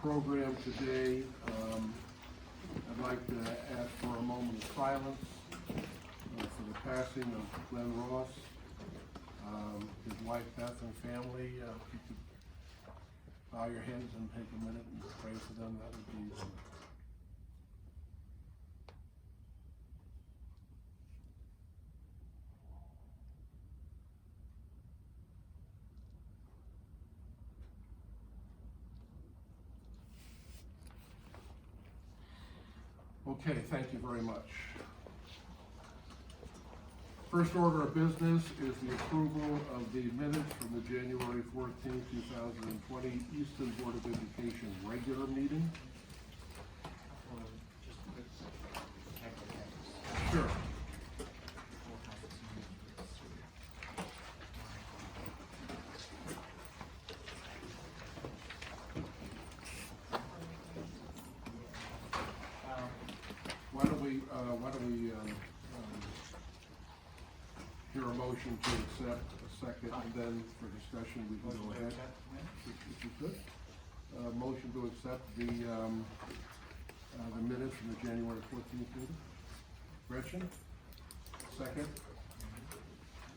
program today, I'd like to ask for a moment of silence for the passing of Glenn Ross, his wife Beth and family. If you could bow your heads and take a minute and pray for them, that would be okay. Thank you very much. First order of business is the approval of the minutes from the January 14, 2020 Easton Board of Education regular meeting. Sure. Why don't we hear a motion to accept, a second, and then for discussion we can go ahead. If you could. Motion to accept the minutes from the January 14th meeting. Gretchen? Second?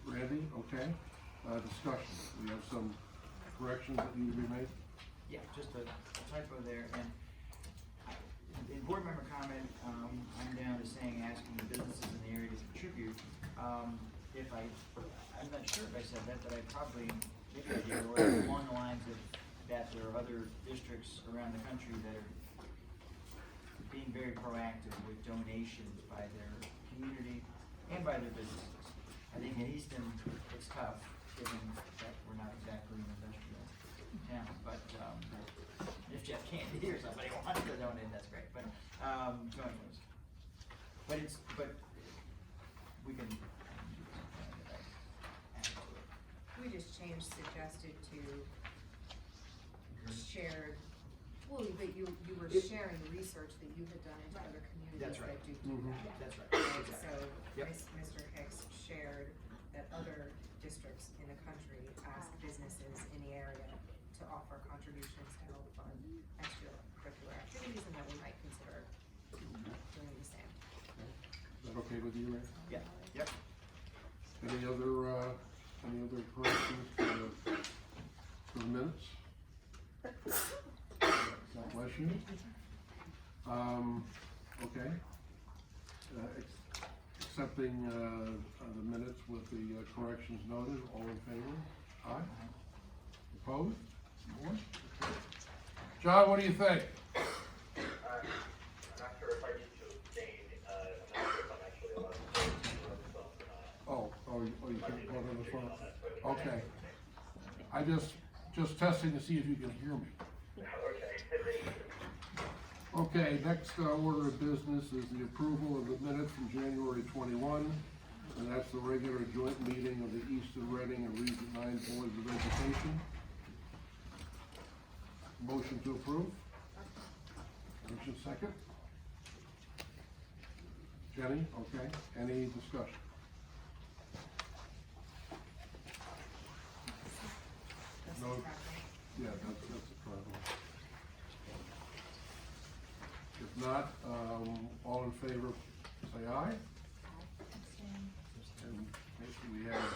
Randy? Okay. Discussion. We have some corrections that need to be made? Yeah, just a typo there, and in board member comment, I'm down to saying asking the businesses in the area to contribute. I'm not sure if I said that, but I probably, maybe I did, or along the lines of that there are other districts around the country that are being very proactive with donations by their community and by their businesses. I think in Easton, it's tough, given that we're not exactly an industrial town, but if Jeff can't hear somebody wants to donate, that's great. But so anyways, but we can. We just changed suggested to shared. Well, but you were sharing research that you had done into other communities That's right. that do that. That's right. Right, Exactly. so Yep. Mr. Hicks shared that other districts in the country ask businesses in the area to offer contributions to help fund extracurricular activities, and that we might consider doing the same. Is that okay with you, Ray? Yeah. Yep. Any other corrections for the minutes? God bless you. Okay. Accepting the minutes with the corrections noted. All in favor? Aye. Opposed? John, what do you think? I'm not sure if I need to abstain. I'm not sure if I'm actually allowed to vote on the phone or not. You can vote on the phone. Okay. I just testing to see if you can hear me. Okay, next order of business is the approval of the minutes from January 21, and that's the regular joint meeting of the Easton, Reading, and Region 9 Boards of Education. Motion to approve. Motion second. Jenny, okay. Any discussion? That's No. the preference. Yeah, that's the problem. If not, all in favor, say aye. And we have,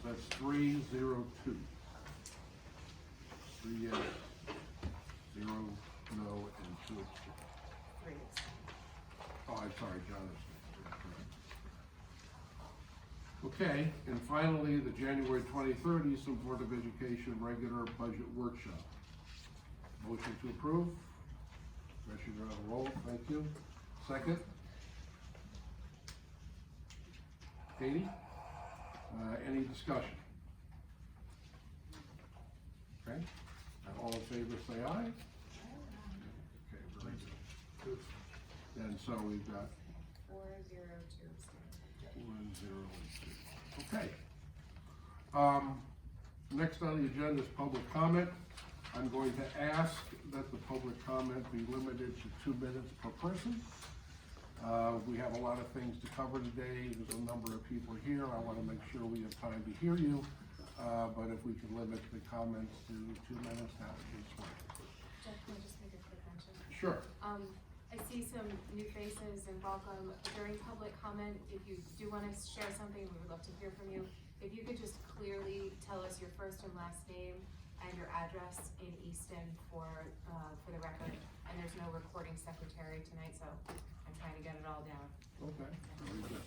that's 3-0-2. 3 yes, 0 no, and 2 abstain. 3 Oh, I'm sorry, John is. Okay, and finally, the January 23rd Easton Board of Education regular budget workshop. Motion to approve. Commissioner, you're on a roll, thank you. Second. Katie? Any discussion? Okay, and all in favor say aye. Okay, very good. And so we've got 4-0-2 abstain. 1-0-2. Okay. Next on the agenda is public comment. I'm going to ask that the public comment be limited to 2 minutes per person. We have a lot of things to cover today. There's a number of people here. I want to make sure we have time to hear you. But if we can limit the comments to 2 minutes, that would be swell. Jeff, can I just make a quick mention? Sure. I see some new faces and welcome. During public comment, if you do want to share something, we would love to hear from you. If you could just clearly tell us your first and last name and your address in Easton for the record. And there's no recording secretary tonight, so I'm trying to get it all down. Okay, very good.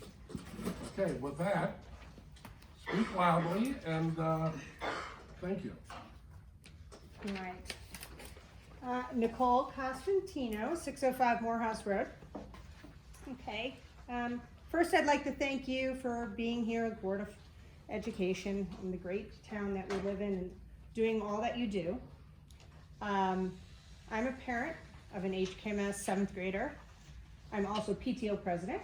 Okay, with that, speak loudly and, thank you. All right. Nicole Costantino, 605 Morehouse Road. Okay. First, I'd like to thank you for being here at the Board of Education in the great town that we live in and doing all that you do. I'm a parent of an HKMS 7th grader. I'm also PTO president,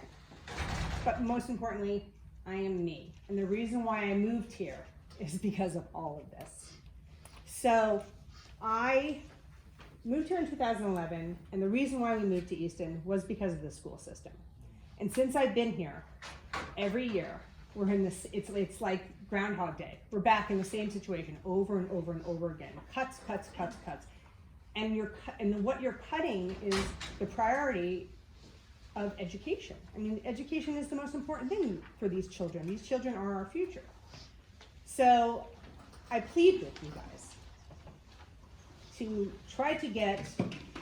but most importantly, I am me. And the reason why I moved here is because of all of this. So I moved here in 2011, and the reason why we moved to Easton was because of the school system. And since I've been here, every year, we're in this, it's like Groundhog Day. We're back in the same situation over and over and over again. Cuts, cuts, cuts, cuts. And what you're cutting is the priority of education. I mean, education is the most important thing for these children. These children are our future. So I plead with you guys to try to get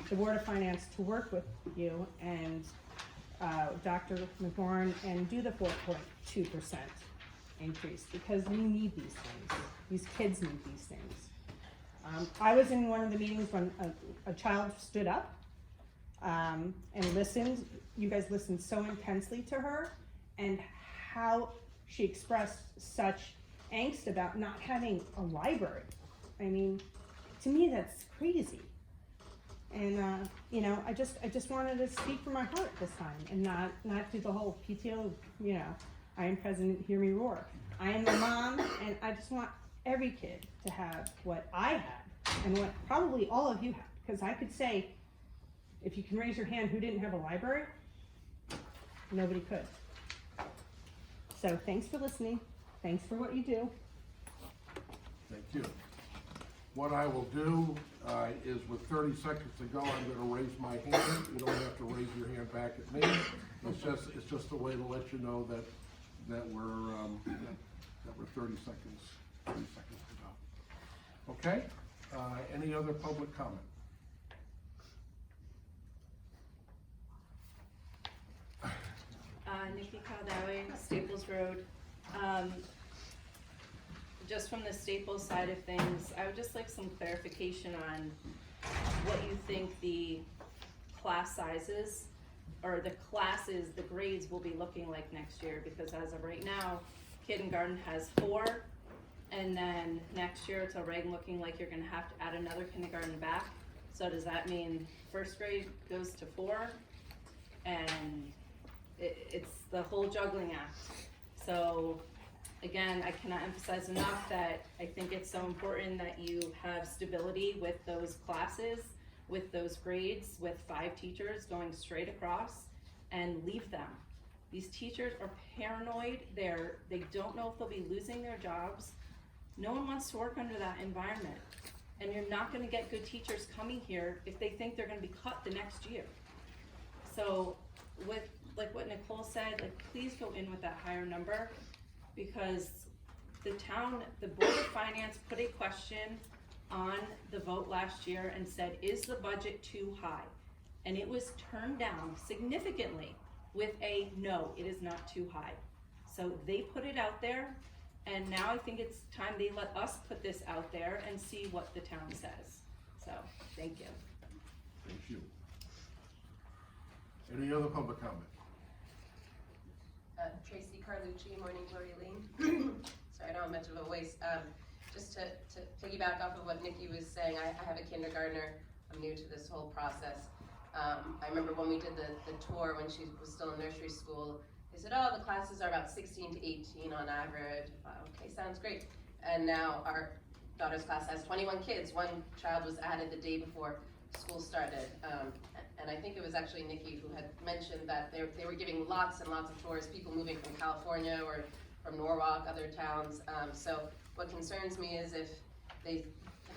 the Board of Finance to work with you and Dr. McGorn and do the 4.2% increase, because we need these things. These kids need these things. I was in one of the meetings when a child stood up and listened. You guys listened so intensely to her and how she expressed such angst about not having a library. I mean, to me, that's crazy. And you know, I just wanted to speak from my heart this time and not do the whole PTO. You know, I am president, hear me roar. I am a mom, and I just want every kid to have what I had and what probably all of you have. Because I could say, if you can raise your hand, who didn't have a library? Nobody could. So thanks for listening. Thanks for what you do. Thank you. What I will do is, with 30 seconds to go, I'm going to raise my hand. You don't have to raise your hand back at me. It's just a way to let you know that we're 30 seconds to go. Okay. Any other public comment? Nikki Caldawi, Staples Road. Just from the Staples side of things, I would just like some clarification on what you think the class sizes or the classes, the grades will be looking like next year, because as of right now, kindergarten has 4, and then next year it's already looking like you're gonna have to add another kindergarten back. So does that mean first grade goes to 4? And it's the whole juggling act. So again, I cannot emphasize enough that I think it's so important that you have stability with those classes, with those grades, with 5 teachers going straight across, and leave them. These teachers are paranoid. They don't know if they'll be losing their jobs. No one wants to work under that environment. And you're not gonna get good teachers coming here if they think they're gonna be cut the next year. So with like what Nicole said, like please go in with that higher number, because the Board of Finance put a question on the vote last year and said, is the budget too high? And it was turned down significantly with a no, it is not too high. So they put it out there, and now I think it's time they let us put this out there and see what the town says. So, thank you. Thank you. Any other public comment? Tracy Carlucci, Morning Glory Lane. Sorry, I don't have much of a voice. Just to piggyback off of what Nikki was saying, I have a kindergartner. I'm new to this whole process. I remember when we did the tour when she was still in nursery school, they said, oh, the classes are about 16 to 18 on average. Okay, sounds great. And now our daughter's class has 21 kids. One child was added the day before school started. And I think it was actually Nikki who had mentioned that they were giving lots and lots of tours, people moving from California or from Norwalk, other towns. So what concerns me is if they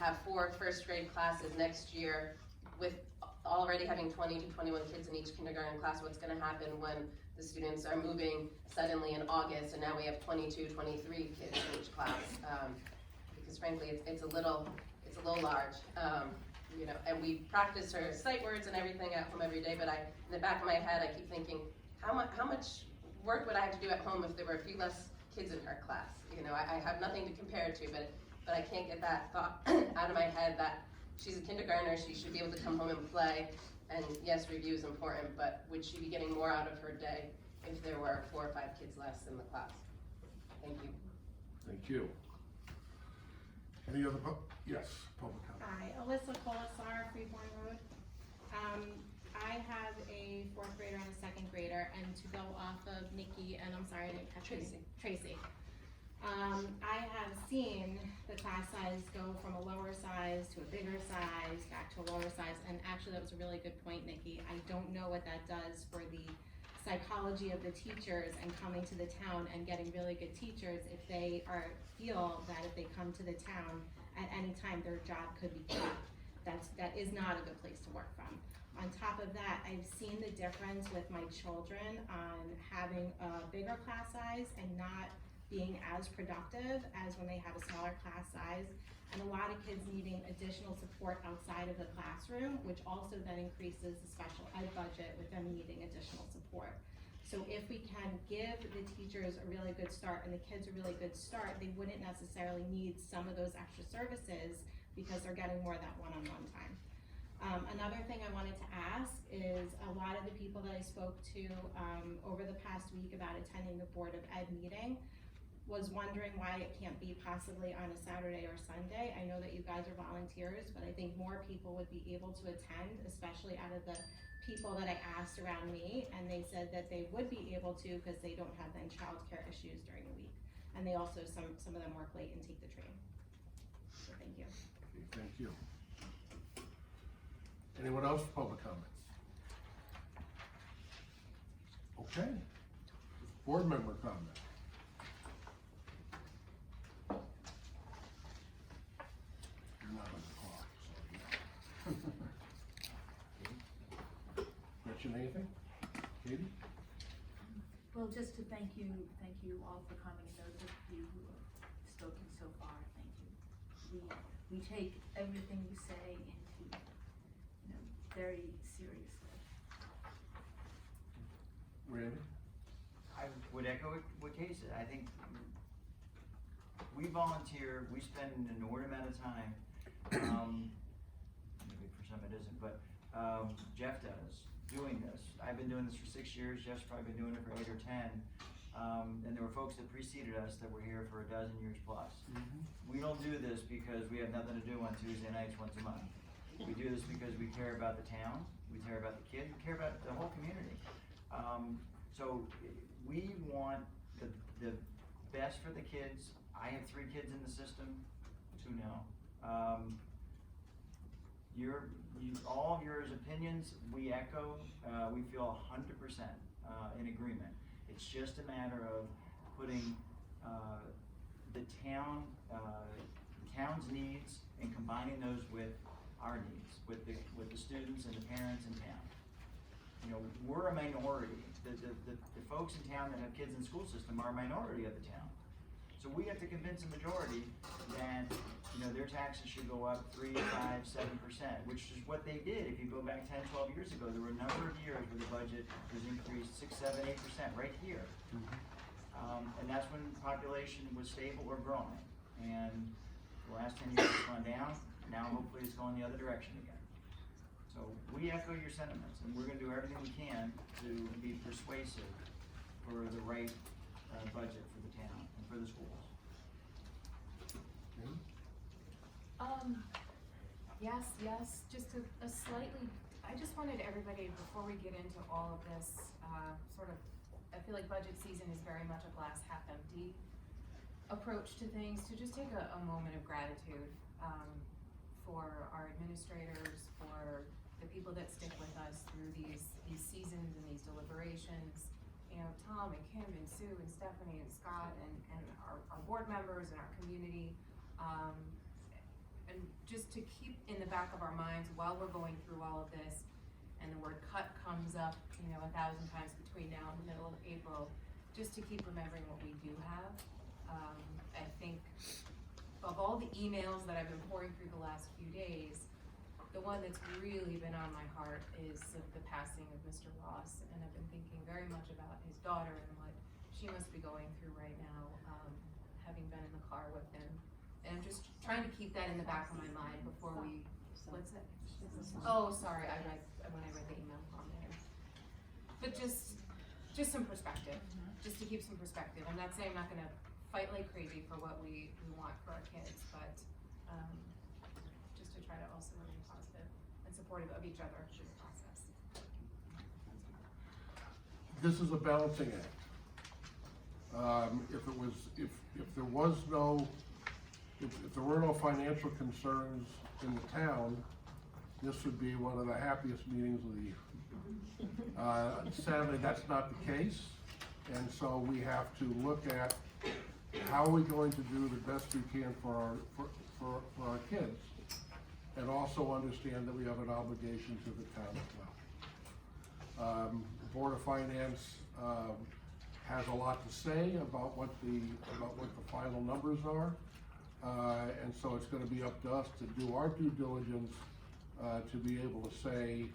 have 4 first grade classes next year with already having 20 to 21 kids in each kindergarten class. What's gonna happen when the students are moving suddenly in August and now we have 22, 23 kids in each class? Because frankly, it's a little large. You know, and we practice our sight words and everything at home every day, but in the back of my head, I keep thinking, how much work would I have to do at home if there were a few less kids in her class? You know, I have nothing to compare it to, but I can't get that thought out of my head that she's a kindergartner, she should be able to come home and play, and yes, review is important, but would she be getting more out of her day if there were 4 or 5 kids less in the class? Thank you. Thank you. Any other, yes, public comment? Hi, Alyssa Colasar, Freeborn Road. I have a 4th grader and a 2nd grader, and to go off of Nikki, and I'm sorry I didn't catch Tracy. Tracy. I have seen the class size go from a lower size to a bigger size, back to a lower size, and actually that was a really good point, Nikki. I don't know what that does for the psychology of the teachers and coming to the town and getting really good teachers if they feel that if they come to the town at any time their job could be cut. That is not a good place to work from. On top of that, I've seen the difference with my children on having a bigger class size and not being as productive as when they have a smaller class size, and a lot of kids needing additional support outside of the classroom, which also then increases the special ed budget with them needing additional support. So if we can give the teachers a really good start and the kids a really good start, they wouldn't necessarily need some of those extra services because they're getting more of that one-on-one time. Another thing I wanted to ask is a lot of the people that I spoke to over the past week about attending the Board of Ed meeting was wondering why it can't be possibly on a Saturday or Sunday. I know that you guys are volunteers, but I think more people would be able to attend, especially out of the people that I asked around me, and they said that they would be able to because they don't have then childcare issues during the week. And they also, some of them work late and take the train. So thank you. Okay, thank you. Anyone else for public comments? Okay. Board member comment. You're not on the clock, so yeah. Gretchen, anything? Katie? Well, just to thank you all for coming, and those of you who have spoken so far, thank you. We take everything you say into, very seriously. Randy? I would echo what Katie said. I think we volunteer, we spend an inordinate amount of time, maybe for some it isn't, but Jeff does, doing this. I've been doing this for 6 years, Jeff's probably been doing it for 8 or 10. And there were folks that preceded us that were here for a dozen years plus. We don't do this because we have nothing to do on Tuesday nights once a month. We do this because we care about the town, we care about the kids, we care about the whole community. So we want the best for the kids. I have 3 kids in the system, 2 now. All of your opinions, we echo, we feel 100% in agreement. It's just a matter of putting the town's needs and combining those with our needs, with the students and the parents in town. You know, we're a minority. The folks in town that have kids in the school system are a minority of the town. So we have to convince a majority that, their taxes should go up 3, 5, 7%, which is what they did. If you go back 10, 12 years ago, there were a number of years where the budget was increased 6, 7, 8% right here. And that's when population was stable or growing. And the last 10 years it's gone down. Now hopefully it's going the other direction again. So we echo your sentiments, and we're going to do everything we can to be persuasive for the right budget for the town and for the schools. Yes, just a slightly, I just wanted everybody, before we get into all of this, I feel like budget season is very much a glass half empty approach to things, to just take a moment of gratitude for our administrators, for the people that stick with us through these seasons and these deliberations. Tom and Kim and Sue and Stephanie and Scott and our board members and our community. and just to keep in the back of our minds while we're going through all of this, and the word cut comes up, 1,000 times between now and the middle of April, just to keep remembering what we do have. I think of all the emails that I've been pouring through the last few days, the one that's really been on my heart is the passing of Mr. Ross, and I've been thinking very much about his daughter and what she must be going through right now, having been in the car with him. And I'm just trying to keep that in the back of my mind before we, what's that? Oh, sorry, when I read the email from there. But just some perspective, just to keep some perspective. I'm not saying I'm not gonna fight like crazy for what we want for our kids, but, just to try to also remain positive and supportive of each other through the process. This is a balancing act. If there were no financial concerns in the town, this would be one of the happiest meetings of the year. Sadly, that's not the case, and so we have to look at how are we going to do the best we can for our kids, and also understand that we have an obligation to the town as well. The Board of Finance has a lot to say about what the final numbers are, and so it's going to be up to us to do our due diligence to be able to say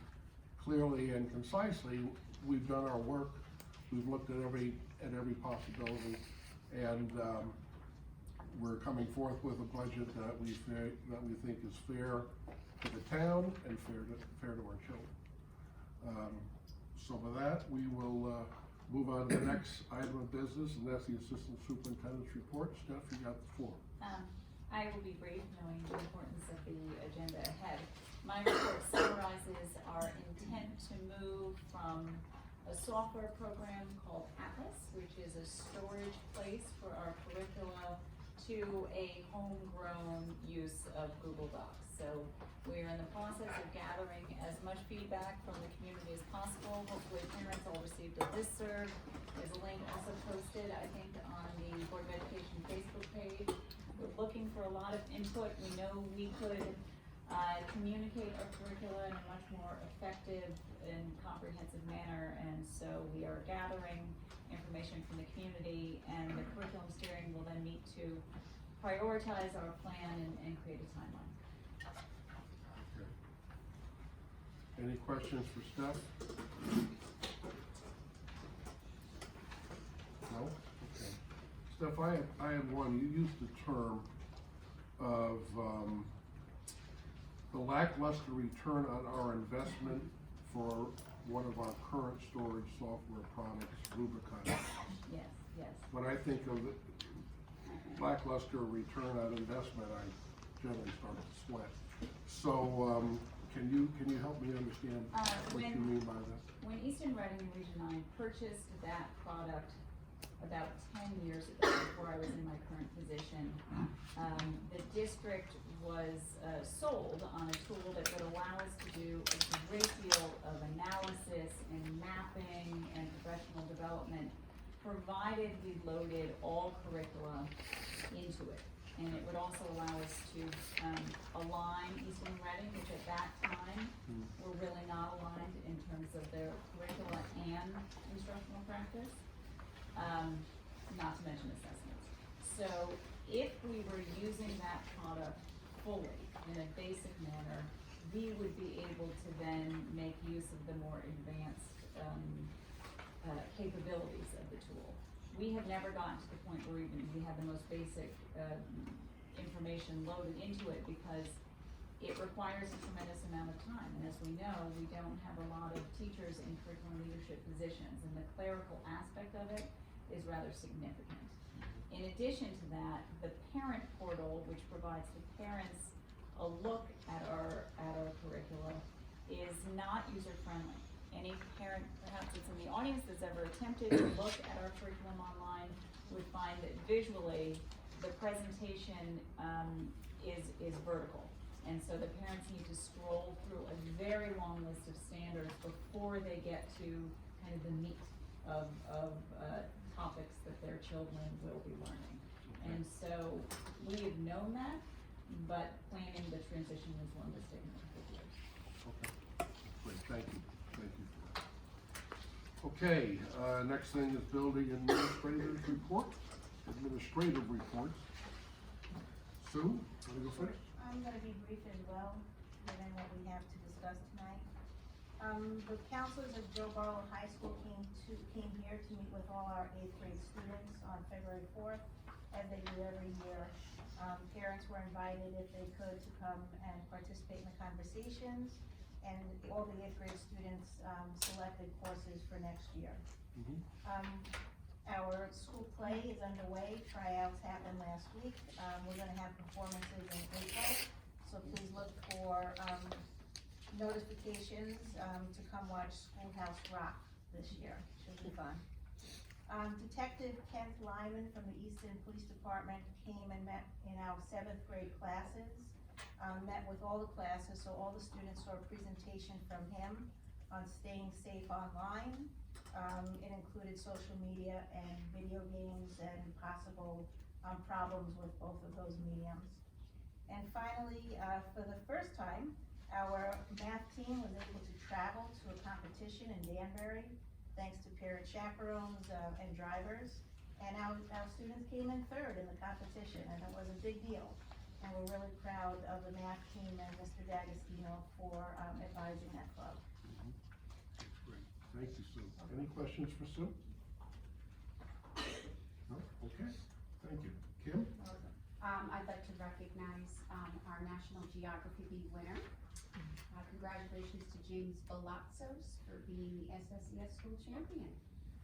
clearly and concisely, we've done our work, we've looked at every possibility, and we're coming forth with a budget that we think is fair to the town and fair to our children. So with that, we will move on to the next item of business, and that's the Assistant Superintendent's report. Steph, you got the floor. I will be brief, knowing the importance of the agenda ahead. My report summarizes our intent to move from a software program called Atlas, which is a storage place for our curricula, to a homegrown use of Google Docs. So we're in the process of gathering as much feedback from the community as possible. Hopefully parents all received a listserv. There's a link also posted, I think, on the Board of Education Facebook page. We're looking for a lot of input. We know we could communicate our curricula in a much more effective and comprehensive manner, and so we are gathering information from the community, and the curriculum steering will then meet to prioritize our plan and create a timeline. Okay. Any questions for Steph? No? Okay. Steph, I have one. You used the term of the lackluster return on our investment for one of our current storage software products, Rubicon. Yes, yes. When I think of the lackluster return on investment, I generally start to sweat. So, can you help me understand what you mean by that? When Easton Reading Region 9 purchased that product about 10 years ago, before I was in my current position, the district was sold on a tool that would allow us to do a great deal of analysis and mapping and professional development, provided we loaded all curricula into it. And it would also allow us to align Easton Reading, which at that time were really not aligned in terms of their curricula and instructional practice, not to mention assessments. So if we were using that product fully in a basic manner, we would be able to then make use of the more advanced capabilities of the tool. We have never gotten to the point where even we have the most basic information loaded into it, because it requires a tremendous amount of time. And as we know, we don't have a lot of teachers in curriculum leadership positions, and the clerical aspect of it is rather significant. In addition to that, the parent portal, which provides the parents a look at our curricula, is not user-friendly. Any parent, perhaps that's in the audience, that's ever attempted to look at our curriculum online would find that visually the presentation is vertical. And so the parents need to scroll through a very long list of standards before they get to kind of the meat of topics that their children will be learning. And so we have known that. but planning the transition was one that's taken a couple of years. Okay, great, thank you for that. Okay, next thing is building administrative report. Sue, wanna go first? I'm gonna be brief as well, given what we have to discuss tonight. The counselors of Joe High School came here to meet with all our 8th grade students on February 4th, as they do every year. Parents were invited, if they could, to come and participate in the conversations, and all the 8th grade students, selected courses for next year. Our school play is underway, tryouts happened last week, we're gonna have performances in April, so please look for, notifications, to come watch Schoolhouse Rock this year, should be fun. Detective Kent Lyman from the Easton Police Department came and met in our 7th grade classes, met with all the classes, so all the students saw a presentation from him on staying safe online. It included social media and video games and possible, problems with both of those mediums. And finally, for the first time, our math team was able to travel to a competition in Danbury, thanks to parent chaperones, and drivers. And our students came in 3rd in the competition, and it was a big deal. And we're really proud of the math team and Mr. D'Agostino for, advising that club. Great, thank you, Sue. Any questions for Sue? No, okay, thank you. Kim? I'd like to recognize, our National Geography Bee winner. Congratulations to James Balatzos for being the SSES school champion.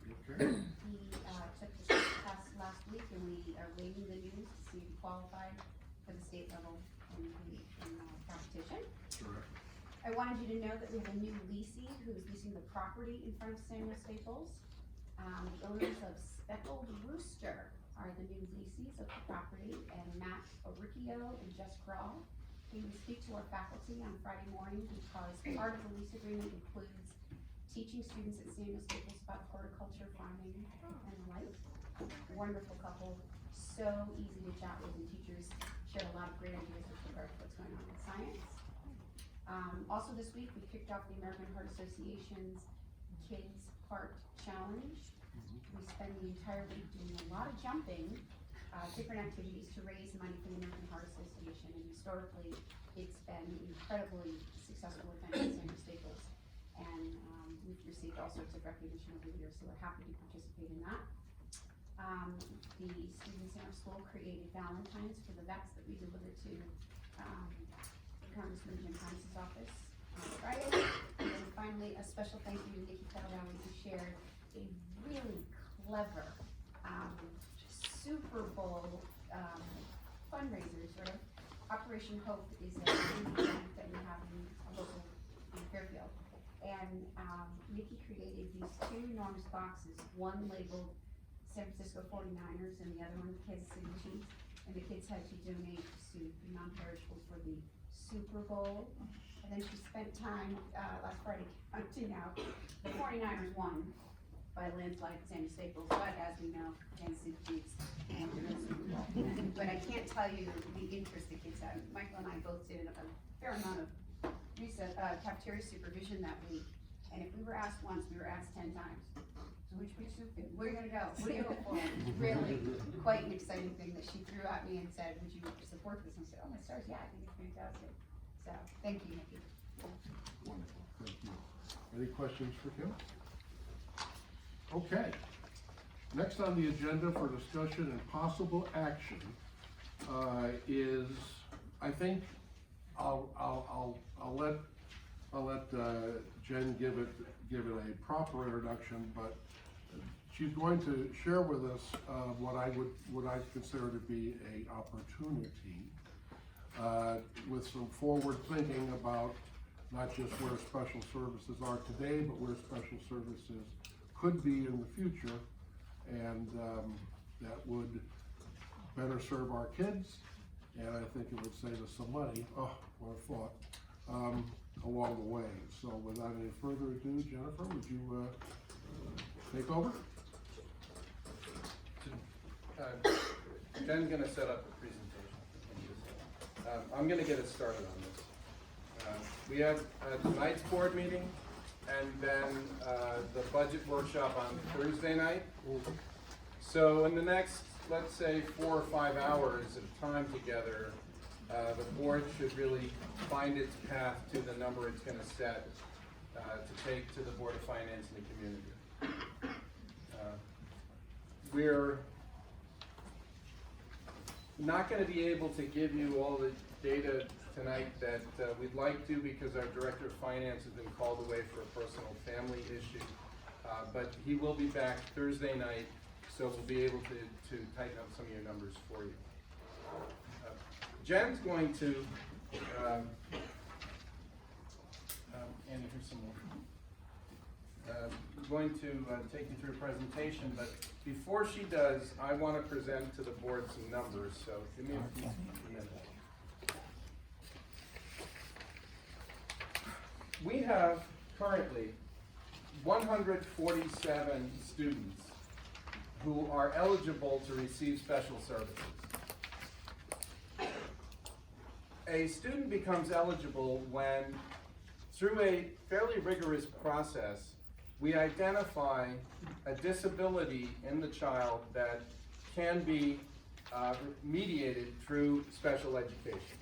Okay. He, took the test last week, and we are waiting the news to see if he qualified for the state level in the competition. Sure. I wanted you to know that we have a new leasing who's leasing the property in front of Samuel Staples. The owners of Speckled Rooster are the new leases of the property, and Matt Oricchio and Jess Crawl. We will speak to our faculty on Friday morning because part of the lease agreement includes teaching students at Samuel Staples about horticulture, farming, and the like. Wonderful couple, so easy to chat with, and teachers share a lot of great ideas with regard to what's going on in science. Also this week, we kicked off the American Heart Association's Kids Heart Challenge. We spend the entire week doing a lot of jumping, different activities to raise money for the American Heart Association, and historically, it's been incredibly successful event at Samuel Staples. And, we've received all sorts of recognition over the years, so we're happy to participate in that. The students in our school created Valentines for the vets that we delivered to, Congressman Jim Hines' office on Friday. And then finally, a special thank you to Nikki Caldown, who shared a really clever, Super Bowl, fundraiser, sort of. Operation Hope is a event that we have in a local, Fairfield. And, Nikki created these 2 enormous boxes, one labeled San Francisco 49ers and the other one Kansas City Chiefs. And the kids had to donate to the non-perishables for the Super Bowl. And then she spent time, last Friday counting out. The 49ers won by a landslide at Samuel Staples, but as we know, Kansas City Chiefs can't do the Super Bowl. But I can't tell you the interest the kids had. Michael and I both did a fair amount of cafeteria supervision that week. And if we were asked once, we were asked 10 times. So which soup? Where are you gonna go? What do you go for? Really quite an exciting thing that she threw at me and said, would you support this? And I said, oh my stars, yeah, I think it's fantastic. So, thank you, Nikki. Wonderful, thank you. Any questions for Kim? Okay. Next on the agenda for discussion and possible action is, I think, I'll let Jen give it a proper introduction, but she's going to share with us what I consider to be a opportunity with some forward thinking about not just where special services are today, but where special services could be in the future, and that would better serve our kids, and I think it would save us some money. Oh, what a thought. Along the way. So without any further ado, Jennifer, would you take over? Jen's gonna set up the presentation. I'm gonna get us started on this. We have tonight's board meeting, and then the budget workshop on Thursday night. So in the next, let's say, 4 or 5 hours of time together, the board should really find its path to the number it's gonna set to take to the Board of Finance and the community. We're not gonna be able to give you all the data tonight that we'd like to, because our Director of Finance has been called away for a personal family issue. But he will be back Thursday night, so we'll be able to tighten up some of your numbers for you. Jen's going to, Annie, here's some more. Going to take you through a presentation, but before she does, I want to present to the board some numbers, so give me a few minutes. We have currently 147 students who are eligible to receive special services. A student becomes eligible when, through a fairly rigorous process, we identify a disability in the child that can be mediated through special education.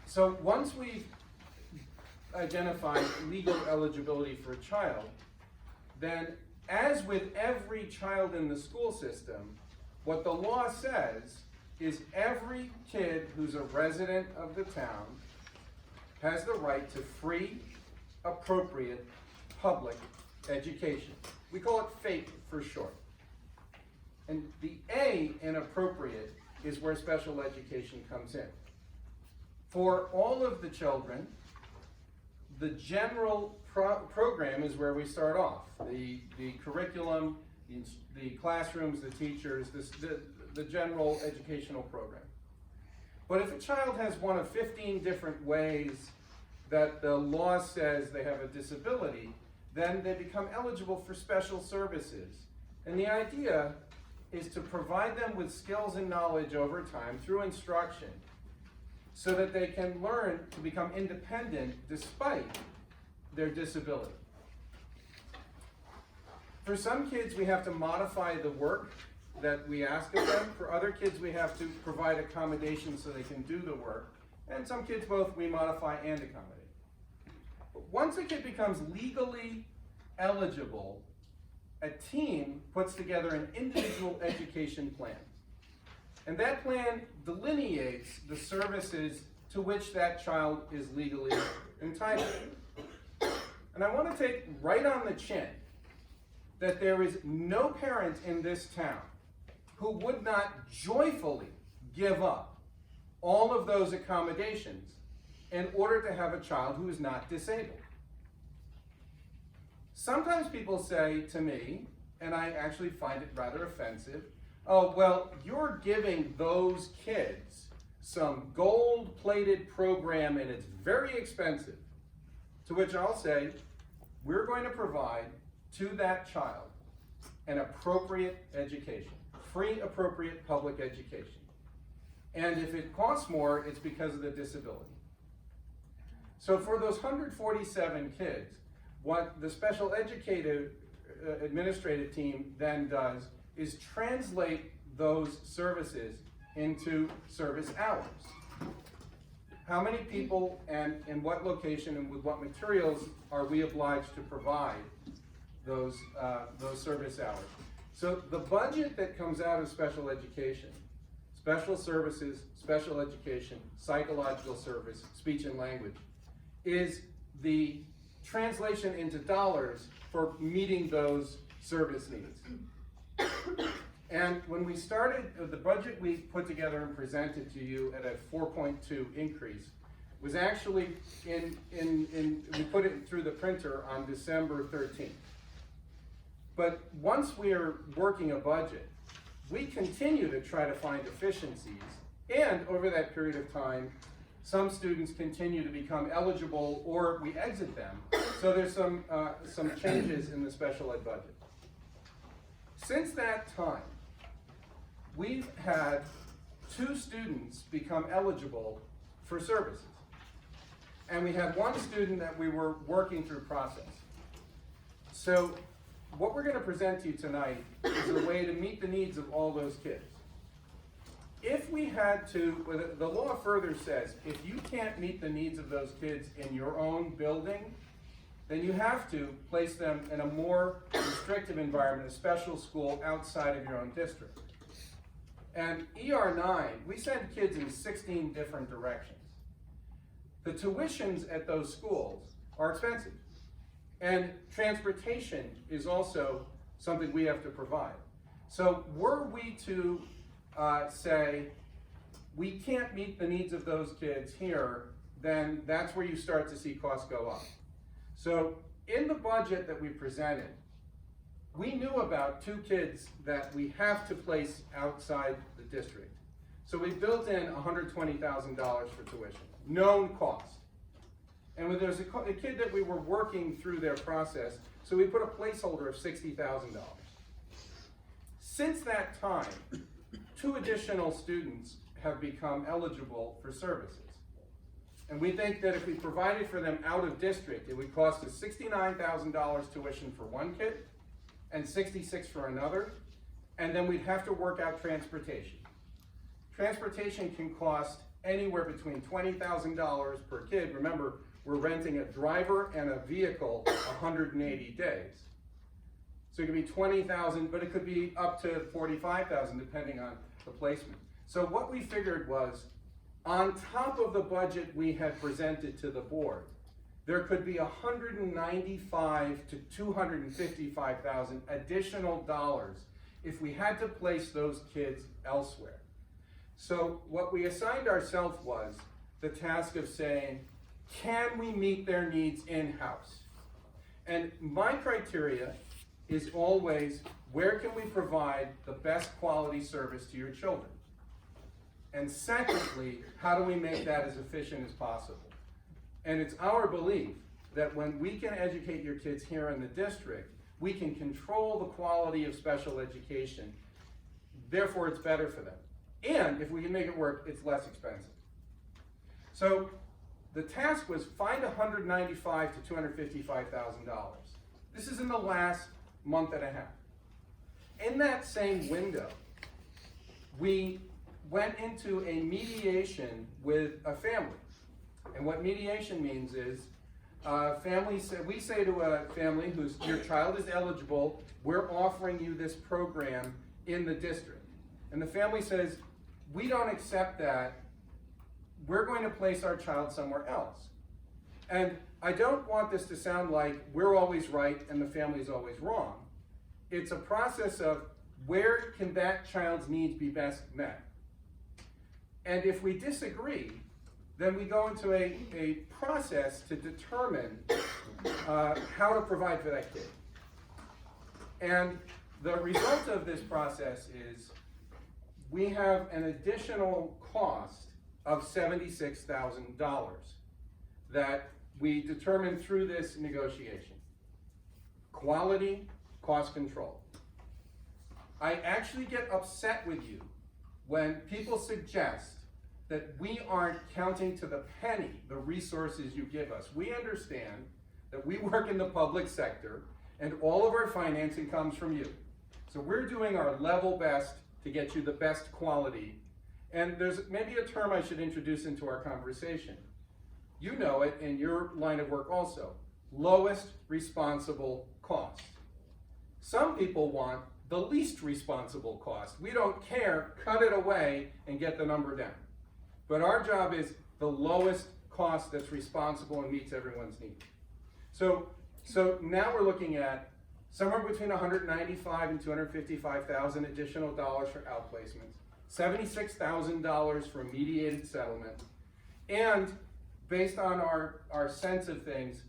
So once we've identified legal eligibility for a child, then as with every child in the school system, what the law says is every kid who's a resident of the town has the right to free, appropriate, public education. We call it FAPE for short. And the A in appropriate is where special education comes in. For all of the children, the general program is where we start off. The curriculum, the classrooms, the teachers, the general educational program. But if a child has one of 15 different ways that the law says they have a disability, then they become eligible for special services. And the idea is to provide them with skills and knowledge over time through instruction, so that they can learn to become independent despite their disability. For some kids, we have to modify the work that we ask of them. For other kids, we have to provide accommodations so they can do the work. And some kids, both we modify and accommodate. But once a kid becomes legally eligible, a team puts together an individual education plan. And that plan delineates the services to which that child is legally entitled. And I want to take right on the chin that there is no parent in this town who would not joyfully give up all of those accommodations in order to have a child who is not disabled. Sometimes people say to me, and I actually find it rather offensive, oh, well, you're giving those kids some gold-plated program and it's very expensive. To which I'll say, we're going to provide to that child an appropriate education, free, appropriate public education. And if it costs more, it's because of the disability. So for those 147 kids, what the special educative administrative team then does is translate those services into service hours. How many people and in what location and with what materials are we obliged to provide those service hours? So the budget that comes out of special education, special services, special education, psychological service, speech and language, is the translation into dollars for meeting those service needs. And when we started, the budget we put together and presented to you at a 4.2 increase was actually we put it through the printer on December 13th. But once we are working a budget, we continue to try to find efficiencies, and over that period of time, some students continue to become eligible or we exit them. So there's some changes in the special ed budget. Since that time, we've had 2 students become eligible for services. And we had 1 student that we were working through process. So what we're going to present to you tonight is a way to meet the needs of all those kids. If we had to, the law further says, if you can't meet the needs of those kids in your own building, then you have to place them in a more restrictive environment, a special school outside of your own district. And ER9, we send kids in 16 different directions. The tuitions at those schools are expensive. And transportation is also something we have to provide. So were we to say, we can't meet the needs of those kids here, then that's where you start to see costs go up. So in the budget that we presented, we knew about 2 kids that we have to place outside the district. So we built in $120,000 for tuition, known cost. And there's a kid that we were working through their process, so we put a placeholder of $60,000. Since that time, 2 additional students have become eligible for services. And we think that if we provided for them out of district, it would cost us $69,000 tuition for 1 kid and $66,000 for another, and then we'd have to work out transportation. Transportation can cost anywhere between $20,000 per kid. Remember, we're renting a driver and a vehicle 180 days. So it could be $20,000, but it could be up to $45,000 depending on the placement. So what we figured was, on top of the budget we had presented to the board, there could be $195,000 to $255,000 additional dollars if we had to place those kids elsewhere. So what we assigned ourselves was the task of saying, can we meet their needs in-house? And my criteria is always, where can we provide the best quality service to your children? And secondly, how do we make that as efficient as possible? And it's our belief that when we can educate your kids here in the district, we can control the quality of special education. Therefore, it's better for them. And if we can make it work, it's less expensive. So the task was find $195,000 to $255,000. This is in the last month and a half. In that same window, we went into a mediation with a family. And what mediation means is, we say to a family your child is eligible, we're offering you this program in the district. And the family says, we don't accept that, we're going to place our child somewhere else. And I don't want this to sound like we're always right and the family's always wrong. It's a process of where can that child's needs be best met. And if we disagree, then we go into a process to determine how to provide for that kid. And the result of this process is we have an additional cost of $76,000 that we determined through this negotiation. Quality, cost control. I actually get upset with you when people suggest that we aren't counting to the penny the resources you give us. We understand that we work in the public sector and all of our financing comes from you. So we're doing our level best to get you the best quality. And there's maybe a term I should introduce into our conversation. You know it in your line of work also. Lowest responsible cost. Some people want the least responsible cost. We don't care, cut it away and get the number down. But our job is the lowest cost that's responsible and meets everyone's needs. So now we're looking at somewhere between $195,000 and $255,000 additional dollars for outplacements, $76,000 for mediated settlement, and based on our sense of things,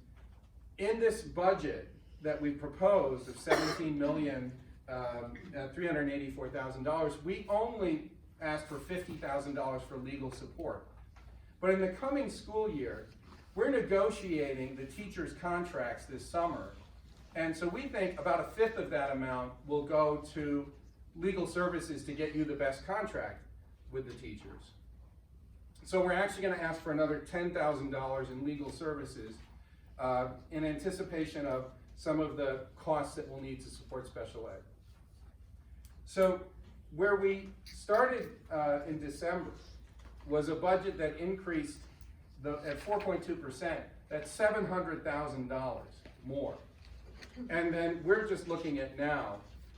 in this budget that we proposed of $17,384,000, we only asked for $50,000 for legal support. But in the coming school year, we're negotiating the teachers' contracts this summer. And so we think about a fifth of that amount will go to legal services to get you the best contract. with the teachers. So we're actually going to ask for another $10,000 in legal services in anticipation of some of the costs that we'll need to support special ed. So where we started in December was a budget that increased at 4.2%, that's $700,000 more. And then we're just looking at now,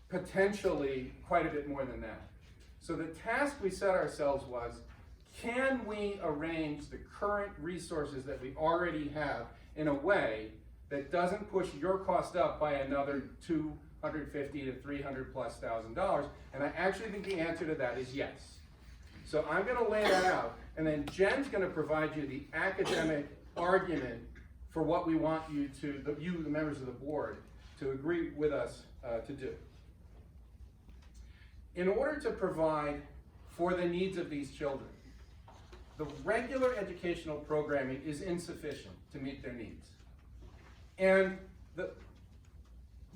potentially quite a bit more than that. So the task we set ourselves was, can we arrange the current resources that we already have in a way that doesn't push your cost up by another $250,000 to $300,000+? And I actually think the answer to that is yes. So I'm going to lay that out, and then Jen's going to provide you the academic argument for what we want you to, the members of the board, to agree with us to do. In order to provide for the needs of these children, the regular educational programming is insufficient to meet their needs. And the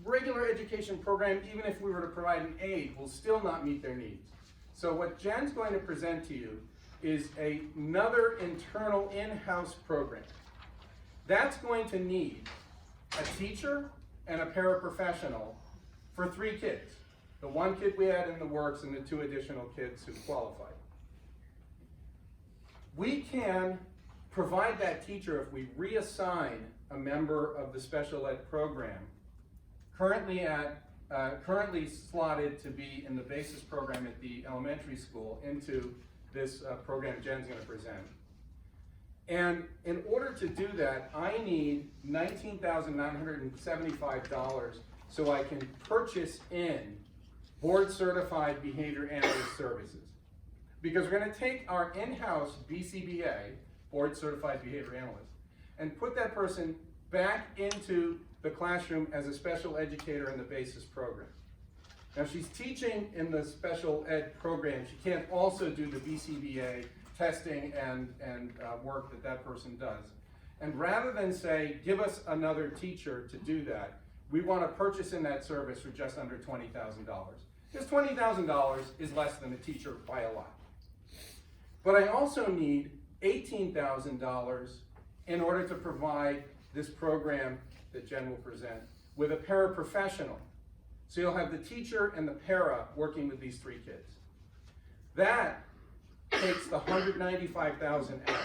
regular education program, even if we were to provide an aid, will still not meet their needs. So what Jen's going to present to you is another internal in-house program. That's going to need a teacher and a paraprofessional for 3 kids. The 1 kid we had in the works and the 2 additional kids who qualified. We can provide that teacher if we reassign a member of the special ed program, currently slotted to be in the basis program at the elementary school, into this program Jen's going to present. And in order to do that, I need $19,975 so I can purchase in board certified behavior analyst services. Because we're going to take our in-house BCBA, board certified behavior analyst, and put that person back into the classroom as a special educator in the basis program. Now she's teaching in the special ed program. She can't also do the BCBA testing and work that person does. And rather than say, give us another teacher to do that, we want to purchase in that service for just under $20,000. Because $20,000 is less than a teacher by a lot. But I also need $18,000 in order to provide this program that Jen will present with a paraprofessional. So you'll have the teacher and the para working with these 3 kids. That takes the $195,000 out.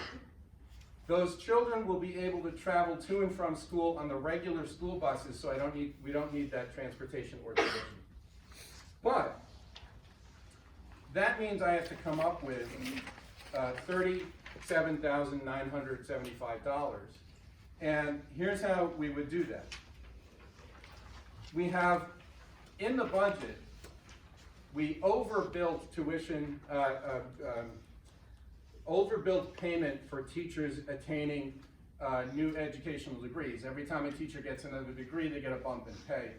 Those children will be able to travel to and from school on the regular school buses, so we don't need that transportation organization. But that means I have to come up with $37,975. And here's how we would do that. We have, in the budget, we overbuilt tuition, overbuilt payment for teachers attaining new educational degrees. Every time a teacher gets another degree, they get a bump in pay.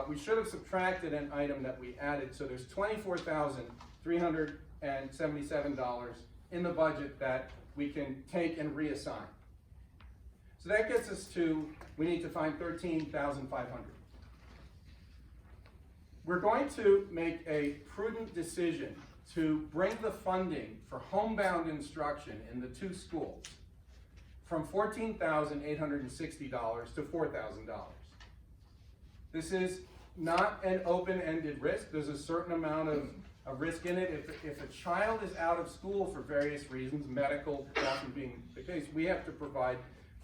We should have subtracted an item that we added, so there's $24,377 in the budget that we can take and reassign. So that gets us to, we need to find $13,500. We're going to make a prudent decision to bring the funding for homebound instruction in the 2 schools from $14,860 to $4,000. This is not an open-ended risk. There's a certain amount of risk in it. If a child is out of school for various reasons, medical often being the case, we have to provide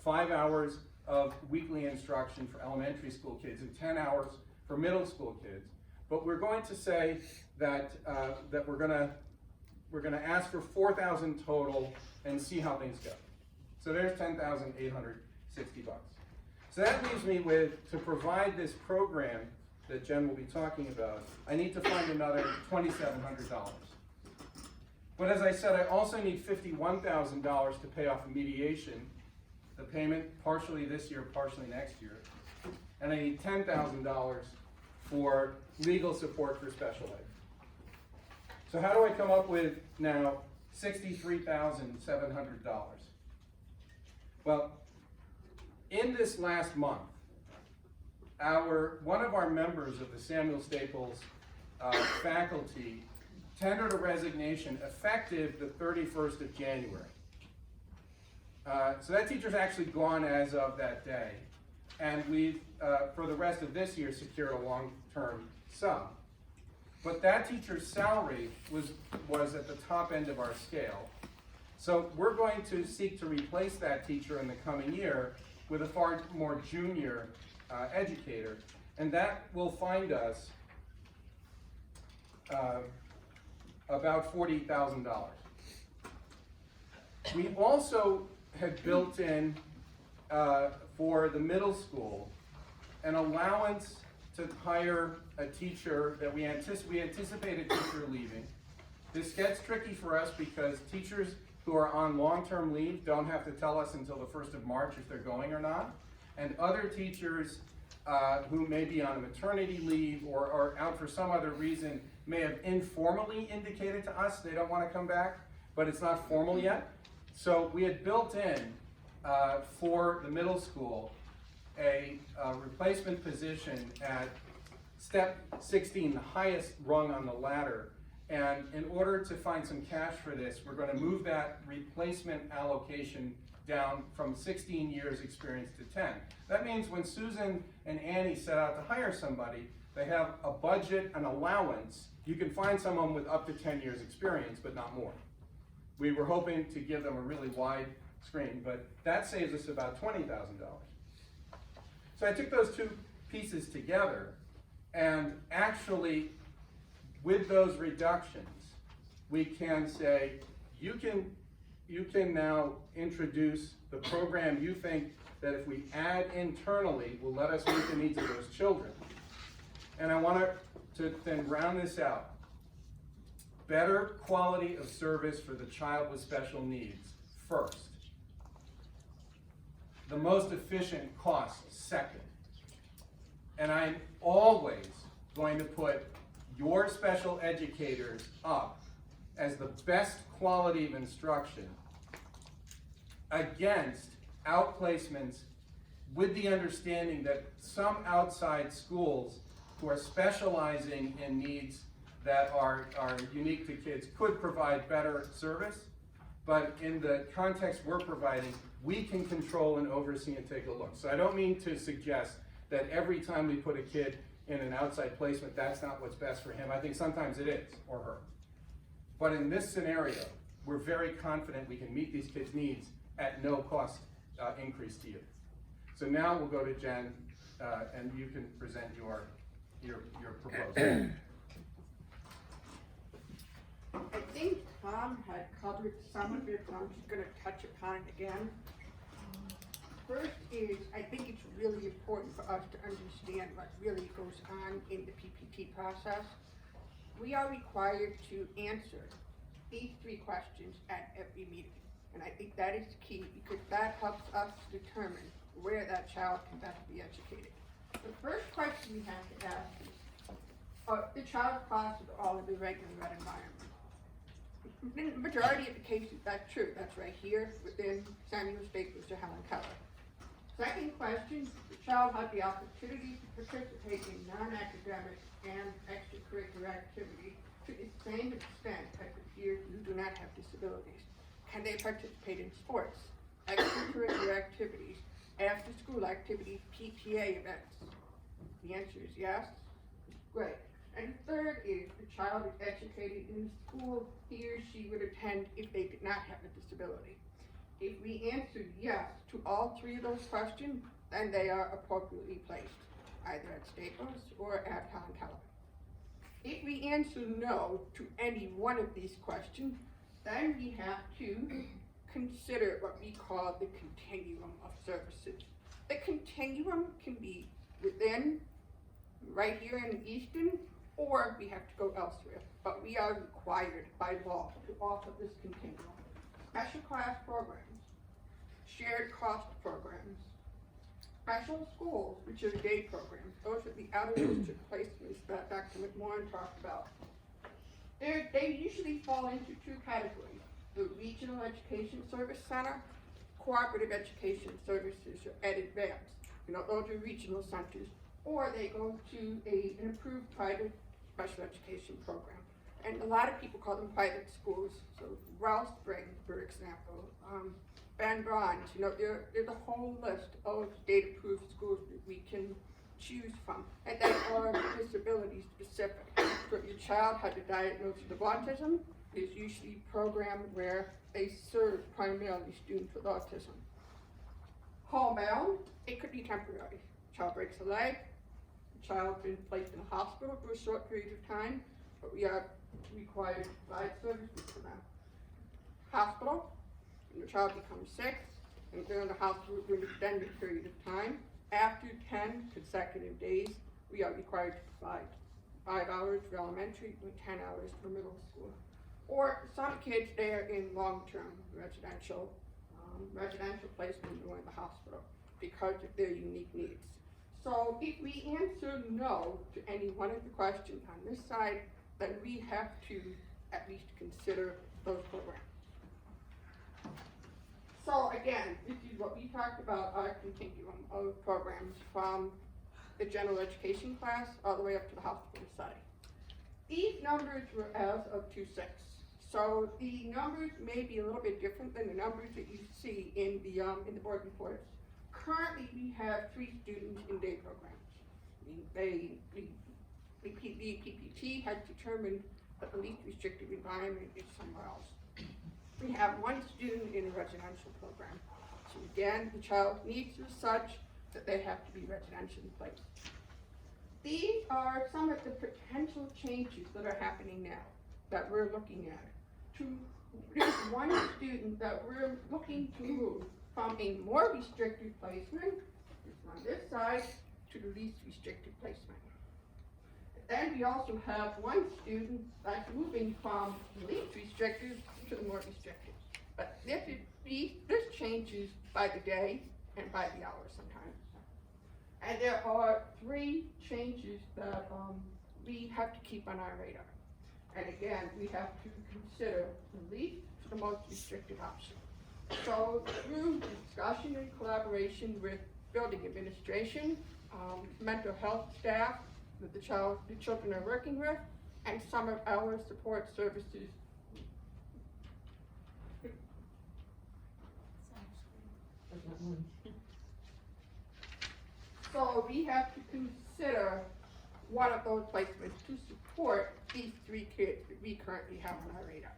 5 hours of weekly instruction for elementary school kids and 10 hours for middle school kids. But we're going to say that we're going to ask for $4,000 total and see how things go. So there's $10,860. So that leaves me with, to provide this program that Jen will be talking about, I need to find another $2,700. But as I said, I also need $51,000 to pay off a mediation, the payment partially this year, partially next year. And I need $10,000 for legal support for special ed. So how do I come up with now $63,700? Well, in this last month, one of our members of the Samuel Staples faculty tendered a resignation effective the 31st of January. So that teacher's actually gone as of that day. And we've, for the rest of this year, secured a long-term sub. But that teacher's salary was at the top end of our scale. So we're going to seek to replace that teacher in the coming year with a far more junior educator. And that will find us about $40,000. We also had built in for the middle school an allowance to hire a teacher that we anticipate a teacher leaving. This gets tricky for us because teachers who are on long-term leave don't have to tell us until the 1st of March if they're going or not. And other teachers who may be on a maternity leave or out for some other reason may have informally indicated to us they don't want to come back, but it's not formal yet. So we had built in for the middle school a replacement position at step 16, the highest rung on the ladder. And in order to find some cash for this, we're going to move that replacement allocation down from 16 years experience to 10. That means when Susan and Annie set out to hire somebody, they have a budget, an allowance. You can find someone with up to 10 years experience, but not more. We were hoping to give them a really wide screen, but that saves us about $20,000. So I took those two pieces together, and actually, with those reductions, we can say, you can now introduce the program you think that if we add internally will let us meet the needs of those children. And I want to then round this out. Better quality of service for the child with special needs first. The most efficient cost second. And I'm always going to put your special educators up as the best quality of instruction against outplacements, with the understanding that some outside schools who are specializing in needs that are unique to kids could provide better service, but in the context we're providing, we can control and oversee and take a look. So I don't mean to suggest that every time we put a kid in an outside placement, that's not what's best for him. I think sometimes it is, or her. But in this scenario, we're very confident we can meet these kids' needs at no cost increase to you. So now we'll go to Jen, and you can present your proposal. I think Tom had covered some of it, but I'm just going to touch upon it again. First is, I think it's really important for us to understand what really goes on in the PPT process. We are required to answer these 3 questions at every meeting. And I think that is key because that helps us determine where that child can best be educated. The first question we have to ask is, are the child's classes all in the regular ed environment? In the majority of the cases, that's true. That's right here within Samuel Staples to Helen Keller. Second question, the child had the opportunity to participate in non-academic and extracurricular activities to the same extent as the peers who do not have disabilities. Can they participate in sports, extracurricular activities, after-school activities, PTA events? The answer is yes. Great. And third is the child is educated in the school he or she would attend if they did not have a disability. If we answer yes to all 3 of those questions, then they are appropriately placed, either at Staples or at Helen Keller. If we answer no to any one of these questions, then we have to consider what we call the continuum of services. The continuum can be within, right here in Easton, or we have to go elsewhere. But we are required by law to offer this continuum. Special class programs, shared cost programs, special schools, which are day programs. Those are the out-of-district placements that Dr. McMorrin talked about. They usually fall into 2 categories: the Regional Education Service Center, Cooperative Education Services, or Ed Advance. Those are regional centers, or they go to an approved private special education program. and a lot of people call them private schools. So Wellspring, for example, Ben Bronze, there's a whole list of state-approved schools that we can choose from, and they are disability specific. So if your child has a diagnosis of autism, there's usually a program where they serve primarily students with autism. Homebound, it could be temporary. Child breaks a leg, the child's been placed in a hospital for a short period of time, but we are required to provide services for them. Hospital, when the child becomes sick, and they're in the hospital for an extended period of time, after 10 consecutive days, we are required to provide 5 hours for elementary and 10 hours for middle school. Or some kids, they are in long-term residential placement or in the hospital because of their unique needs. So if we answer no to any one of the questions on this side, then we have to at least consider those programs. So again, this is what we talked about, our continuum of programs from the general education class all the way up to the hospital setting. These numbers were as of 2/6. So the numbers may be a little bit different than the numbers that you see in the board reports. Currently, we have 3 students in day programs. The PPT has determined that the least restrictive environment is somewhere else. We have 1 student in a residential program. So again, the child's needs are such that they have to be residentially placed. These are some of the potential changes that are happening now that we're looking at. There's 1 student that we're looking to move from a more restricted placement, on this side, to the least restricted placement. Then we also have 1 student that's moving from the least restricted to the more restricted. But this changes by the day and by the hour sometimes. And there are 3 changes that we have to keep on our radar. And again, we have to consider the least to the most restricted option. So through discussion and collaboration with building administration, mental health staff that the children are working with, and some of our support services. So we have to consider one of those placements to support these 3 kids that we currently have on our radar.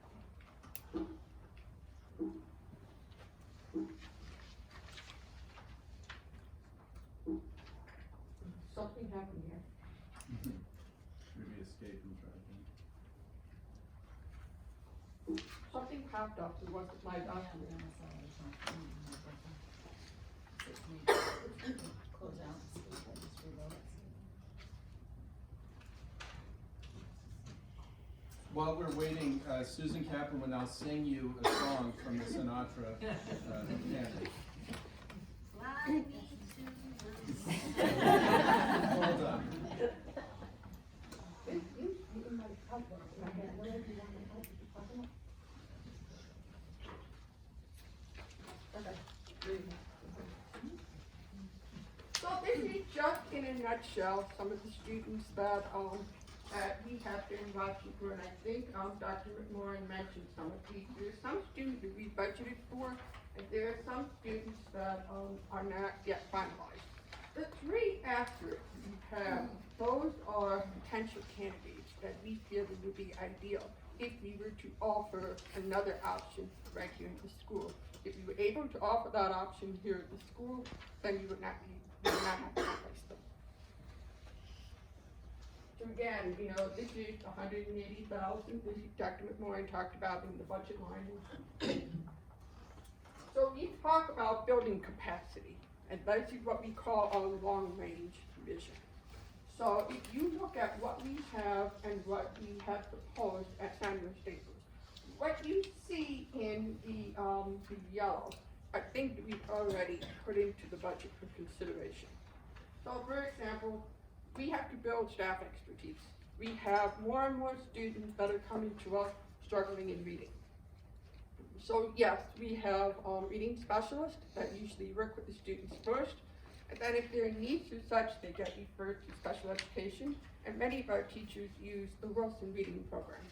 Something happened here. Maybe escape from tracking. Something popped up, it wasn't my document. Close out. Just reload it. While we're waiting, Susan Kaplan will now sing you a song from the Sinatra canon. Fly me to the Well done. So this is just in a nutshell some of the students that we have been watching for, and I think Dr. McMorrin mentioned some of these. There's some students that we budgeted for, and there are some students that are not yet finalized. The 3 asterisks we have, those are potential candidates that we feel that would be ideal if we were to offer another option right here in the school. If we were able to offer that option here at the school, then we would not have to replace them. So again, this is $180,000. This is Dr. McMorrin talked about in the budget line. So we talk about building capacity, and this is what we call our long-range vision. So if you look at what we have and what we have proposed at Samuel Staples, what you see in the yellow are things that we've already put into the budget for consideration. So for example, we have to build staff expertise. We have more and more students that are coming to us struggling in reading. So yes, we have reading specialists that usually work with the students first, and then if their needs are such, they get referred to special education, and many of our teachers use the Wilson reading program.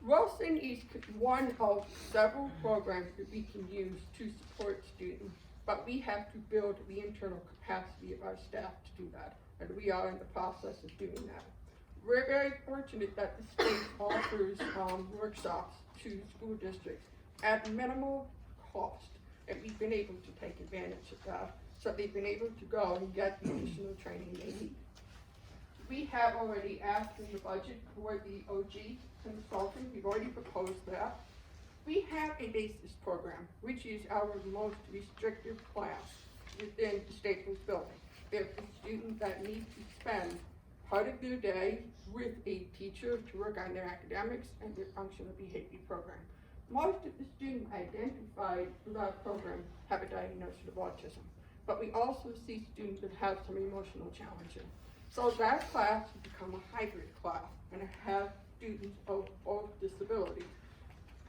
Wilson is one of several programs that we can use to support students, but we have to build the internal capacity of our staff to do that, and we are in the process of doing that. We're very fortunate that the state offers workshops to school districts at minimal cost, and we've been able to take advantage of that, so they've been able to go and get the additional training they need. We have already asked in the budget for the OG consulting. We've already proposed that. We have a basis program, which is our most restrictive class within the Staples building. There's a student that needs to spend part of their day with a teacher to work on their academics and their functional behavior program. Most of the students identified through our program have a diagnosis of autism, but we also see students that have some emotional challenges. So that class has become a hybrid class, and it has students of both disabilities,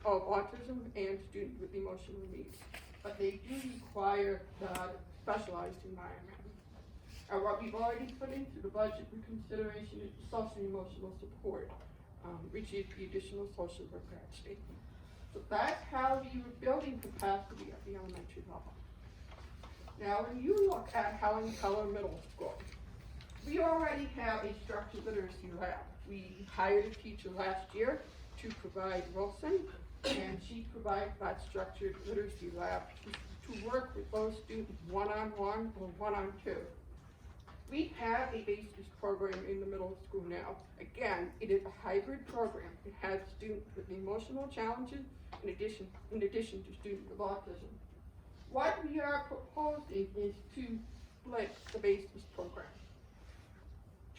of autism and students with emotional needs. But they do require that specialized environment. And what we've already put into the budget for consideration is the social and emotional support, which is the additional social worker at state. So that's how we were building capacity at the elementary level. Now, when you look at Helen Keller Middle School, we already have a structured literacy lab. We hired a teacher last year to provide Wilson, and she provides that structured literacy lab to work with those students one-on-one or one-on-two. We have a basis program in the middle school now. Again, it is a hybrid program. It has students with emotional challenges in addition to students with autism. What we are proposing is to split the basis program,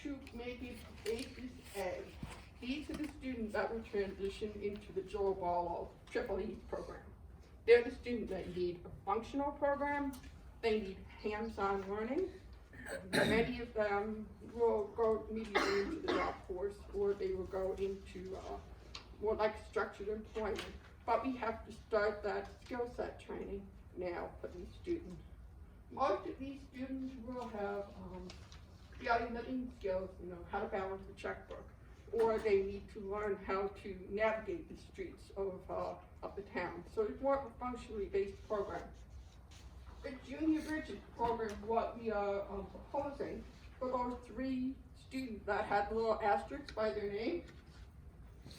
to make it basis A. These are the students that will transition into the Joel Barlow Triple E program. They're the students that need a functional program, they need hands-on learning. Many of them will go immediately into the job force, or they will go into more like structured employment. But we have to start that skill set training now for these students. Most of these students will have daily living skills, how to balance a checkbook, or they need to learn how to navigate the streets of the town. So it's more of a functionally based program. The Junior Bridges program, what we are proposing for those 3 students that had the little asterisks by their name,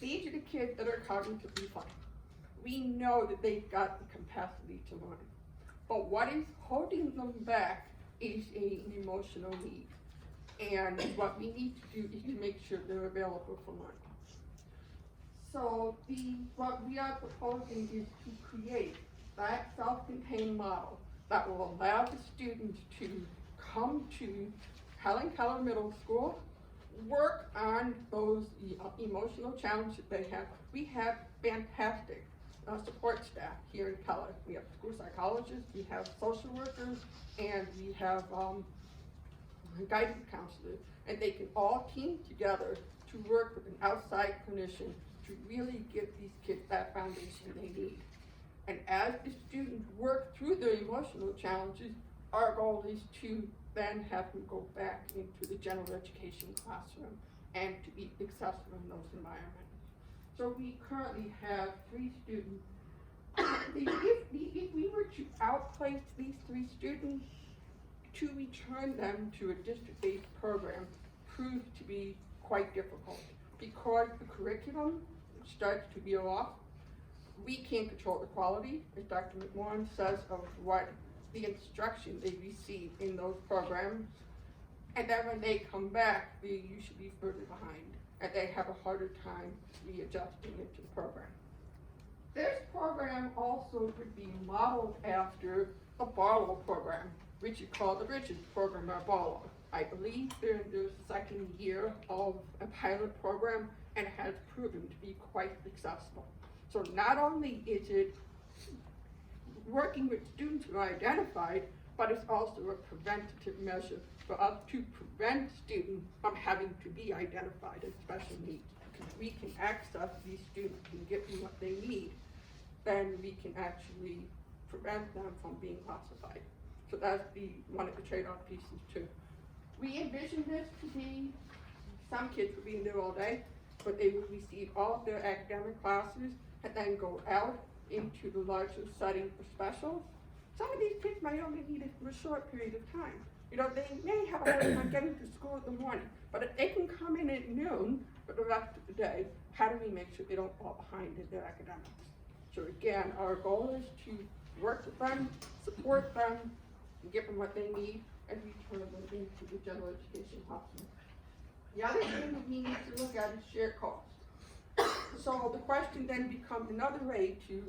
these are the kids that are cognitively fine. We know that they've got the capacity to learn. But what is holding them back is an emotional need. And what we need to do is to make sure they're available for learning. So what we are proposing is to create that self-contained model that will allow the students to come to Helen Keller Middle School, work on those emotional challenges they have. We have fantastic support staff here in Keller. We have school psychologists, we have social workers, and we have guidance counselors, and they can all team together to work with an outside clinician to really give these kids that foundation they need. And as the students work through their emotional challenges, our goal is to then have them go back into the general education classroom and to be successful in those environments. So we currently have 3 students. If we were to outplace these 3 students, to return them to a district-based program proves to be quite difficult because the curriculum starts to veer off. We can't control the quality, as Dr. McMahon says, of what the instruction they receive in those programs. And then when they come back, they're usually further behind, and they have a harder time readjusting into the program. This program also would be modeled after the Barlow program, which is called the Bridges program at Barlow. I believe they're in their 2nd year of a pilot program, and it has proven to be quite successful. So not only is it working with students who are identified, but it's also a preventative measure for us to prevent students from having to be identified as special needs. Because we can access these students and give them what they need, then we can actually prevent them from being classified. So that's one of the trade-off pieces too. We envision this to be, some kids will be in there all day, but they would receive all of their academic classes and then go out into the larger setting for specials. Some of these kids might only need it for a short period of time. You know, they may have a hard time getting to school in the morning, but if they can come in at noon for the rest of the day, how do we make sure they don't fall behind in their academics? So again, our goal is to work with them, support them, and give them what they need, and return them into the general education hospital. The other thing that we need to look at is shared cost. So the question then becomes another way to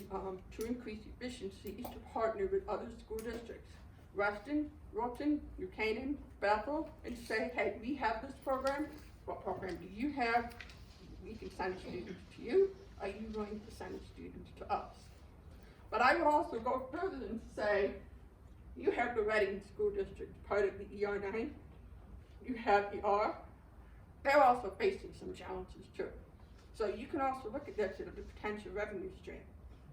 increase efficiency is to partner with other school districts. Reston, Wilton, New Canaan, Bethel, and say, hey, we have this program. What program do you have? We can send students to you. Are you willing to send students to us? But I would also go further and say, you have the Reading School District, part of the ER9. You have ER. They're also facing some challenges too. So you can also look at this as a potential revenue stream,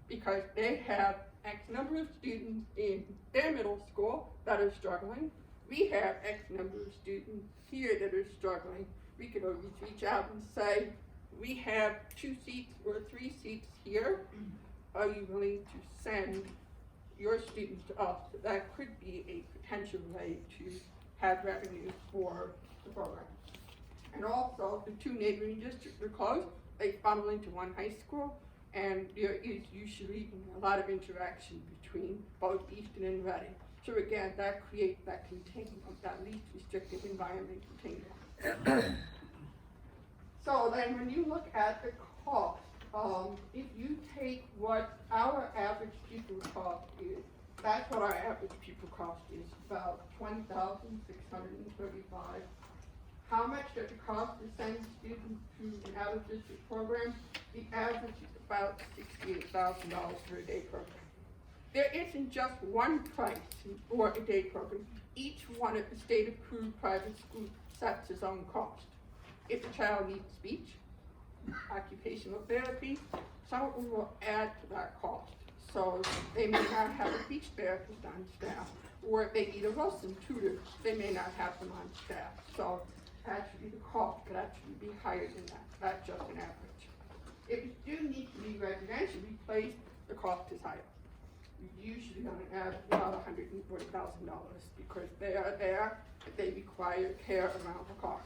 because they have X number of students in their middle school that are struggling. We have X number of students here that are struggling. We could always reach out and say, we have 2 seats or 3 seats here. Are you willing to send your students to us? That could be a potential way to have revenue for the program. And also, the 2 neighboring districts are close. They funnel into one high school, and there is usually a lot of interaction between both Easton and Reading. So again, that creates that continuum, that least restrictive environment continuum. So then when you look at the cost, if you take what our average pupil cost is, that's what our average pupil cost is, about $20,635. How much does it cost to send students to an out-of-district program? The average is about $68,000 for a day program. There isn't just one price for a day program. Each one of the state-approved private schools sets its own cost. If a child needs speech, occupational therapy, some of them will add to that cost. So they may not have a speech therapist on staff, or if they need a Wilson tutor, they may not have them on staff. So actually the cost could actually be higher than that. That's just an average. If a student needs to be residentially placed, the cost is higher. You're usually going to add about $140,000 because they are there, but they require care around the clock.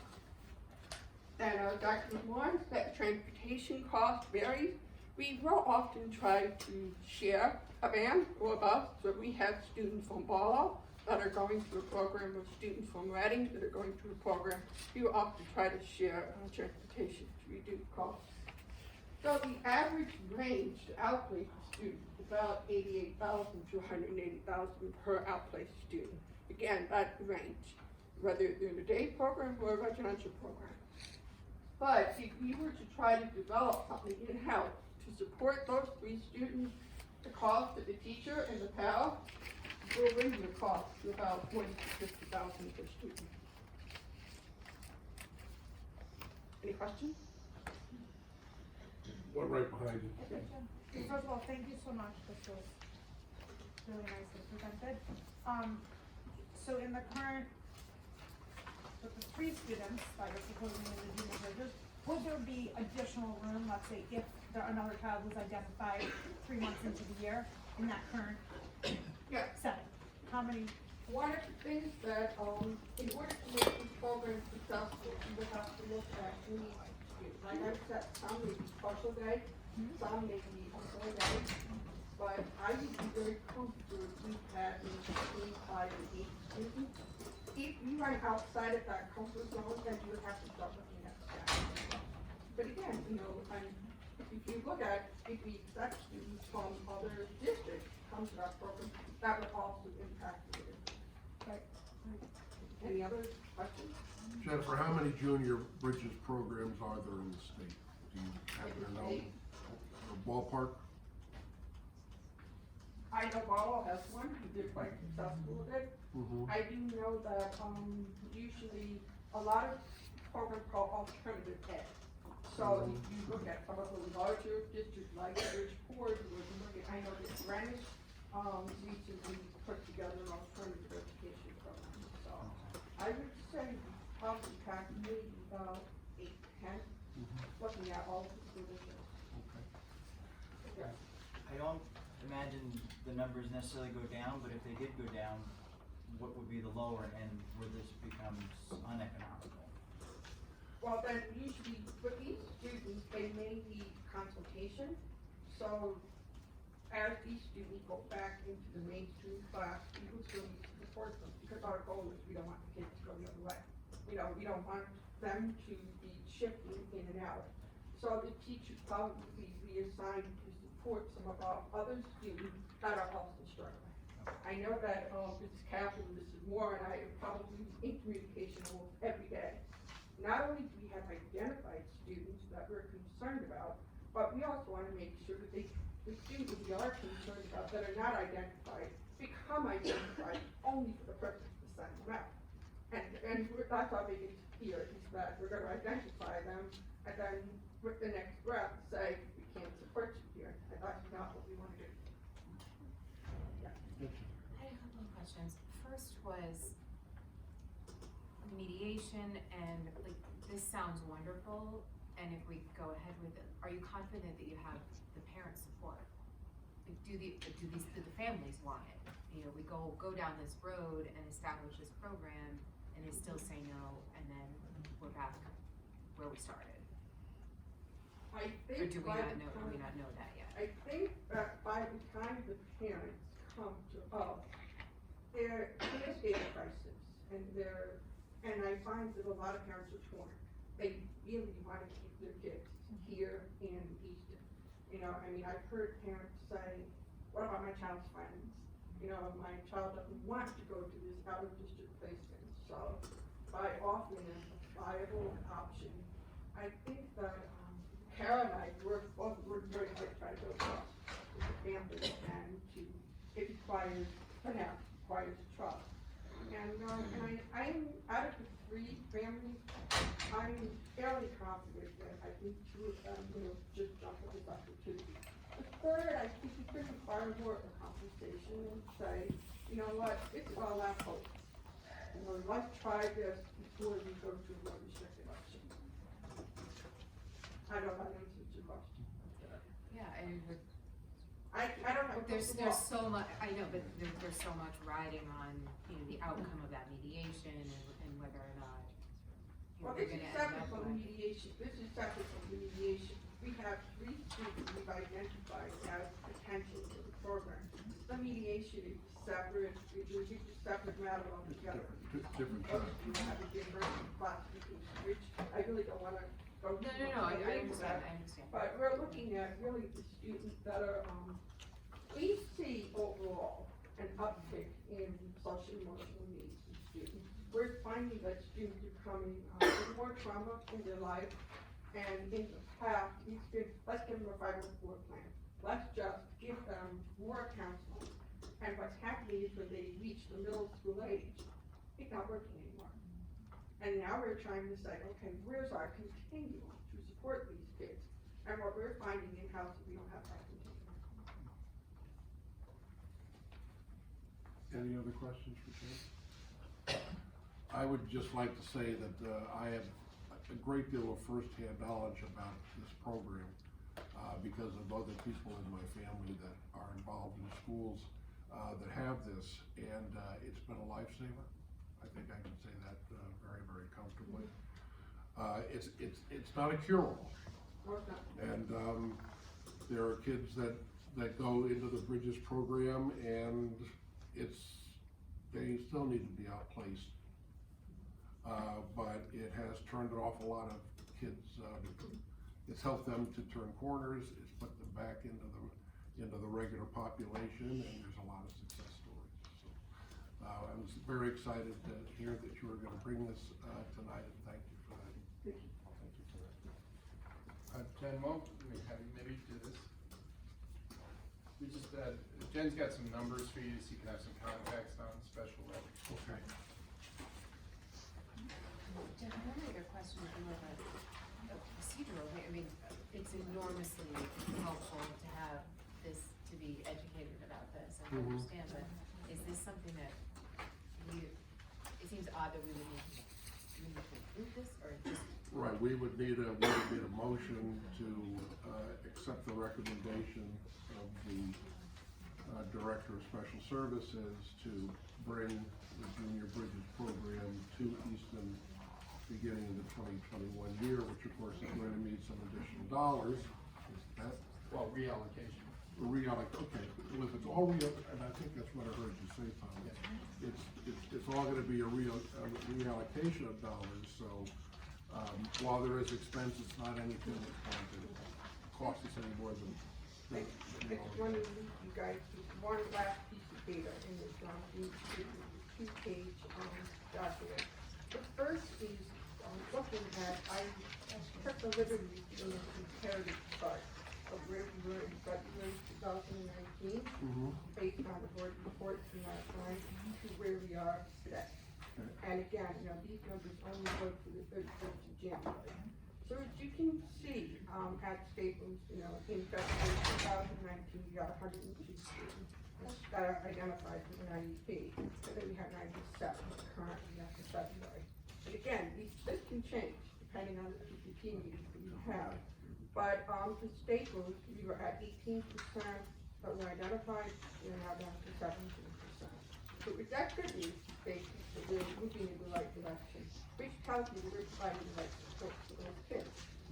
And Dr. Moore, that transportation cost varies. We will often try to share a van or a bus, so we have students from Barlow that are going through a program, or students from Reading that are going through a program. We will often try to share transportation to reduce costs. So the average range to outplace a student is about $88,000 to $180,000 per outplaced student. Again, that's the range, whether they're in a day program or a residential program. But if we were to try to develop something in-house to support those 3 students, the cost of the teacher and the pal will bring the cost to about $40,000 to $50,000 per student. Any questions? One right behind you. First of all, thank you so much. This was really nicely presented. So in the current, with the 3 students that you're proposing in the junior bridges, would there be additional room, let's say, if another child was identified 3 months into the year in that current setting? How many? One of the things that, in order to make this program successful, you would have to look at any student. Like I said, some may be partial day, some may be a full day, but I would be very comfortable if we had between 5 and 8 students. If you run outside of that comfort zone, then you would have to start looking at staff. But again, you know, if you look at, if we accept students from other districts come to our program, that would also impact the district. Right. Any other questions? Jennifer, how many junior bridges programs are there in the state? Do you happen to know? Or ballpark? I know Barlow has one, he did quite successful with it. I do know that, usually a lot of programs called alternative ed. So if you look at some of the larger districts like Bridgeport, or you look at, I know that Greenwich, recently put together an alternative education program. So I would say we probably have maybe about 8 to 10, looking imagine the numbers necessarily go down, but if they did go down, what would be the lower end where this becomes uneconomical? Well, then usually for each student, they may need consultation. So as these students go back into the mainstream class, we will still need to support them, because our goal is we don't want the kids to go the other way. We don't want them to be shifting in and out. So the teachers probably be reassigned to support some of our other students that are also struggling. I know that Mrs. Kaplan and Mrs. Moore and I are probably in communication almost every day. Not only do we have identified students that we're concerned about, but we also want to make sure that the students we are concerned about that are not identified become identified only for the purpose of sending them out. And that's our biggest fear, is that we're going to identify them and then with the next breath say, we can't support you here, and that's not what we want to do. I had a couple of questions. First was mediation, and like, this sounds wonderful, and if we go ahead with it, are you confident that you have the parent support? Like, do the families want it? You know, we go down this road and establish this program, and they still say no, and then we're back where we started. I think Or do we not know that yet? I think that by the time the parents come to us, there is a crisis, and I find that a lot of parents are torn. They really want to keep their kids here in Easton. You know, I mean, I've heard parents say, what about my child's friends? You know, my child doesn't want to go to this out-of-district placement. So by offering them a viable option, I think that Kara and I work very hard to try to build trust with the family, and it requires trust. And I'm out of the 3 families, I'm fairly confident that I think 2 of them will just jump at this opportunity. The third, I think it's going to require more of a conversation and say, you know what, it's all our hope. You know, let's try this before we go to a more restricted option. I don't know if that answers your question. Yeah, and I don't know. there's so much, I know, but there's so much riding on, you know, the outcome of that mediation and whether or not, you know, Well, we're this is gonna end separate up from the with. mediation. This is separate from the mediation. We have 3 students we've identified as potential for the program. The mediation is separate, it's a separate matter altogether. Different Those time. two have a different classification, which I really don't wanna go too No, much I into understand, that. I understand. But we're looking at really the students that are, we see overall an uptick in social emotional needs in students. We're finding that students are coming with more trauma in their life, and in the past, it's been, let's give them a 504 plan. Let's just give them more counseling. And what's happening is when they reach the middle school age, it's not working anymore. And now we're trying to say, okay, where's our continuum to support these kids? And what we're finding in-house is we don't have that continuum. Any other questions for Jim? I would just like to say that I have a great deal of firsthand knowledge about this program because of other people in my family that are involved in schools that have this, and it's been a lifesaver. I think I can say that very, very comfortably. It's not a cure-all, and there are kids that go into the Bridges program, and they still need to be outplaced. But it has turned an awful lot of kids, it's helped them to turn corners, it's put them back into the regular population, and there's a lot of success stories. So, I was very excited to hear that you were gonna bring this tonight, and thank you for that. Thank you. Thank you for that. Jen, while we have you maybe do this. We just, Jen's got some numbers for you so you can have some context on special ed. Okay. Jen, one of your questions was more of a procedural, I mean, it's enormously helpful to have this, to be educated about this and understand, but is this something that it seems odd that we would need to include this, or just? Right, we would need a motion to accept the recommendation of the Director of Special Services to bring the Junior Bridges program to Easton beginning in the 2021 year, which of course is going to need some additional dollars. Well, reallocation. Okay, well, if it's all and I think that's what I heard you say, Tom. It's all gonna be a reallocation of dollars, so, while there is expense, it's not anything that's going to cost us any more than. I just wanted to leave you guys with one last piece of data in this, two-page, document. The first is, looking at, I took the liberty of doing a comparative chart of where we were in February 2019, based on the board reports from last time, to where we are today. And again, these numbers only go to the 31st of January. So as you can see, at Staples, in February 2019, we got 102 students that are identified with an IEP, and then we have 97 currently after February. And again, this can change depending on the PPP meetings that you have. But for Staples, we were at 18% that were identified, and now down to 17%. So with that good news, Staples, that we're moving in the right direction, which tells me that we're providing the right support for those kids.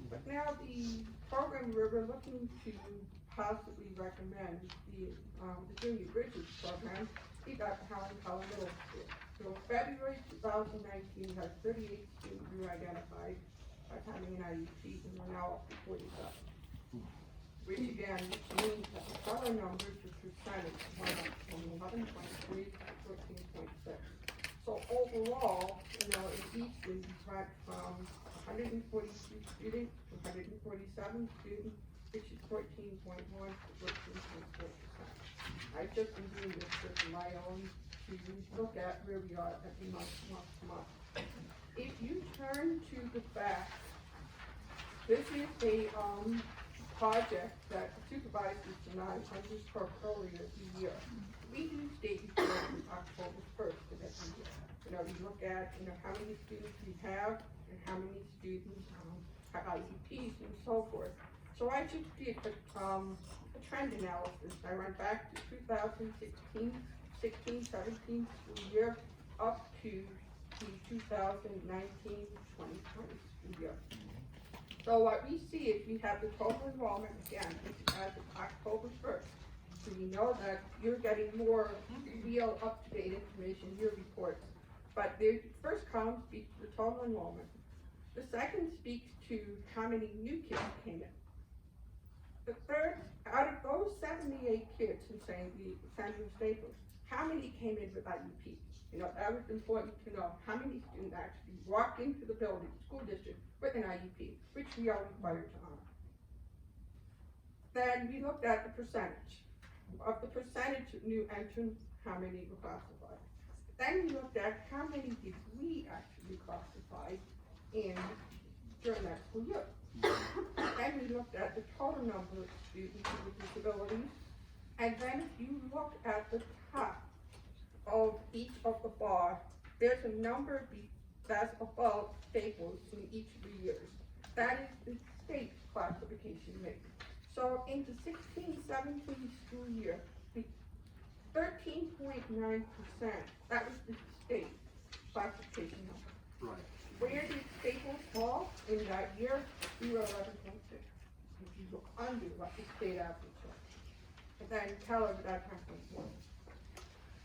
But now the program where we're looking to possibly recommend the Junior Bridges program is at Howland Middle School. So February 2019 has 38 students who were identified as having an IEP, and we're now up to 47. Which again, means that the dollar numbers, the percentage, went up from 11.3 to 14.6. So overall, in Easton, we went from 142 students to 147 students, which is 14.1 to 14.4%. I've just been doing this with my own to look at where we are every month to month. If you turn to the back, this is a project that the supervisors tonight undertook earlier this year. We do state reports on October 1st of every year. We look at how many students we have and how many students have IEPs and so forth. So I just did a trend analysis. I went back to 2016, 17 school year up to the 2019-2020 school year. So what we see is we have the total enrollment again, which is as of October 1st. So we know that you're getting more real up-to-date information, your reports. But the first column speaks to the total enrollment. The second speaks to how many new kids came in. The third, out of those 78 kids in Central Staples, how many came in with IEP? That was important to know how many students actually walked into the building, school district, with an IEP, which we are required to honor. Then we looked at the percentage. Of the percentage of new entrants, how many were classified? Then we looked at how many did we actually classify in during that school year. Then we looked at the total number of students with disabilities. And then if you look at the top of each of the bars, there's a number that's above Staples in each of the years. That is the state classification rate. So in the 16-17 school year, 13.9%, that was the state classification number. Right. Where did Staples fall in that year? We were 11.6, which is under what the state average was. And then Keller was at 10.1.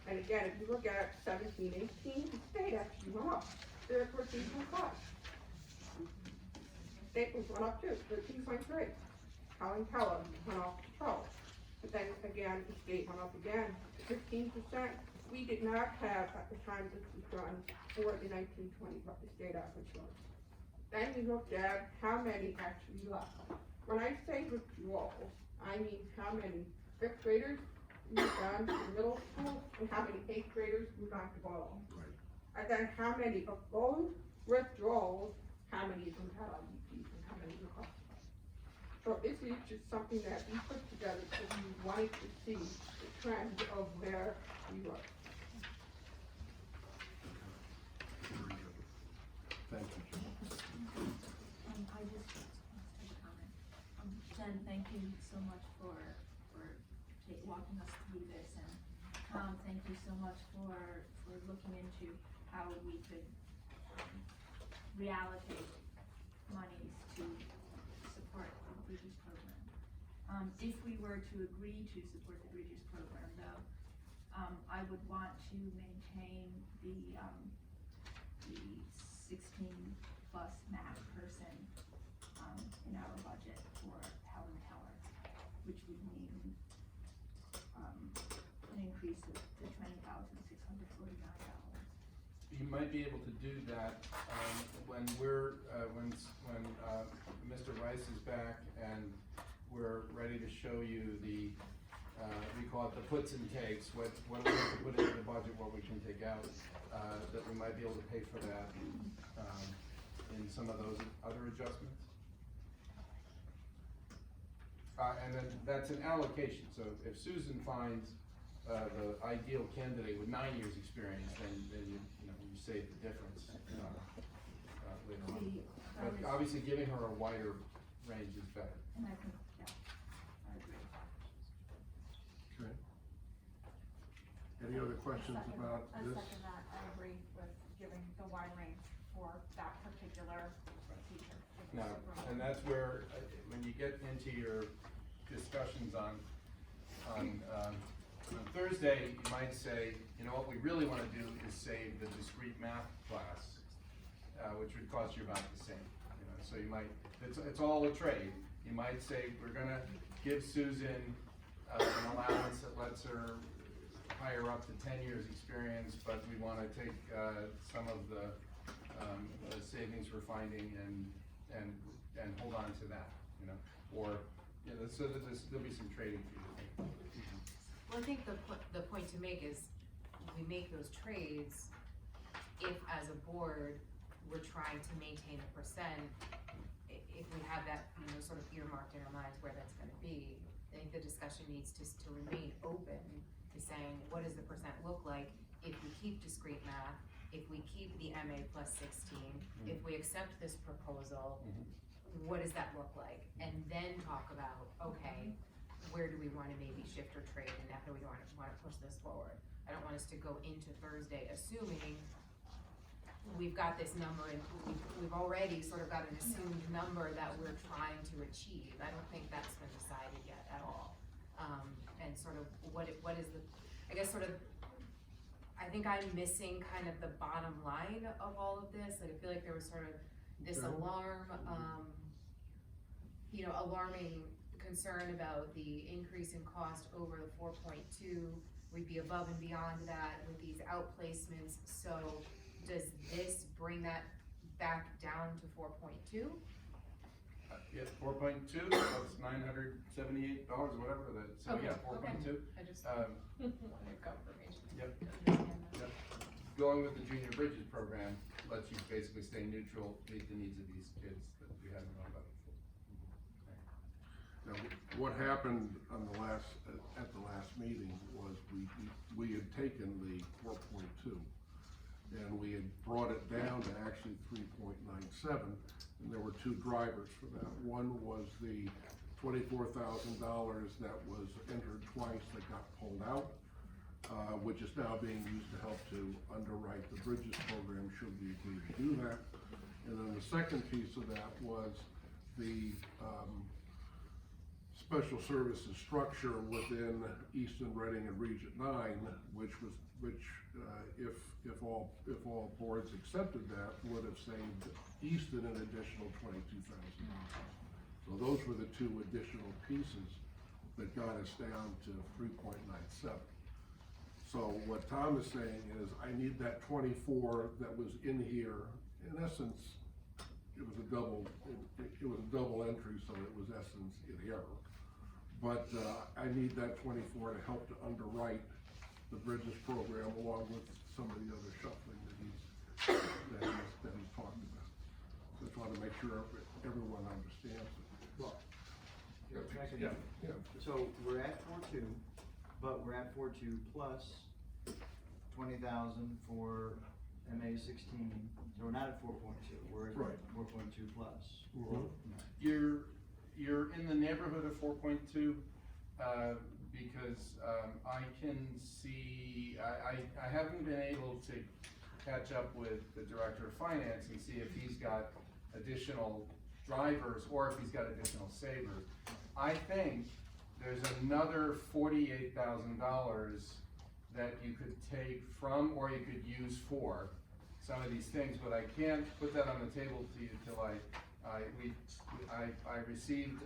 And again, if you look at 17-18, the state actually went up. They're 14.5. Staples went up too, 13.3. Howland Keller went up to 12. But then again, the state went up again, 15%. We did not have, at the time this was done, for the 1920, what the state average was. Then we looked at how many actually left. When I say withdrawals, I mean how many 5th graders moved on to middle school and how many 8th graders moved on to bottom. Right. And then how many of those withdrawals, how many of them had IEPs and how many were classified. So this is just something that we put together because we wanted to see the trend of where we were. Very good. Thank you, Jim. I just want to make a comment. Jen, thank you so much for walking us through this, and Tom, thank you so much for looking into how we could reallocate monies to support the Bridges program. If we were to agree to support the Bridges program though, I would want to maintain the 16 plus math person, in our budget for Helen Keller, which would mean, an increase of to $20,649. You might be able to do that, when Mr. Rice is back and we're ready to show you the, we call it the puts and takes, what we have to put into the budget, what we can take out, that we might be able to pay for that, in some of those other adjustments. And then that's an allocation, so if Susan finds, the ideal candidate with 9 years experience, then you save the difference, later on. But obviously giving her a wider range is better. And I think, yeah, I agree. Okay. Any other questions about I this? second that, I agree with giving the wide range for that particular teacher. No, and that's where, when you get into your discussions on Thursday, you might say, you know, what we really wanna do is save the discrete math class, which would cost you about the same, you know, so you might, it's all a trade. You might say, we're gonna give Susan an allowance that lets her hire up to 10 years experience, but we wanna take, some of the savings we're finding and hold on to that, you know, or, you know, so that there'll be some trading for you. Well, I think the point to make is, we make those trades if, as a board, we're trying to maintain a percent. If we have that, you know, sort of earmarked in our minds where that's gonna be, I think the discussion needs to remain open to saying, what does the percent look like if we keep discrete math, if we keep the MA plus 16, if we accept this proposal, what does that look like? And then talk about, okay, where do we wanna maybe shift or trade, and how do we wanna push this forward? I don't want us to go into Thursday assuming we've got this number and we've already sort of got an assumed number that we're trying to achieve. I don't think that's been decided yet at all. And sort of what is the, I guess sort of, I think I'm missing kind of the bottom line of all of this. Like, I feel like there was sort of this alarm, you know, alarming concern about the increase in cost over the 4.2. We'd be above and beyond that with these outplacements. So does this bring that back down to 4.2? Yeah, 4.2, that's $978, whatever that, so Okay, yeah, 4.2. I just wanted confirmation. Yep. Yep. Going with the Junior Bridges program lets you basically stay neutral, meet the needs of these kids that we haven't known about before. Now, what happened on at the last meeting was we had taken the 4.2 and we had brought it down to actually 3.97, and there were two drivers for that. One was the $24,000 that was entered twice that got pulled out, which is now being used to help to underwrite the Bridges program should we agree to do that. And then the second piece of that was the special services structure within Easton, Reading, and Region 9, which if all boards accepted that, would have saved Easton an additional $22,000. So those were the two additional pieces that got us down to 3.97. So what Tom is saying is, I need that 24 that was in here. In essence, it was a double entry, so it was essence in error. But I need that 24 to help to underwrite the Bridges program along with some of the other shuffling that he's talking about. So I just want to make sure everyone understands it. Well, Yeah. so we're at 4.2, but we're at 4.2 plus 20,000 for MA 16. So we're not at 4.2. We're at 4.2 plus. You're in the neighborhood of 4.2, because, I can see, I haven't been able to catch up with the Director of Finance and see if he's got additional drivers or if he's got additional savers. I think there's another $48,000 that you could take from or you could use for some of these things, but I can't put that on the table to you till I received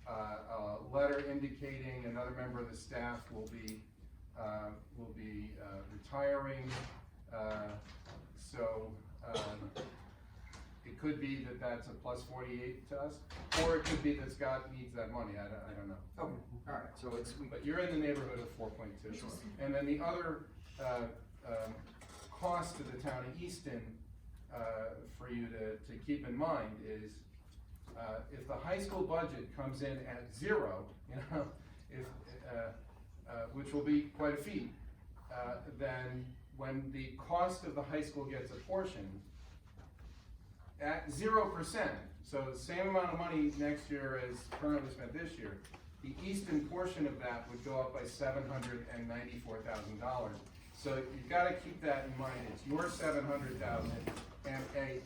a letter indicating another member of the staff will be retiring. So it could be that that's a plus 48 to us, or it could be that Scott needs that money. I don't know. Okay, all right. So it's But you're in the neighborhood of 4.2. And then the other cost to the town of Easton for you to keep in mind is if the high school budget comes in at 0, which will be quite a feat, then when the cost of the high school gets apportioned at 0%, so the same amount of money next year as currently spent this year, the Easton portion of that would go up by $794,000. So you've got to keep that in mind. It's your 700,000 and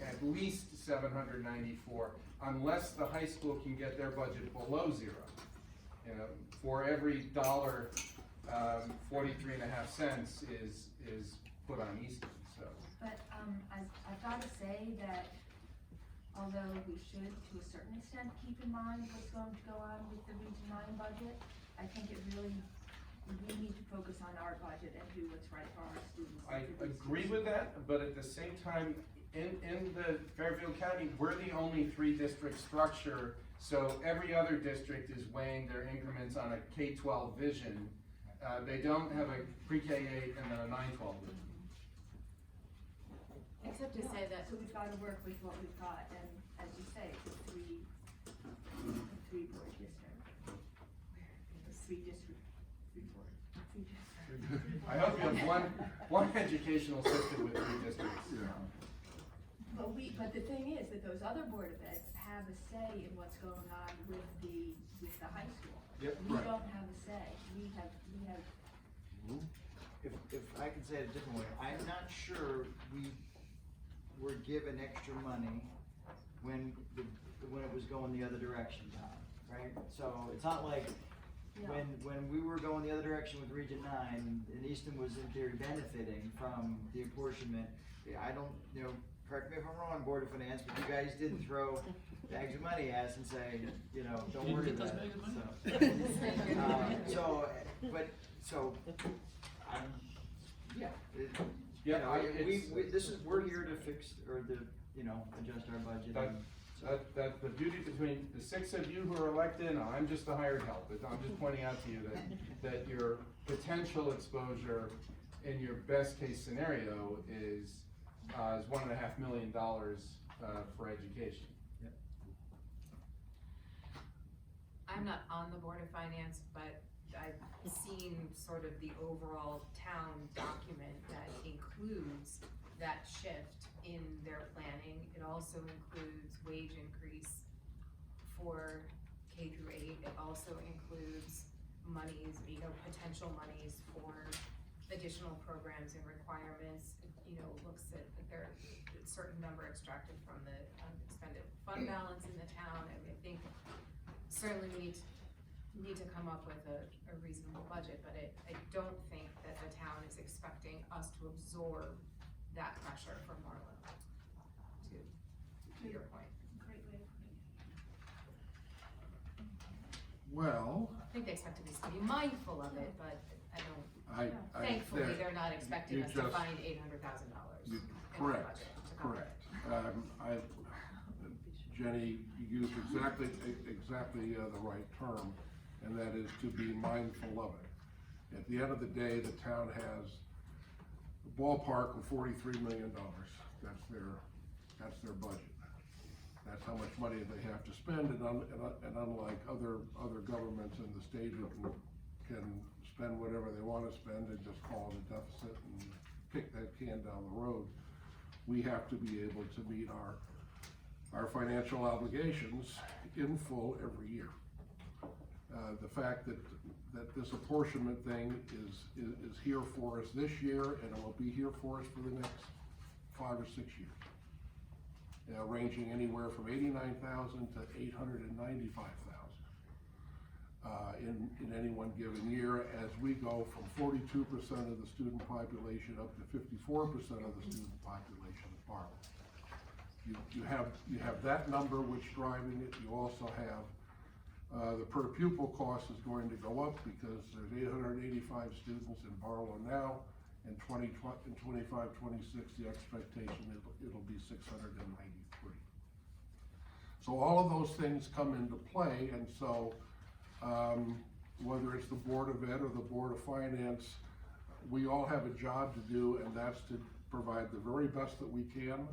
at least 794, unless the high school can get their budget below 0. For every dollar, 43.5 cents is put on Easton. So. But I've got to say that although we should, to a certain extent, keep in mind what's going to go on with the Region 9 budget, I think we need to focus on our budget and do what's right for our students. I agree with that, but at the same time, in the Fairfield County, we're the only 3-district structure, so every other district is weighing their increments on a K-12 vision. They don't have a pre-K-8 and then a 9-12 vision. Except to say that, so we've got to work with what we've got, and as you say, it's a three board district. I hope you have one educational system with 3 districts. But the thing is that those other Board of Eds have a say in what's going on with the high school. Yep. We don't have a say, we have. if I can say it a different way, I'm not sure we were given extra money when it was going the other direction, Tom, right? So it's not like when we were going the other direction with Region 9 and Easton was in theory benefiting from the apportionment. I don't, correct me if I'm wrong, Board of Finance, but you guys didn't throw bags of money at us and say, don't worry about it. We're here to fix or adjust our budget. That's the beauty between the 6 of you who are elected, and I'm just the hired help. I'm just pointing out to you that your potential exposure in your best case scenario is $1.5 million for education. Yep. I'm not on the Board of Finance, but I've seen sort of the overall town document that includes that shift in their planning. It also includes wage increase for K through 8. It also includes monies, potential monies for additional programs and requirements. Looks at there are a certain number extracted from the expended fund balance in the town, and I think certainly we need to come up with a reasonable budget, but I don't think that the town is expecting us to absorb that pressure from Marlowe, to your point. Great way of putting it. Well, I think they expect us to be mindful of it, but I don't, thankfully, they're not expecting us to find $800,000 in our correct, budget to correct. Jenny used exactly the right term, and that is to be mindful of it. At the end of the day, the town has a ballpark of $43 million. That's their budget. That's how much money they have to spend, and unlike other governments in the state who can spend whatever they want to spend and just call it a deficit and kick that can down the road, we have to be able to meet our financial obligations in full every year. The fact that that this apportionment thing is here for us this year, and it will be here for us for the next 5 or 6 years. Ranging anywhere from 89,000 to 895,000 in any one given year, as we go from 42% of the student population up to 54% of the student population of Barlow. You have that number which driving it. You also have the per pupil cost is going to go up because there's 885 students in Barlow now. In 25-26, the expectation it'll be 693. So all of those things come into play, and so whether it's the Board of Ed or the Board of Finance, we all have a job to do, and that's to provide the very best that we can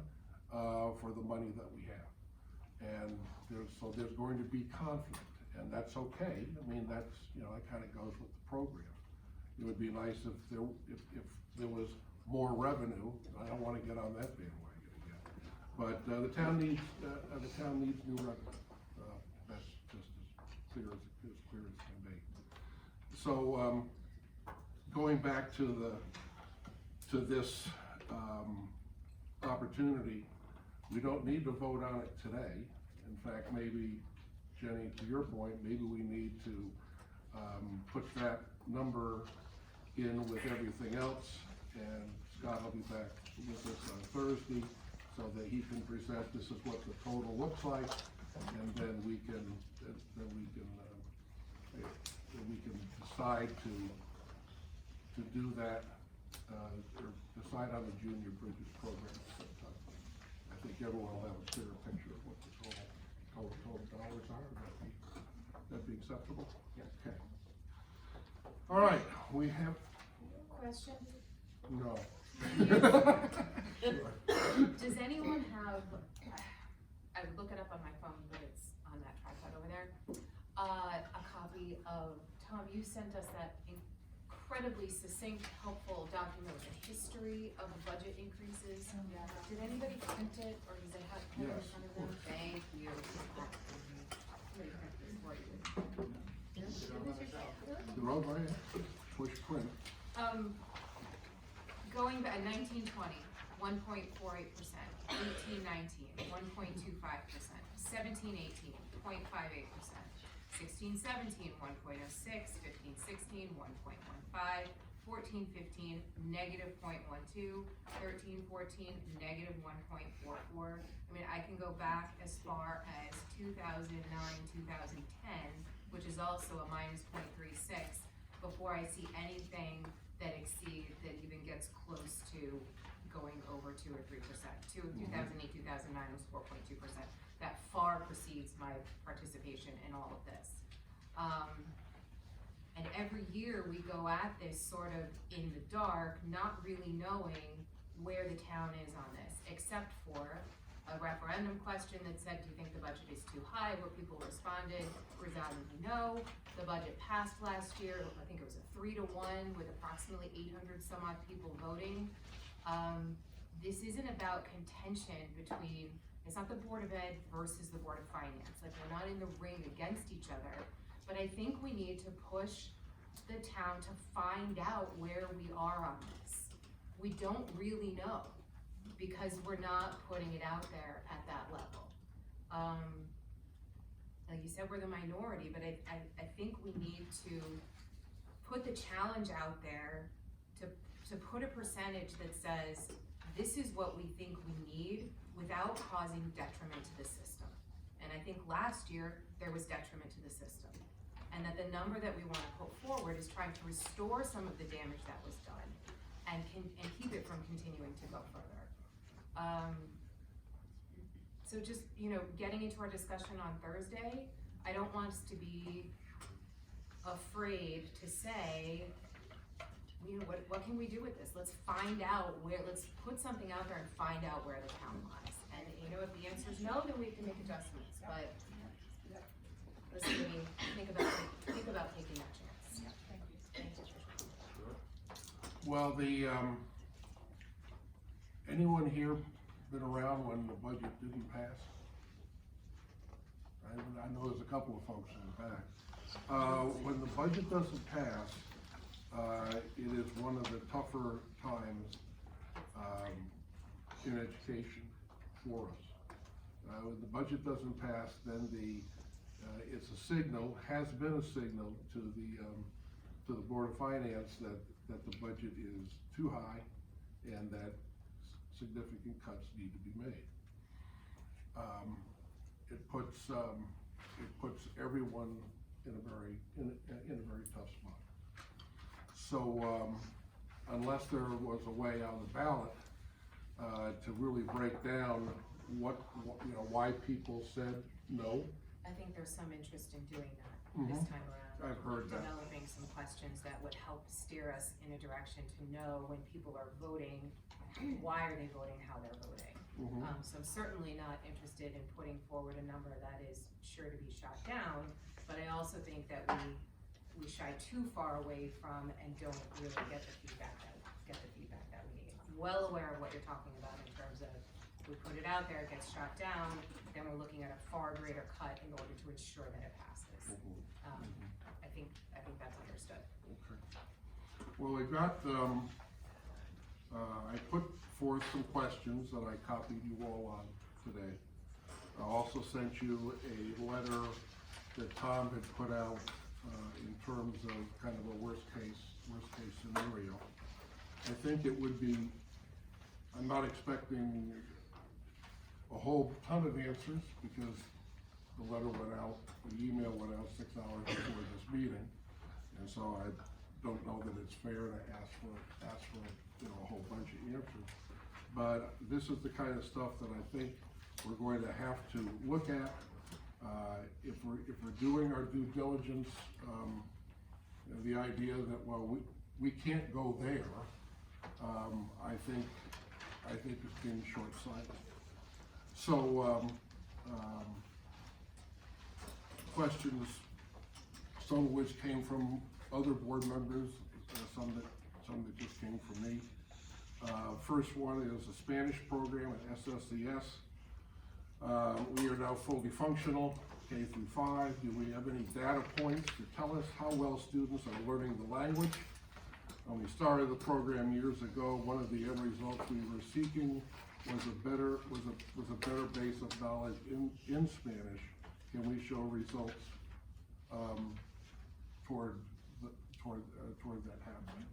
for the money that we have. And there's going to be conflict, and that's okay. I mean, that's, that kind of goes with the program. It would be nice if there was more revenue. I don't want to get on that bandwagon again, but the town needs new revenue. That's just as clear as can be. So going back to this opportunity, we don't need to vote on it today. In fact, maybe, Jenny, to your point, maybe we need to put that number in with everything else, and Scott will be back with us on Thursday so that he can present this is what the total looks like, and then we can decide to do that or decide on the junior bridges program at some time. I think everyone will have a clearer picture of what the total dollars are. That'd be acceptable? Yeah. Okay. All right, we have. Question? No. Does anyone have, I would look it up on my phone, but it's on that tripod over there, a copy of, Tom, you sent us that incredibly succinct, helpful document with the history of the budget increases. Yeah. Did anybody print it, or does it have pen in Yes, front of of them? course. Thank you. Somebody print this for you. The road right here, push print. Going back, 1920, 1.48%, 1819, 1.25%, 1718, 0.58%, 1617, 1.06, 1516, 1.15, 1415, negative 0.12, 1314, negative 1.44. I mean, I can go back as far as 2009, 2010, which is also a minus 0.36, before I see anything that even gets close to going over 2 or 3%. 2008, 2009 was 4.2%. That far precedes my participation in all of this. And every year we go at this sort of in the dark, not really knowing where the town is on this, except for a referendum question that said, do you think the budget is too high? Where people responded resoundingly no. The budget passed last year. I think it was a 3-to-1 with approximately 800 some odd people voting. This isn't about contention between, it's not the Board of Ed versus the Board of Finance. Like, we're not in the ring against each other, but I think we need to push the town to find out where we are on this. We don't really know, because we're not putting it out there at that level. Like you said, we're the minority, but I think we need to put the challenge out there to put a percentage that says, this is what we think we need without causing detriment to the system. And I think last year, there was detriment to the system. And that the number that we want to put forward is trying to restore some of the damage that was done and keep it from continuing to go further. So just, getting into our discussion on Thursday, I don't want us to be afraid to say, what can we do with this? Let's find out let's put something out there and find out where the town lies. And if the answer is no, then we can make adjustments, but let's maybe think about taking that chance. Thank you. Well, anyone here been around when the budget didn't pass? I know there's a couple of folks in the back. When the budget doesn't pass, it is one of the tougher times in education for us. When the budget doesn't pass, then it's a signal, has been a signal to the Board of Finance that the budget is too high and that significant cuts need to be made. It puts everyone in a very tough spot. So unless there was a way on the ballot to really break down why people said no. I think there's some interest in doing that Mm-hmm. this time around. I've heard that. Developing some questions that would help steer us in a direction to know when people are voting, why are they voting, how they're voting. Mhm. So I'm certainly not interested in putting forward a number that is sure to be shot down, but I also think that we shy too far away from and don't really get the feedback that we need. I'm well aware of what you're talking about in terms of we put it out there, it gets shot down, then we're looking at a far greater cut in order to ensure that it passes. I think that's understood. Okay. Well, I got, I put forth some questions that I copied you all on today. I also sent you a letter that Tom had put out in terms of kind of a worst case scenario. I think it would be, I'm not expecting a whole ton of answers because the letter went out, the email went out 6 hours before this meeting, and so I don't know that it's fair to ask for a whole bunch of answers. But this is the kind of stuff that I think we're going to have to look at. If we're doing our due diligence, the idea that we can't go there, I think it's being short-sighted. So questions, some of which came from other board members, some that just came from me. First one is a Spanish program at SSCS. We are now fully functional, K through 5. Do we have any data points to tell us how well students are learning the language? When we started the program years ago, one of the end results we were seeking was a better base of knowledge in Spanish. Can we show results toward that happening?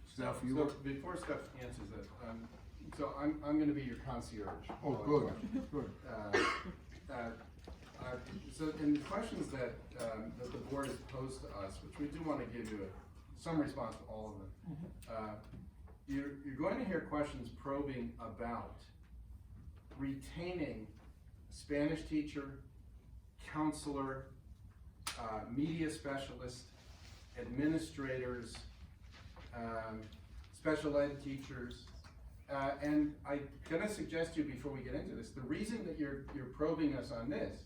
Steph, you So before Steph answers that, so I'm going to be your concierge. Oh, good, good. So in the questions that the board has posed to us, which we do want to give you some response to all of them, you're going to hear questions probing about retaining Spanish teacher, counselor, media specialist, administrators, special ed teachers, and I'm gonna suggest to you before we get into this, the reason that you're probing us on this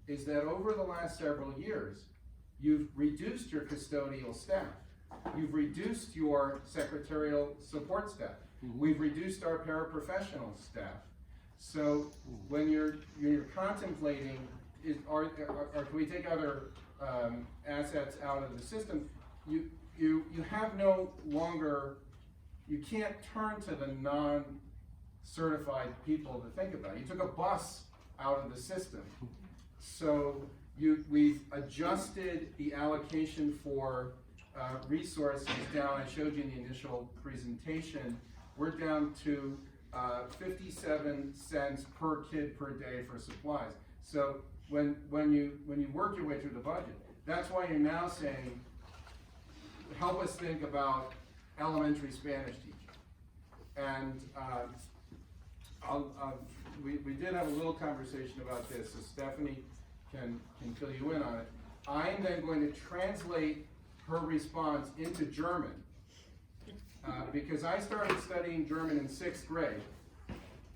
is that over the last several years, you've reduced your custodial staff. You've reduced your secretarial support staff. We've reduced our paraprofessional staff. So when you're contemplating, or can we take other assets out of the system, you have no longer, you can't turn to the non-certified people to think about it. You took a bus out of the system. So we've adjusted the allocation for resources down. I showed you in the initial presentation. We're down to 57 cents per kid per day for supplies. So when you work your way through the budget, that's why you're now saying, help us think about elementary Spanish teaching. And we did have a little conversation about this, so Stephanie can fill you in on it. I'm then going to translate her response into German, because I started studying German in 6th grade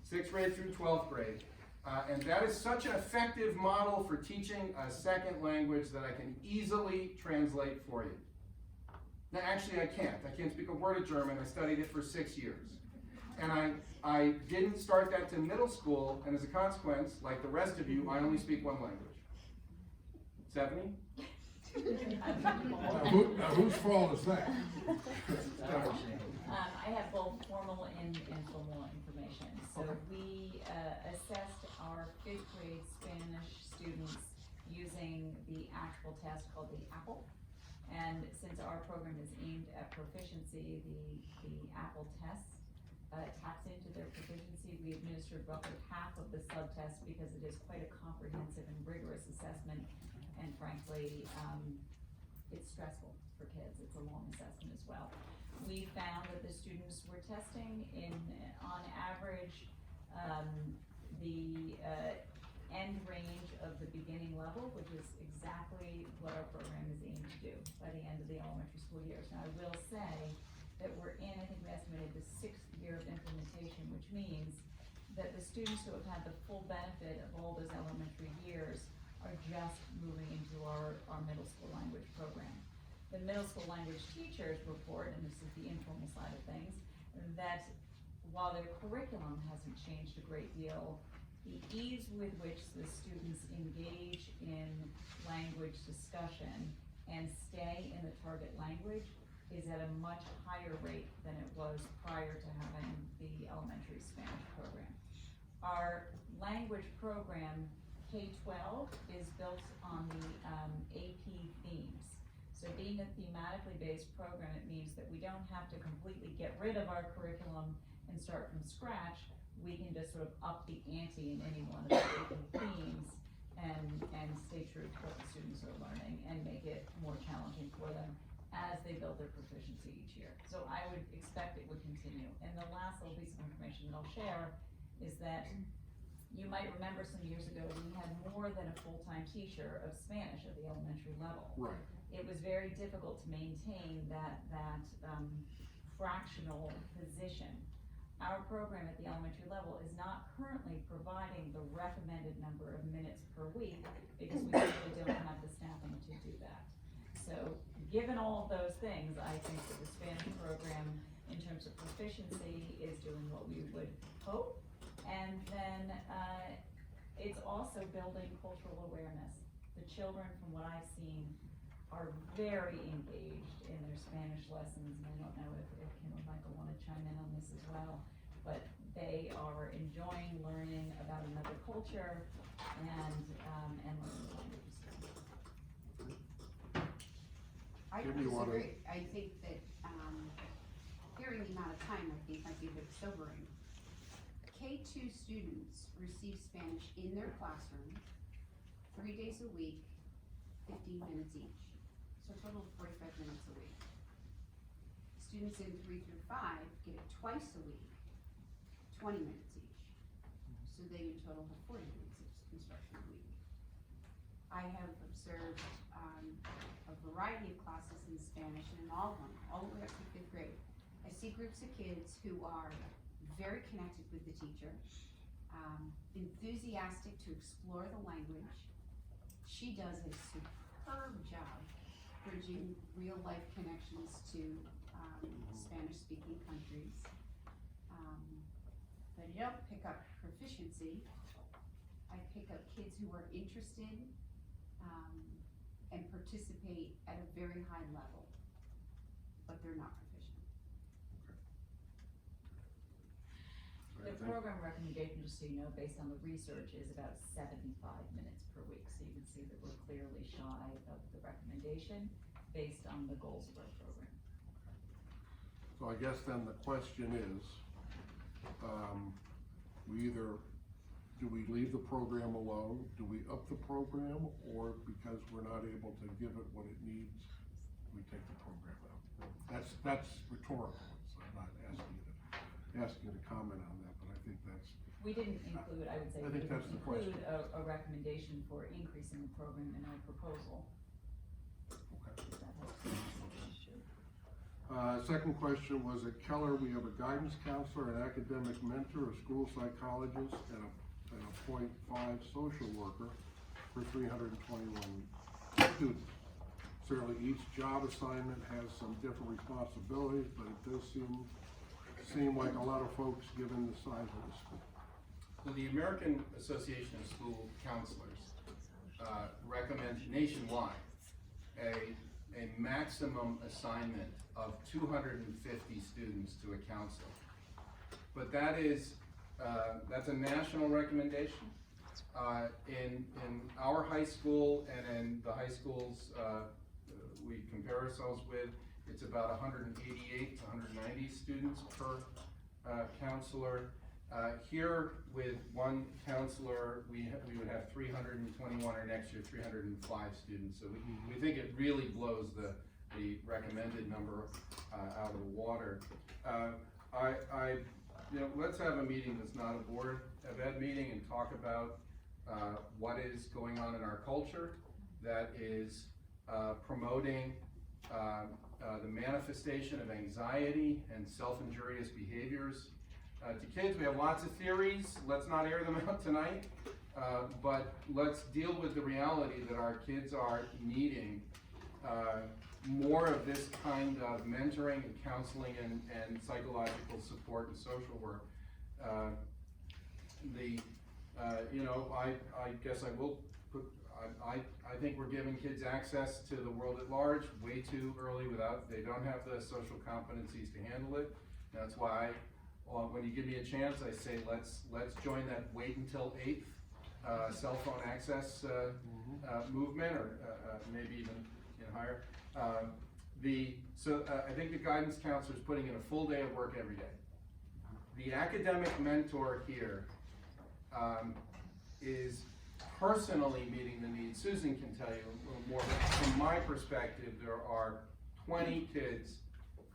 through 12th grade. And that is such an effective model for teaching a second language that I can easily translate for you. Now, actually, I can't. I can't speak a word of German. I studied it for 6 years. And I didn't start that to middle school, and as a consequence, like the rest of you, I only speak one language. 70? Now, whose fault is that? I have both formal and informal information. So we assessed our 5th grade Spanish students using the actual test called the APPLE. And since our program is aimed at proficiency, the APPLE test taps into their proficiency. We administered roughly half of the subtest because it is quite a comprehensive and rigorous assessment. And frankly, it's stressful for kids. It's a long assessment as well. We found that the students were testing on average, the end range of the beginning level, which is exactly what our program is aimed to do by the end of the elementary school years. Now, I will say that we're in, I think we estimated the 6th year of implementation, which means that the students who have had the full benefit of all those elementary years are just moving into our middle school language program. The middle school language teachers report, and this is the informal side of things, that while their curriculum hasn't changed a great deal, the ease with which the students engage in language discussion and stay in the target language is at a much higher rate than it was prior to having the elementary Spanish program. Our language program, K-12, is built on the AP themes. So being a thematically based program, it means that we don't have to completely get rid of our curriculum and start from scratch. We can just sort of up the ante in any one of the AP themes and stay true to what the students are learning and make it more challenging for them as they build their proficiency each year. So I would expect it would continue. And the last little piece of information that I'll share is that you might remember some years ago, we had more than a full-time teacher of Spanish at the elementary level. Right. It was very difficult to maintain that fractional position. Our program at the elementary level is not currently providing the recommended number of minutes per week because we simply don't have the staffing to do that. So given all of those things, I think that the Spanish program in terms of proficiency is doing what we would hope. And then it's also building cultural awareness. The children, from what I've seen, are very engaged in their Spanish lessons, and I don't know if Kim or Michael want to chime in on this as well, but they are enjoying learning about another culture and learning languages. I Kim, you wanna- disagree. I think that, hearing the amount of time, I think might be a bit sobering. K2 students receive Spanish in their classroom 3 days a week, 15 minutes each. So a total of 45 minutes a week. Students in 3 through 5 get it twice a week, 20 minutes each. So they in total have 40 minutes of instruction a week. I have observed a variety of classes in Spanish, and in all of them, all the way up to 5th grade. I see groups of kids who are very connected with the teacher, enthusiastic to explore the language. She does a superb job bridging real life connections to Spanish speaking countries. But I don't pick up proficiency. I pick up kids who are interested and participate at a very high level, but they're not proficient. The program recommendation, just so you know, based on the research, is about 75 minutes per week. So you can see that we're clearly shy of the recommendation based on the goals of our program. So I guess then the question is, do we leave the program alone? Do we up the program, or because we're not able to give it what it needs, we take the program out? That's rhetorical. So I'm not asking you to comment on that, but I think that's. We didn't include, I would say, I we think didn't that's the include question. a recommendation for increasing the program in our proposal. Second question was at Keller, we have a guidance counselor, an academic mentor, a school psychologist, and a .5 social worker for 321 students. Certainly each job assignment has some different responsibilities, but it does seem like a lot of folks given the size of the school. So the American Association of School Counselors recommends nationwide a maximum assignment of 250 students to a counselor. But that is, that's a national recommendation. In our high school and in the high schools we compare ourselves with, it's about 188 to 190 students per counselor. Here with one counselor, we would have 321, or next year 305 students. So we think it really blows the recommended number out of the water. Let's have a meeting that's not a Board of Ed meeting and talk about what is going on in our culture that is promoting the manifestation of anxiety and self-injurious behaviors to kids. We have lots of theories. Let's not air them out tonight, but let's deal with the reality that our kids are needing more of this kind of mentoring and counseling and psychological support and social work. I guess I will put, I think we're giving kids access to the world at large way too early they don't have the social competencies to handle it. That's why when you give me a chance, I say let's join that wait until 8th cell phone access movement, or maybe even higher. I think the guidance counselor is putting in a full day of work every day. The academic mentor here is personally meeting the needs. Susan can tell you a little more, but from my perspective, there are 20 kids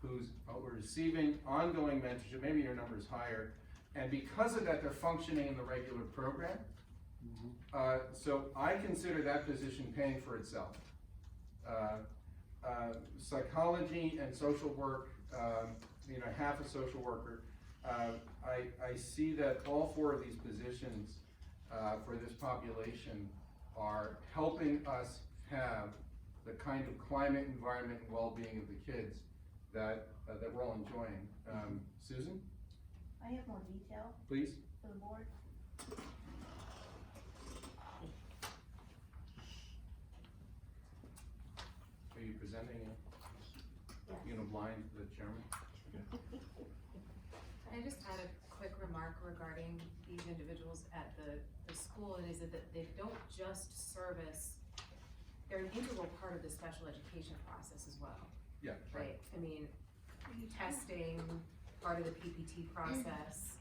who are receiving ongoing mentorship. Maybe your number is higher, and because of that, they're functioning in the regular program. So I consider that position paying for itself. Psychology and social work, half a social worker. I see that all 4 of these positions for this population are helping us have the kind of climate, environment, and well-being of the kids that we're all enjoying. Susan? I have more detail. Please. For the board. Are you presenting it? Yes. Blind to the chairman? I just had a quick remark regarding these individuals at the school, and is that they don't just service, they're an integral part of the special education process as well. Yeah. Right, I mean, testing, part of the PPT process,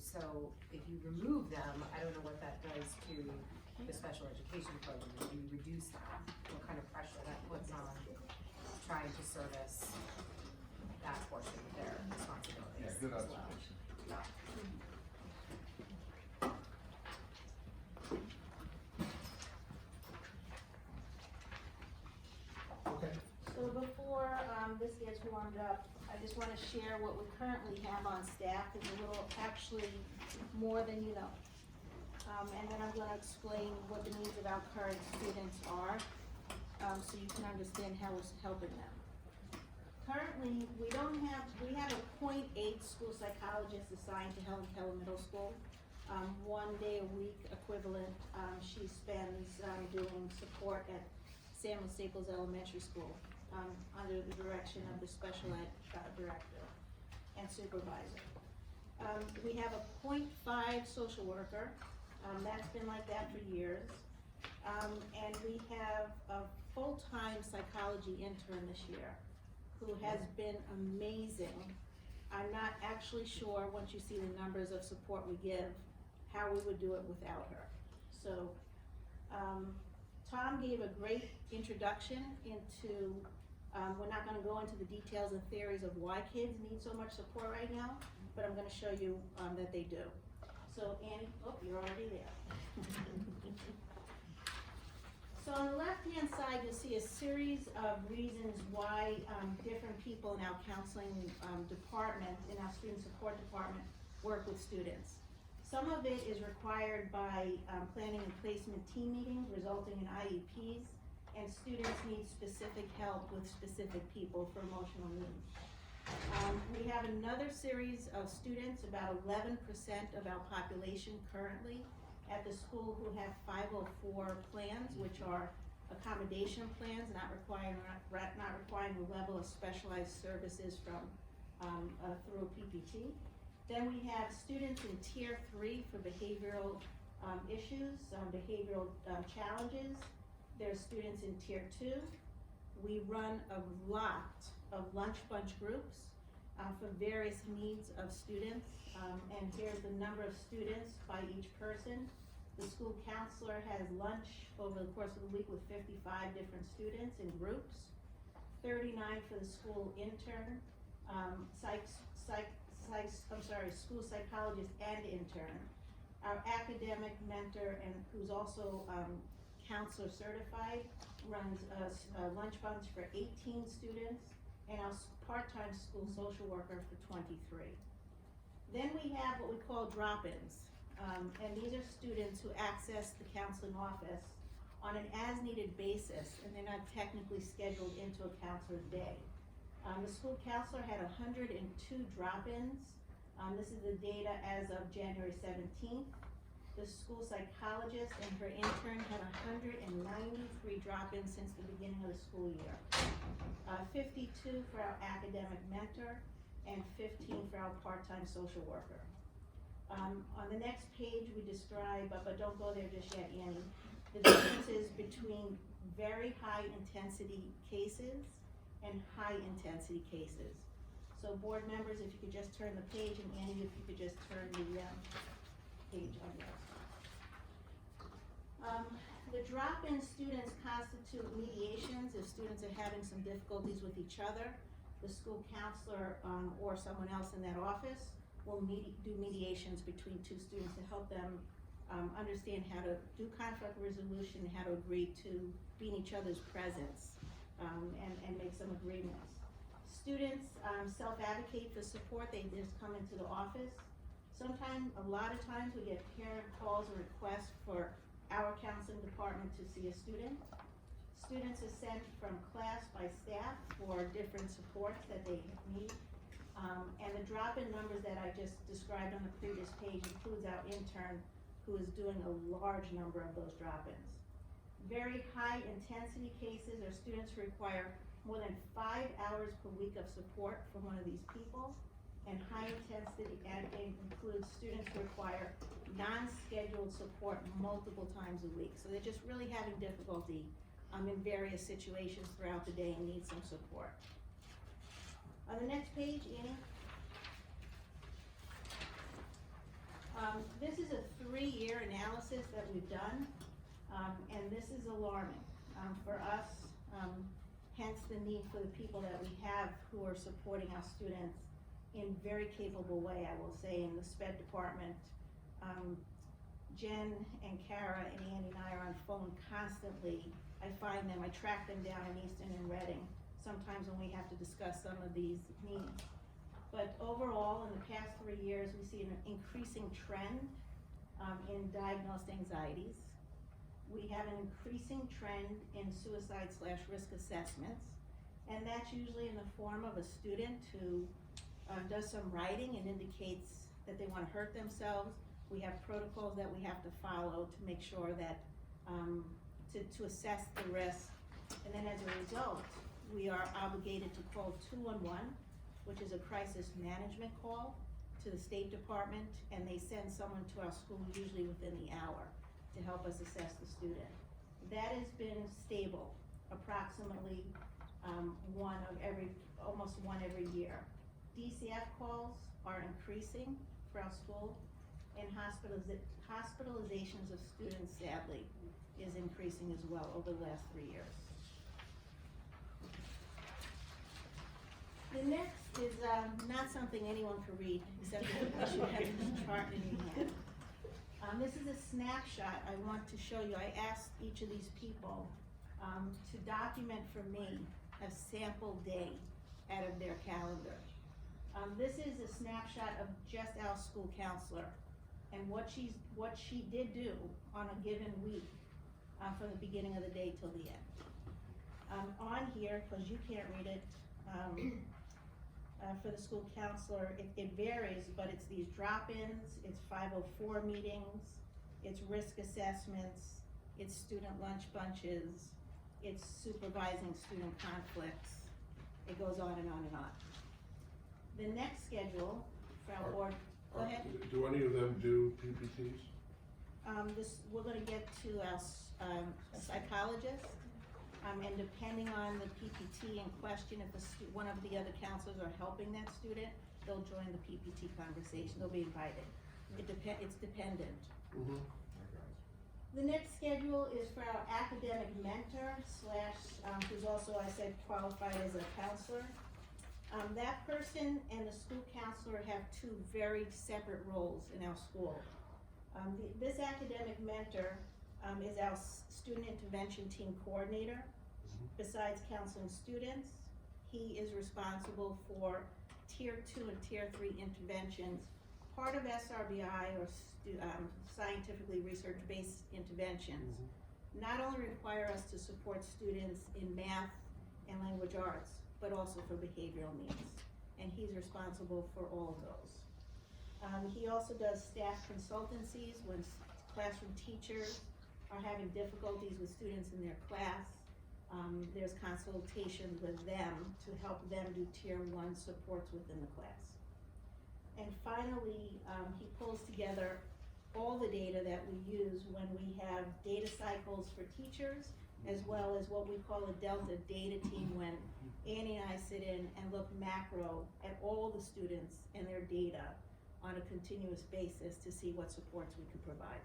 so if you remove them, I don't know what that does to the special education program. If you reduce that, what kind of pressure that puts on trying to service that portion of their responsibilities Yeah, good as observation. well. Okay. So before this gets warmed up, I just want to share what we currently have on staff. It's a little, actually, more than you know. And then I'm going to explain what the needs of our current students are, so you can understand how it's helping them. Currently, we have a .8 school psychologist assigned to Helen Keller Middle School. 1 day a week equivalent, she spends doing support at Samuel Staples Elementary School, under the direction of the special ed director and supervisor. We have a .5 social worker, that's been like that for years. And we have a full-time psychology intern this year who has been amazing. I'm not actually sure, once you see the numbers of support we give, how we would do it without her. So, Tom gave a great introduction into, we're not gonna go into the details and theories of why kids need so much support right now, but I'm gonna show you that they do. So Annie, oh, you're already there. So on the left-hand side, you'll see a series of reasons why different people in our counseling department, in our student support department, work with students. Some of it is required by planning and placement team meetings resulting in IEPs, and students need specific help with specific people for emotional needs. We have another series of students, about 11% of our population currently, at the school who have 504 plans, which are accommodation plans, not requiring a level of specialized services from through PPT. Then we have students in Tier 3 for behavioral issues, behavioral challenges. There's students in Tier 2. We run a lot of lunch bunch groups for various needs of students. And here's the number of students by each person. The school counselor has lunch over the course of the week with 55 different students in groups. 39 for the school intern, school psychologist and intern. Our academic mentor, and who's also counselor certified, runs a lunch bunch for 18 students, and our part-time school social worker for 23. Then we have what we call drop-ins, and these are students who access the counseling office on an as-needed basis, and they're not technically scheduled into a counselor's day. The school counselor had 102 drop-ins. This is the data as of January 17th. The school psychologist and her intern had 193 drop-ins since the beginning of the school year. 52 for our academic mentor and 15 for our part-time social worker. On the next page we describe, but don't go there just yet, Annie, the differences between very high intensity cases and high intensity cases. So board members, if you could just turn the page, and Annie, if you could just turn the page on yours. The drop-in students constitute mediations if students are having some difficulties with each other. The school counselor or someone else in that office will do mediations between two students to help them understand how to do conflict resolution, how to agree to be in each other's presence, and make some agreements. Students self-advocate for support. They just come into the office. Sometimes, a lot of times, we get parent calls or requests for our counseling department to see a student. Students are sent from class by staff for different supports that they need. And the drop-in numbers that I just described on the previous page includes our intern who is doing a large number of those drop-ins. Very high intensity cases are students who require more than 5 hours per week of support from one of these people. And high intensity includes students who require non-scheduled support multiple times a week. So they're just really having difficulty in various situations throughout the day and need some support. On the next page, Annie. This is a 3-year analysis that we've done, and this is alarming for us, hence the need for the people that we have who are supporting our students in very capable way, I will say, in the SPED department. Jen and Kara and Andy and I are on phone constantly. I find them, I track them down in Easton and Reading, sometimes when we have to discuss some of these needs. But overall, in the past 3 years, we see an increasing trend in diagnosed anxieties. We have an increasing trend in suicide/risk assessments, and that's usually in the form of a student who does some writing and indicates that they want to hurt themselves. We have protocols that we have to follow to make sure that, to assess the risk. And then as a result, we are obligated to call 211, which is a crisis management call to the State Department, and they send someone to our school usually within the hour to help us assess the student. That has been stable, approximately almost one every year. DCF calls are increasing for our school, and hospitalizations of students, sadly, is increasing as well over the last 3 years. The next is not something anyone can read, except for you should have this chart in your hand. This is a snapshot I want to show you. I asked each of these people to document for me a sample day out of their calendar. This is a snapshot of just our school counselor and what she did do on a given week from the beginning of the day till the end. On here, because you can't read it, for the school counselor, it varies, but it's these drop-ins, it's 504 meetings, it's risk assessments, it's student lunch bunches, it's supervising student conflicts. It goes on and on and on. The next schedule for our board, go ahead. Do any of them do PPTs? We're gonna get to our, psychologist, and depending on the PPT in question, if one of the other counselors are helping that student, they'll join the PPT conversation, they'll be invited. It's dependent. Mm-hmm. The next schedule is for our academic mentor slash, who's also, I said, qualified as a counselor. That person and the school counselor have two very separate roles in our school. This academic mentor is our student intervention team coordinator. Besides counseling students, he is responsible for Tier 2 and Tier 3 interventions, part of SRBI or scientifically research-based interventions. Not only require us to support students in math and language arts, but also for behavioral needs. And he's responsible for all of those. He also does staff consultancies when classroom teachers are having difficulties with students in their class. There's consultations with them to help them do Tier 1 supports within the class. And finally, he pulls together all the data that we use when we have data cycles for teachers, as well as what we call a Delta data team, when Annie and I sit in and look macro at all the students and their data on a continuous basis to see what supports we can provide.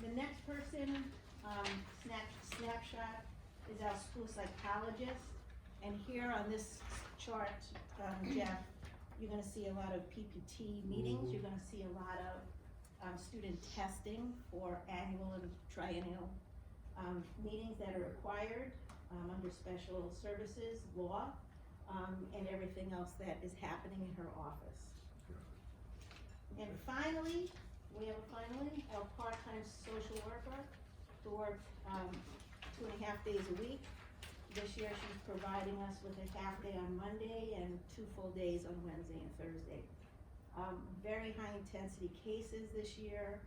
The next person, snapshot, is our school psychologist. And here on this chart, Jeff, you're gonna see a lot of PPT meetings. You're gonna see a lot of student testing for annual and triennial meetings that are required under special services law, and everything else that is happening in her office. And finally, our part-time social worker who works 2.5 days a week. This year she's providing us with a half day on Monday and 2 full days on Wednesday and Thursday. Very high intensity cases this year.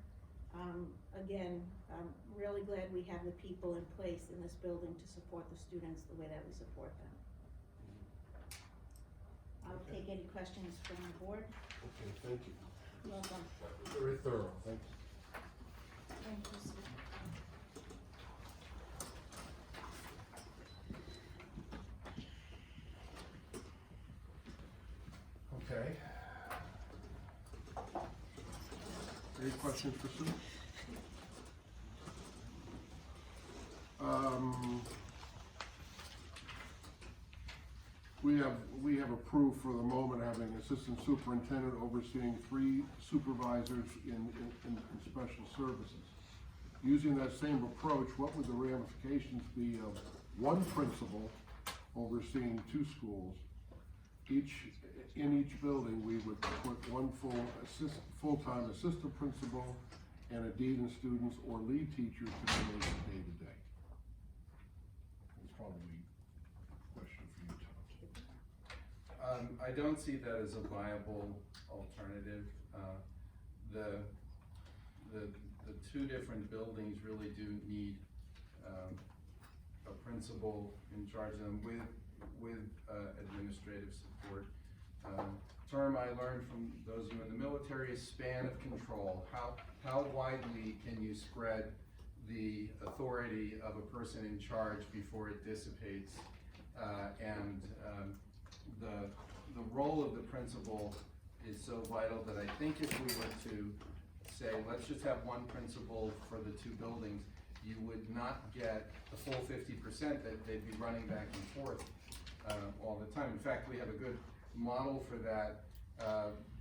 Again, I'm really glad we have the people in place in this building to support the students the way that we support them. I'll take any questions from the board. Okay, thank you. You're welcome. Very thorough, thank you. Thank you, Sue. Okay. Any questions for Sue? We have approved for the moment having assistant superintendent overseeing 3 supervisors in special services. Using that same approach, what would the ramifications be of one principal overseeing 2 schools? In each building, we would put one full-time assistant principal and a dean of students or lead teacher to manage the day-to-day. It's probably a question for you, Tom. I don't see that as a viable alternative. The 2 different buildings really do need a principal in charge of them with administrative support. Term I learned from those of you in the military is span of control. How widely can you spread the authority of a person in charge before it dissipates? The role of the principal is so vital that I think if we were to say, let's just have one principal for the 2 buildings, you would not get the full 50% that they'd be running back and forth all the time. In fact, we have a good model for that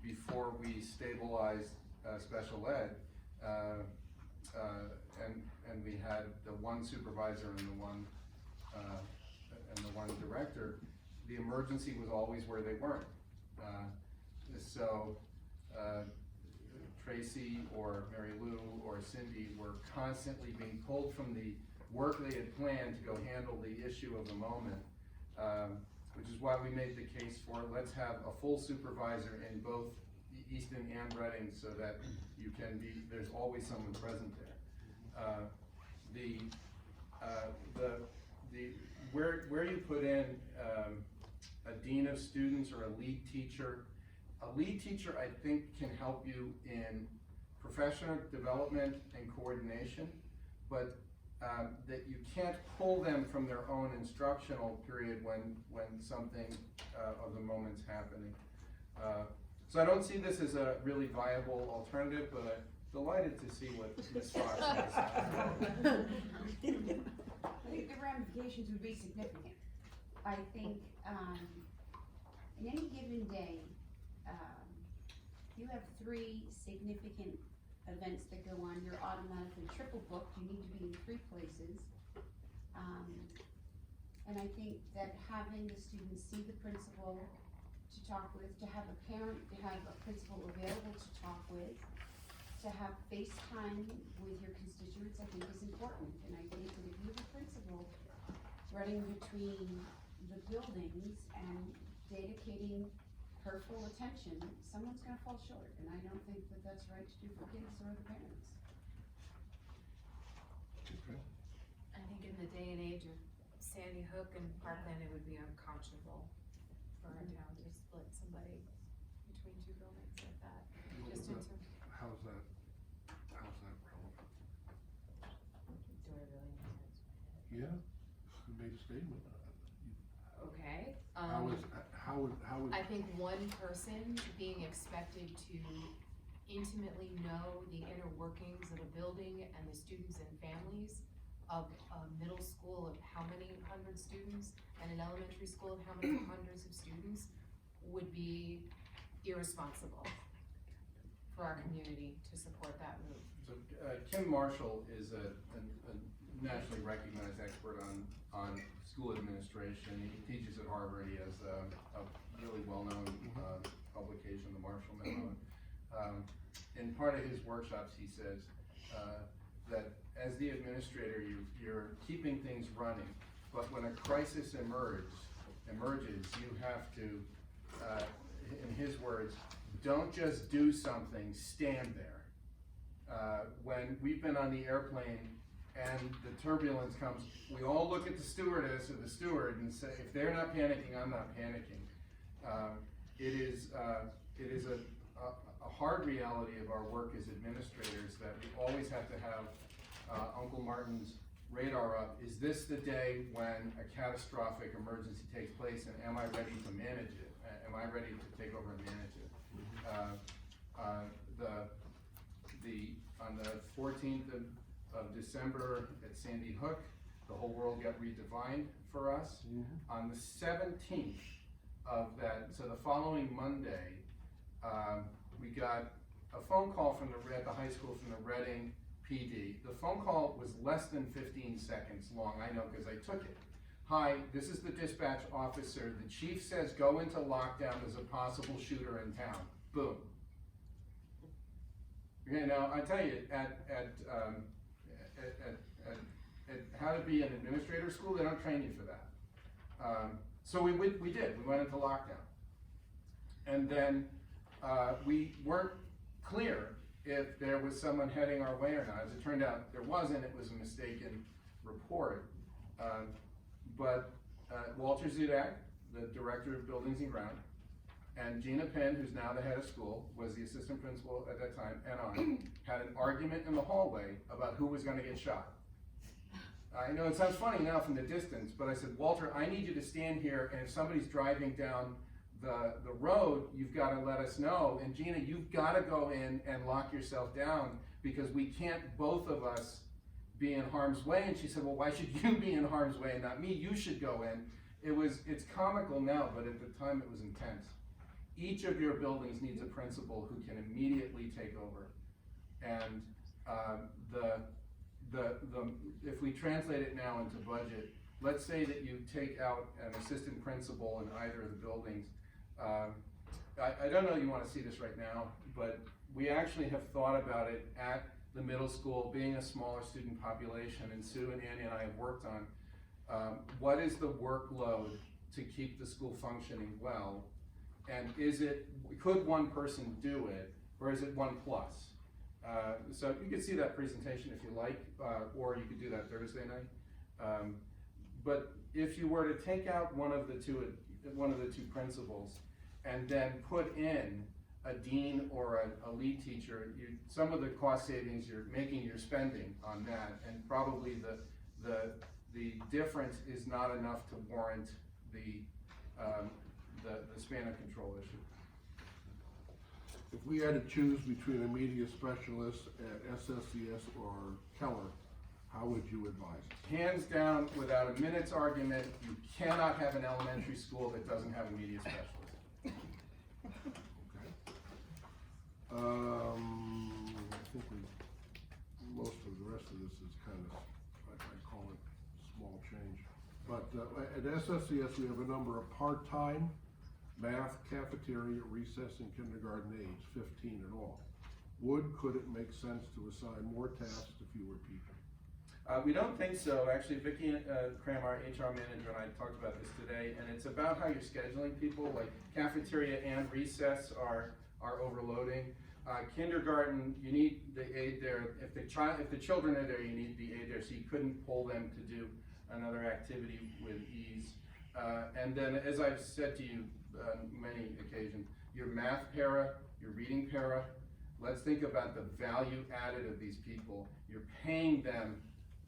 before we stabilized special ed, and we had the 1 supervisor and the one director. The emergency was always where they weren't. So Tracy or Mary Lou or Cindy were constantly being pulled from the work they had planned to go handle the issue of the moment. Which is why we made the case for let's have a full supervisor in both Easton and Reading so that you can be, there's always someone present there. Where you put in a dean of students or a lead teacher, I think can help you in professional development and coordination, but that you can't pull them from their own instructional period when something of the moment's happening. So I don't see this as a really viable alternative, but I'm delighted to see what Ms. Fox has. I think the ramifications would be significant. I think, in any given day, you have 3 significant events that go on, you're automatically triple booked, you need to be in 3 places. And I think that having the students see the principal to talk with, to have a parent, to have a principal available to talk with, to have FaceTime with your constituents, I think is important. And I think that if you have a principal running between the buildings and dedicating her full attention, someone's gonna fall short, and I don't think that that's right to do for kids or the parents. I think in the day and age of Sandy Hook and Parkland, it would be unconscionable for a town to split somebody between 2 buildings like that. Just in terms, How's that relevant? do I really know that? Yeah, you made a statement. Okay. How is? I think one person being expected to intimately know the inner workings of a building and the students and families of a middle school of how many hundred students and an elementary school of how many hundreds of students would be irresponsible for our community to support that move. So Kim Marshall is a nationally recognized expert on school administration. He teaches at Harvard. He has a really well-known publication, the Marshall Memo. In part of his workshops, he says that as the administrator, you're keeping things running, but when a crisis emerges, you have to, in his words, don't just do something, stand there. When we've been on the airplane and the turbulence comes, we all look at the stewardess or the steward and say, if they're not panicking, I'm not panicking. It is a hard reality of our work as administrators that we always have to have Uncle Martin's radar up. Is this the day when a catastrophic emergency takes place, and am I ready to manage it? Am I ready to take over and manage it? On the 14th of December at Sandy Hook, the whole world got redefined for us. On the 17th of that, so the following Monday, we got a phone call from at the high school from the Reading PD. The phone call was less than 15 seconds long, I know because I took it. Hi, this is the dispatch officer. The chief says go into lockdown, there's a possible shooter in town. Boom. Okay, now I tell you, at how to be an administrator school, they don't train you for that. So we did, we went into lockdown. And then we weren't clear if there was someone heading our way or not. As it turned out, there wasn't, it was a mistaken report. But Walter Zudak, the director of buildings and ground, and Gina Penn, who's now the head of school, was the assistant principal at that time, and had an argument in the hallway about who was gonna get shot. I know it sounds funny now from the distance, but I said, Walter, I need you to stand here, and if somebody's driving down the road, you've gotta let us know, and Gina, you've gotta go in and lock yourself down, because we can't, both of us, be in harm's way. And she said, well, why should you be in harm's way and not me? You should go in. It's comical now, but at the time it was intense. Each of your buildings needs a principal who can immediately take over. And if we translate it now into budget, let's say that you take out an assistant principal in either of the buildings. I don't know you want to see this right now, but we actually have thought about it at the middle school, being a smaller student population, and Sue and Annie and I have worked on what is the workload to keep the school functioning well, And could one person do it, or is it 1+? So you can see that presentation if you like, or you could do that Thursday night. But if you were to take out one of the two principals and then put in a dean or a lead teacher, some of the cost savings you're spending on that, and probably the difference is not enough to warrant the span of control issue. If we had to choose between a media specialist at SSCS or Keller, how would you advise? Hands down, without a minute's argument, you cannot have an elementary school that doesn't have a media specialist. Okay. I think most of the rest of this is kind of, I call it small change. But at SSCS, we have a number of part-time math, cafeteria, recess, and kindergarten aides, 15 in all. Could it make sense to assign more tasks to fewer people? We don't think so. Actually, Vicki Cram, our HR manager, and I talked about this today, and it's about how you're scheduling people. Like cafeteria and recess are overloading. Kindergarten, you need the aide there. If the children are there, you need the aide there, so you couldn't pull them to do another activity with ease. And then, as I've said to you on many occasions, your math para, your reading para, let's think about the value added of these people. You're paying them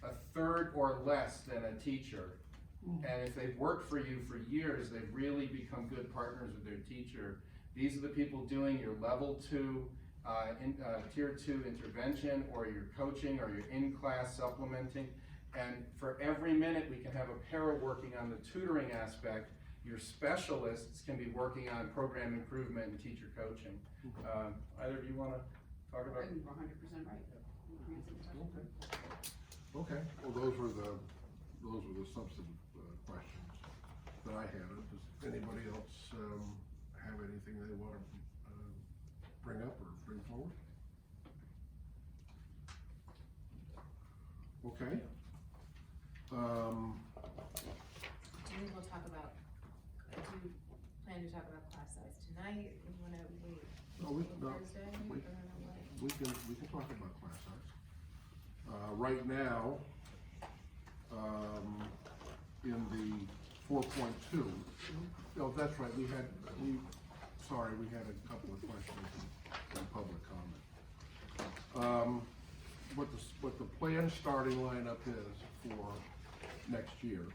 a third or less than a teacher. And if they've worked for you for years, they've really become good partners with their teacher. These are the people doing your level 2, tier 2 intervention, or your coaching, or your in-class supplementing. And for every minute we can have a para working on the tutoring aspect, your specialists can be working on program improvement and teacher coaching. Either of you want to talk about? You're 100% right. Okay. Well, those were the substantive questions that I had. Does anybody else have anything they want to bring up or bring forward? Okay. We'll talk about, do you plan to talk about class size tonight? You wanna wait until Thursday? We can talk about class size. Right now, in the 4.2, oh, that's right, we had a couple of questions in public comment. What the planned starting lineup is for next year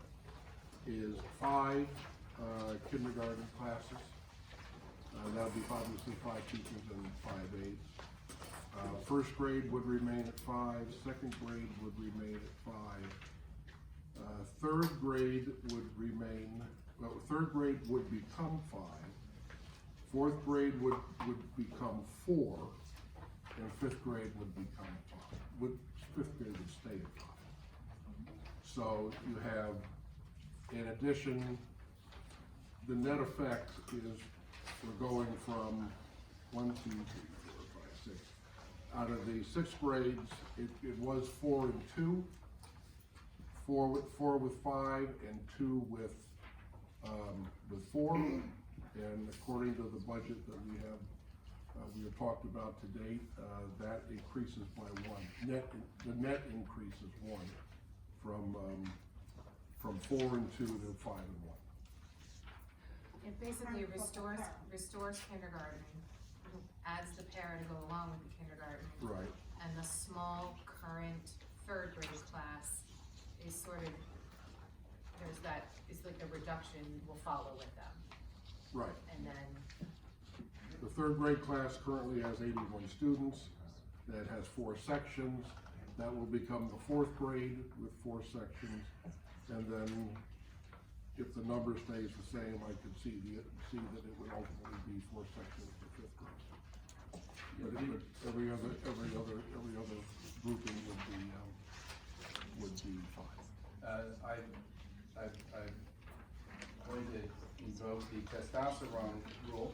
is 5 kindergarten classes. That'll be obviously 5 teachers and 5 aides. First grade would remain at 5, second grade would remain at 5. Third grade would become 5. Fourth grade would become 4, and fifth grade would become 5. Fifth grade would stay at 5. So you have, in addition, the net effect is we're going from 1, 2, 3, 4, 5, 6. Out of the 6 grades, it was 4 and 2, 4 with 5, and 2 with 4. And according to the budget that we have talked about to date, that increases by 1. The net increase is 1 from 4 and 2 to 5 and 1. It basically restores kindergarten, adds the para to go along with the kindergarten. Right. And the small current 3rd grade class is sort of, it's like a reduction will follow with them. Right. And then the 3rd grade class currently has 81 students. That has 4 sections. That will become the 4th grade with 4 sections. And then if the number stays the same, I could see that it would ultimately be 4 sections for 5th grade. But every other grouping would be 5. I'm going to invoke the testosterone rule.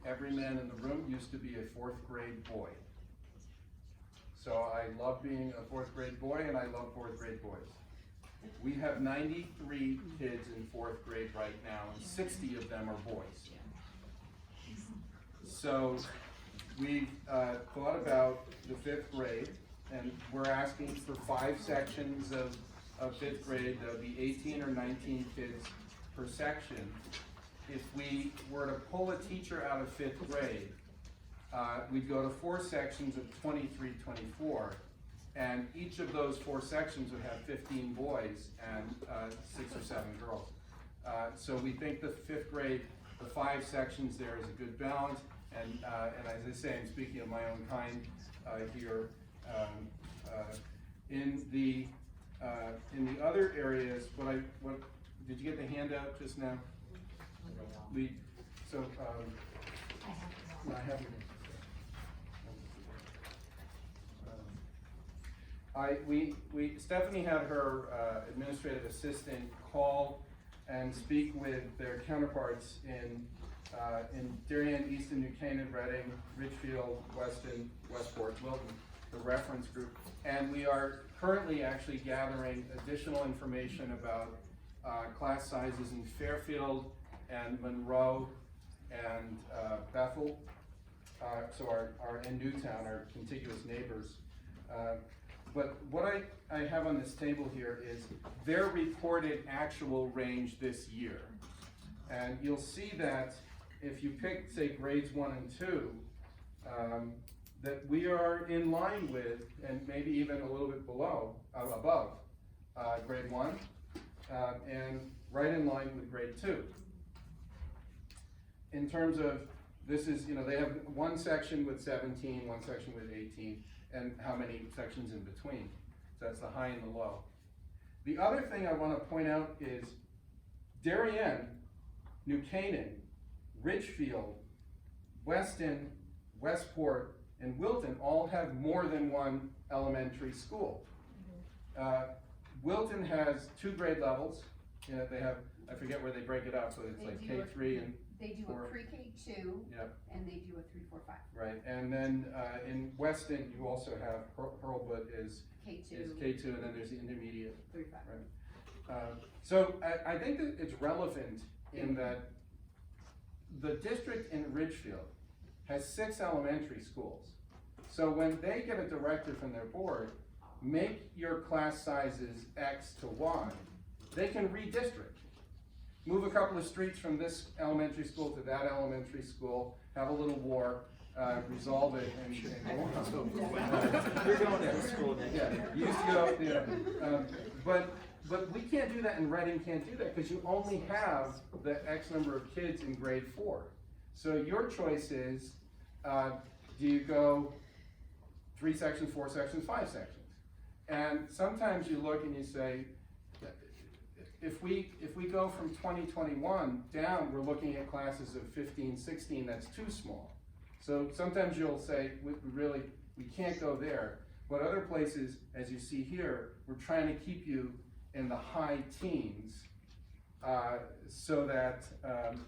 Every man in the room used to be a 4th grade boy. So I love being a 4th grade boy, and I love 4th grade boys. We have 93 kids in 4th grade right now, and 60 of them are boys. So we've thought about the 5th grade, and we're asking for 5 sections of 5th grade. There'll be 18 or 19 kids per section. If we were to pull a teacher out of 5th grade, we'd go to 4 sections of 23, 24, and each of those 4 sections would have 15 boys and 6 or 7 girls. So we think the 5th grade, the 5 sections there is a good balance, and as I say, I'm speaking of my own kind here. In the other areas, what did you get the handout just now? I have it. Stephanie had her administrative assistant call and speak with their counterparts in Darien, Easton, New Canaan, Reading, Richfield, Weston, Westport, Wilton, the reference group. And we are currently actually gathering additional information about class sizes in Fairfield and Monroe and Bethel, and Newtown, our contiguous neighbors. But what I have on this table here is their reported actual range this year. And you'll see that if you pick, say, grades 1 and 2, that we are in line with, and maybe even a little bit above grade 1, and right in line with grade 2. In terms of, this is, they have 1 section with 17, 1 section with 18, and how many sections in between. So that's the high and the low. The other thing I want to point out is Darien, New Canaan, Richfield, Weston, Westport, and Wilton all have more than 1 elementary school. Wilton has 2 grade levels. They have, I forget where they break it out, so it's like K3 and they do 4. a pre-K2, yep. And they do a 3, 4, 5. Right, and then in Weston, you also have Hurlbut is K2, and then there's the intermediate. 3, 5. Right. So I think that it's relevant in that the district in Ridgefield has 6 elementary schools. So when they get a directive from their board, make your class sizes X to Y, they can redistrict. Move a couple of streets from this elementary school to that elementary school, have a little war, resolve it, and go on. You're going to school next year. You used to go, but we can't do that, and Reading can't do that, because you only have the X number of kids in grade 4. So your choice is, do you go 3 sections, 4 sections, 5 sections? And sometimes you look and you say, if we go from 2021 down, we're looking at classes of 15, 16, that's too small. So sometimes you'll say, we can't go there. But other places, as you see here, we're trying to keep you in the high teens, so that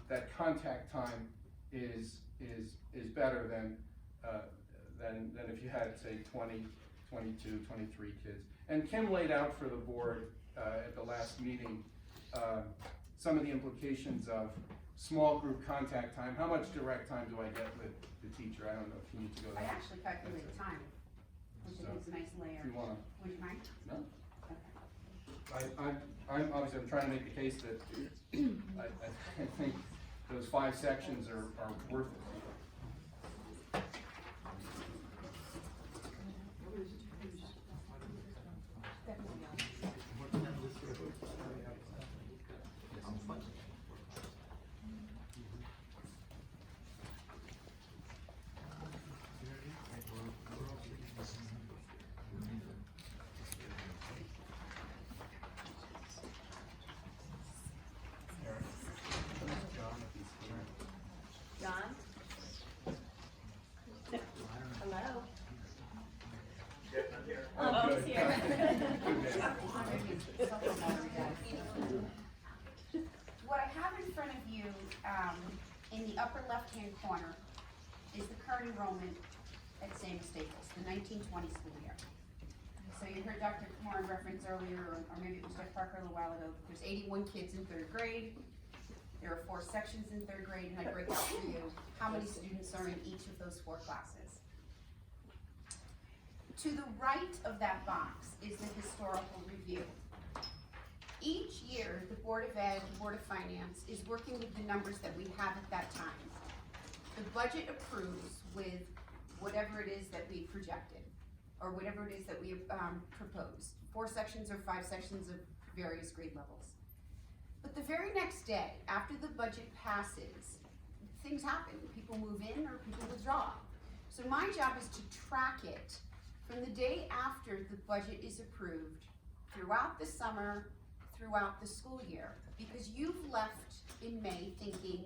that contact time is better than if you had, say, 20, 22, 23 kids. And Kim laid out for the board at the last meeting some of the implications of small group contact time. How much direct time do I get with the teacher? I don't know if you need to go there. I actually calculated time, which I think is a nice layer. If you wanna. Would you mind? No? Okay. I'm obviously trying to make the case that I think those 5 sections are worth it. John? Hello? Yes, I'm here. Oh, he's here. What I have in front of you, in the upper left-hand corner, is the current enrollment at St. Staples, the 1920 school year. So you heard Dr. Moran reference earlier, or maybe it was Dr. Parker a little while ago, there's 81 kids in 3rd grade, There are 4 sections in 3rd grade, and I break out for you how many students are in each of those 4 classes. To the right of that box is the historical review. Each year, the Board of Ed, the Board of Finance is working with the numbers that we have at that time. The budget approves with whatever it is that we projected, or whatever it is that we proposed. 4 sections or 5 sections of various grade levels. But the very next day, after the budget passes, things happen. People move in or people withdraw. So my job is to track it from the day after the budget is approved, throughout the summer, throughout the school year. Because you've left in May thinking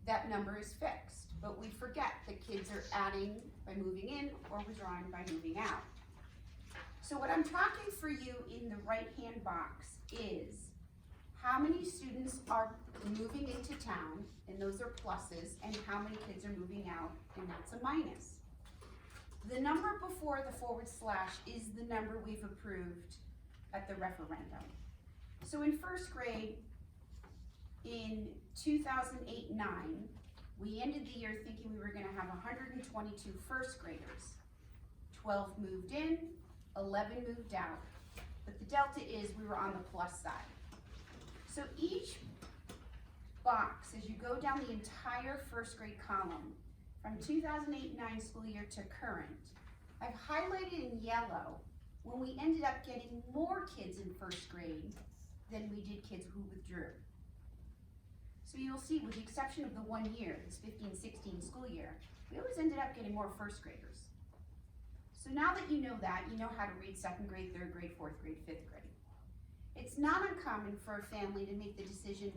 that number is fixed, but we forget that kids are adding by moving in or withdrawing by moving out. So what I'm tracking for you in the right-hand box is how many students are moving into town, and those are pluses, and how many kids are moving out, and that's a minus. The number before the / is the number we've approved at the referendum. So in 1st grade, in 2008-09, we ended the year thinking we were gonna have 122 1st graders. 12 moved in, 11 moved out. But the delta is we were on the plus side. So each box, as you go down the entire 1st grade column, from 2008-09 school year to current, I've highlighted in yellow when we ended up getting more kids in 1st grade than we did kids who withdrew. So you'll see, with the exception of the 1 year, this 15-16 school year, we always ended up getting more 1st graders. So now that you know that, you know how to read 2nd grade, 3rd grade, 4th grade, 5th grade. It's not uncommon for a family to make the decision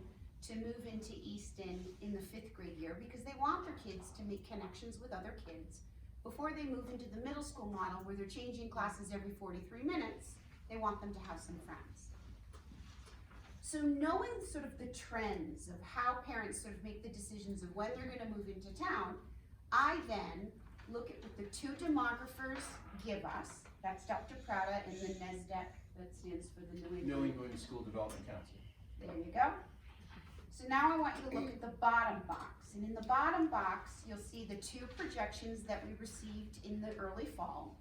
to move into Easton in the 5th grade year because they want their kids to make connections with other kids before they move into the middle school model where they're changing classes every 43 minutes. They want them to have some friends. So knowing sort of the trends of how parents sort of make the decisions of when they're gonna move into town, I then look at what the 2 demographers give us. That's Dr. Prada and the NESDEC, that stands for the New England School Development Council. There you go. So now I want you to look at the bottom box. And in the bottom box, you'll see the 2 projections that we received in the early fall.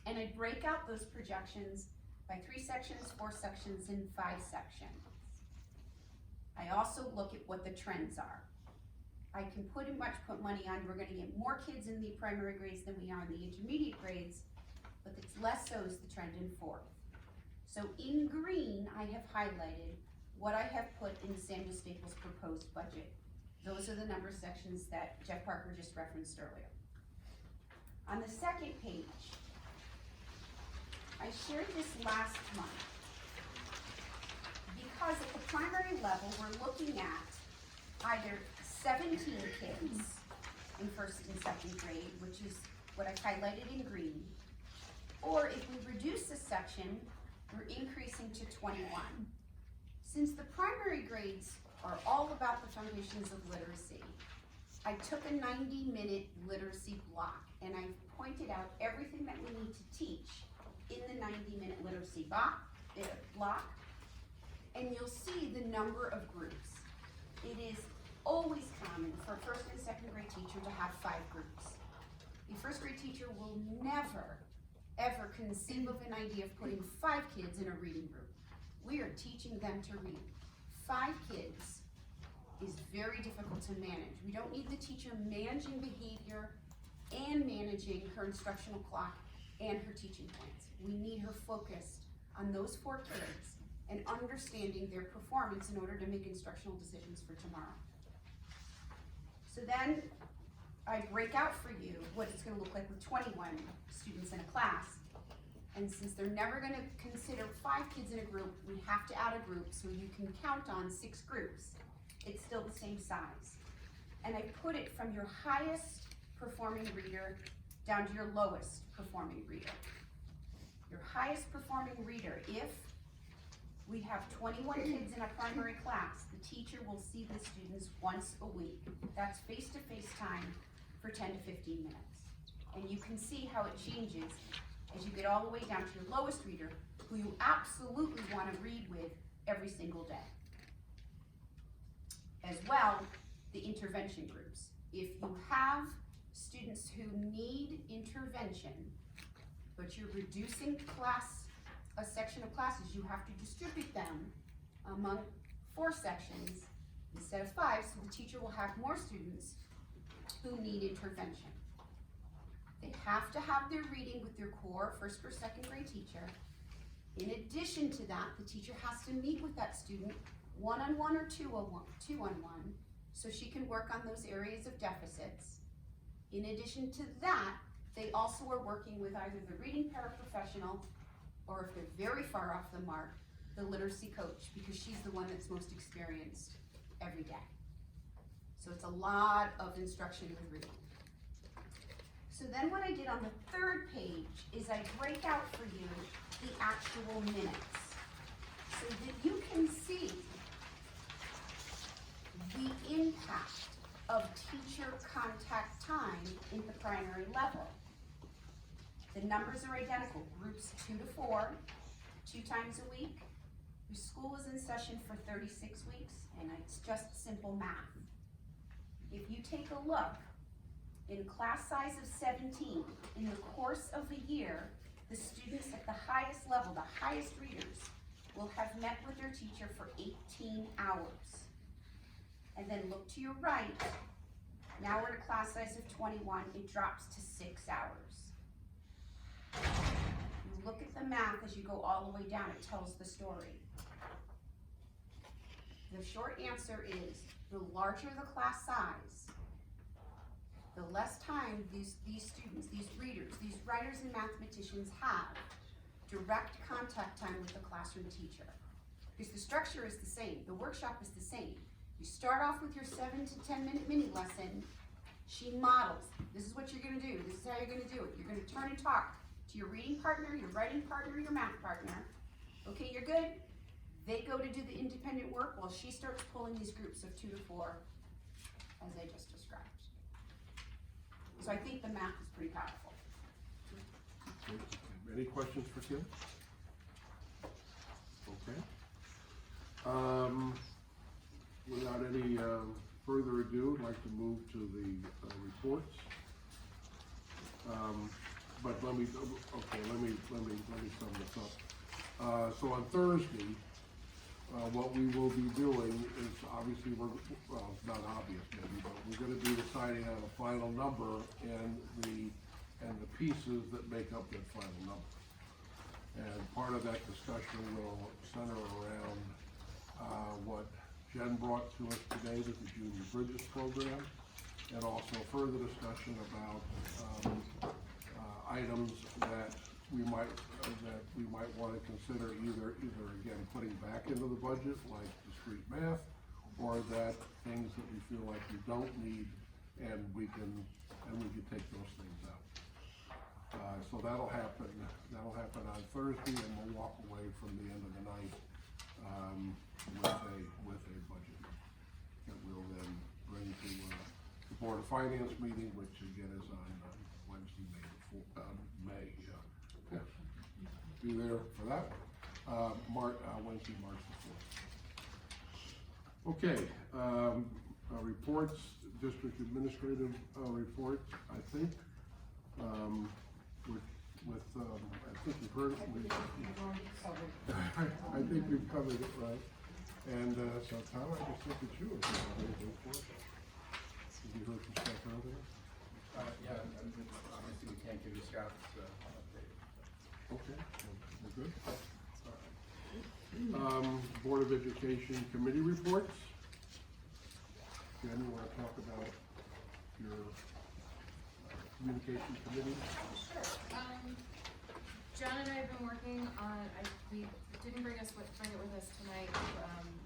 And I break out those projections by 3 sections, 4 sections, and 5 sections. I also look at what the trends are. I can pretty much put money on we're gonna get more kids in the primary grades than we are in the intermediate grades, but it's less so is the trend in 4th. So in green, I have highlighted what I have put in Samuel Staples' proposed budget. Those are the number sections that Jeff Parker just referenced earlier. On the 2nd page, I shared this last month because at the primary level, we're looking at either 17 kids in 1st and 2nd grade, which is what I highlighted in green, or if we reduce a section, we're increasing to 21. Since the primary grades are all about the foundations of literacy, I took a 90-minute literacy block and I pointed out everything that we need to teach in the 90-minute literacy block, and you'll see the number of groups. It is always common for a 1st and 2nd grade teacher to have 5 groups. The 1st grade teacher will never, ever conceive of an idea of putting 5 kids in a reading group. We are teaching them to read. 5 kids is very difficult to manage. We don't need the teacher managing behavior and managing her instructional clock and her teaching points. We need her focused on those 4 kids and understanding their performance in order to make instructional decisions for tomorrow. So then I break out for you what it's gonna look like with 21 students in a class. And since they're never gonna consider 5 kids in a group, we have to add a group so you can count on 6 groups. It's still the same size. And I put it from your highest performing reader down to your lowest performing reader. Your highest performing reader, if we have 21 kids in a primary class, the teacher will see the students once a week. That's face-to-face time for 10 to 15 minutes. And you can see how it changes as you get all the way down to your lowest reader, who you absolutely want to read with every single day. As well, the intervention groups. If you have students who need intervention, but you're reducing a section of classes, you have to distribute them among 4 sections instead of 5, so the teacher will have more students who need intervention. They have to have their reading with their core first or second grade teacher. In addition to that, the teacher has to meet with that student one-on-one or two-on-one, so she can work on those areas of deficits. In addition to that, they also are working with either the reading paraprofessional, or if they're very far off the mark, the literacy coach, because she's the one that's most experienced every day. So it's a lot of instruction with reading. So then what I did on the 3rd page is I break out for you the actual minutes, so that you can see the impact of teacher contact time in the primary level. The numbers are identical, groups 2 to 4, 2 times a week. Your school is in session for 36 weeks, and it's just simple math. If you take a look, in class size of 17, in the course of a year, the students at the highest level, the highest readers, will have met with their teacher for 18 hours. And then look to your right, now we're at a class size of 21, it drops to 6 hours. You look at the math as you go all the way down, it tells the story. The short answer is, the larger the class size, the less time these students, these readers, these writers and mathematicians have direct contact time with the classroom teacher. Because the structure is the same, the workshop is the same. You start off with your 7 to 10 minute mini lesson. She models, this is what you're gonna do, this is how you're gonna do it. You're gonna turn and talk to your reading partner, your writing partner, your math partner. Okay, you're good? They go to do the independent work while she starts pulling these groups of 2 to 4, as I just described. So I think the math is pretty powerful. Any questions for Kim? Okay. Without any further ado, I'd like to move to the reports. But let me sum this up. So on Thursday, what we will be doing is obviously it's not obvious maybe, but we're going to be deciding on a final number and the pieces that make up that final number. And part of that discussion will center around what Jen brought to us today with the Junior Bridges program, and also further discussion about items that we might want to consider either again putting back into the budget, like discrete math, or that things that we feel like we don't need and we can take those things out. So that'll happen on Thursday, and we'll walk away from the end of the night with a budget that we'll then bring to the Board of Finance meeting, which again is on Wednesday, May. Be there for that Wednesday, March the 4th. Okay, reports, district administrative reports, I think. I think you've heard it. I think we've covered it, right? And so Tom, I just look at you if you have anything for us. Have you heard some stuff earlier? Yeah, obviously we can't give you Scott's update. Okay, we're good. All right. Board of Education committee reports. Jen, you want to talk about your communication committee? Sure. John and I have been working on, we didn't bring it with us tonight,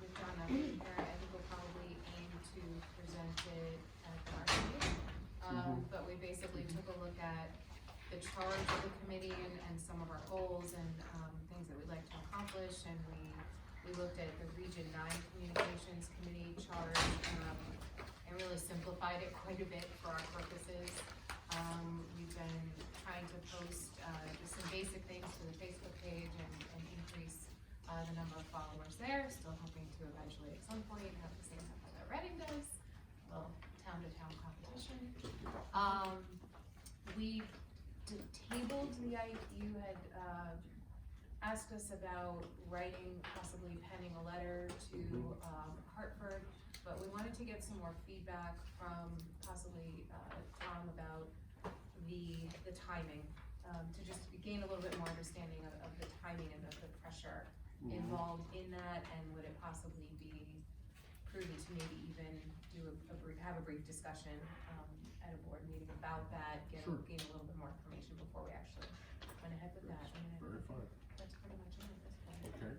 with John not being here. I think we'll probably aim to present it at the March meeting. But we basically took a look at the charge of the committee and some of our goals and things that we'd like to accomplish, and we looked at the Region 9 Communications Committee charge and really simplified it quite a bit for our purposes. We've been trying to post some basic things to the Facebook page and increase the number of followers there. Still hoping to eventually at some point have the same number that Reading does, well, town-to-town competition. We tabled the, you had, asked us about writing, possibly penning a letter to, Hartford, but we wanted to get some more feedback from possibly, Tom about the timing, to just gain a little bit more understanding of the timing and of the pressure involved in that, and would it possibly be prudent to maybe even do have a brief discussion, at a board meeting about that, gain a little bit more information before we actually went ahead with that. Very fine. That's pretty much it at this point. Okay.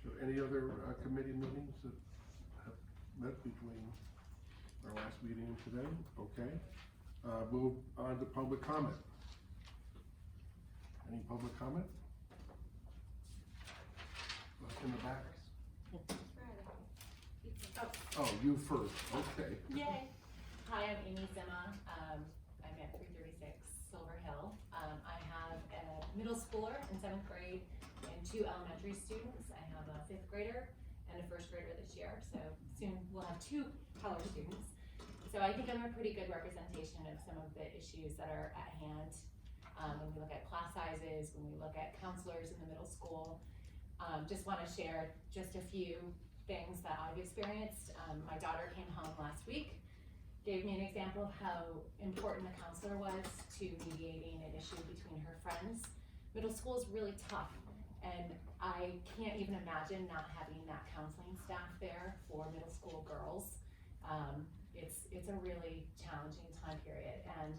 So any other committee meetings that have met between our last meeting and today? Okay. Move on to public comment. Any public comment? In the back? Oh, you first, okay. Yay. Hi, I'm Amy Zimma. I'm at 336 Silver Hill. I have a middle schooler in 7th grade and 2 elementary students. I have a 5th grader and a 1st grader this year, so soon we'll have 2 college students. So I think I'm a pretty good representation of some of the issues that are at hand when we look at class sizes, when we look at counselors in the middle school. Just want to share just a few things that I've experienced. My daughter came home last week, gave me an example of how important the counselor was to mediating an issue between her friends. Middle school is really tough, and I can't even imagine not having that counseling staff there for middle school girls. It's a really challenging time period, and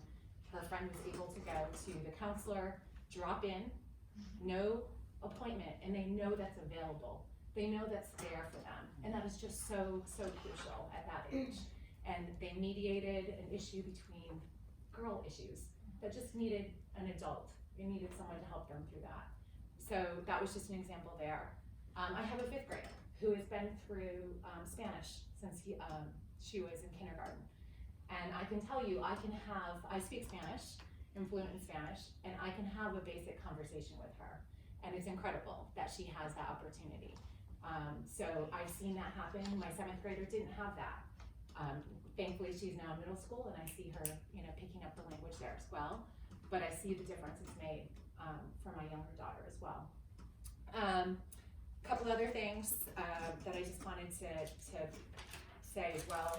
her friend was able to go to the counselor, drop in, no appointment, and they know that's available. They know that's there for them, and that is just so crucial at that age. And they mediated an issue between girl issues that just needed an adult. They needed someone to help them through that. So that was just an example there. I have a 5th grader who has been through Spanish since she was in kindergarten. And I can tell you, I speak Spanish, I'm fluent in Spanish, and I can have a basic conversation with her. And it's incredible that she has that opportunity. So I've seen that happen. My 7th grader didn't have that. Thankfully, she's now in middle school, and I see her, picking up the language there as well. But I see the difference it's made for my younger daughter as well. Couple other things that I just wanted to say as well.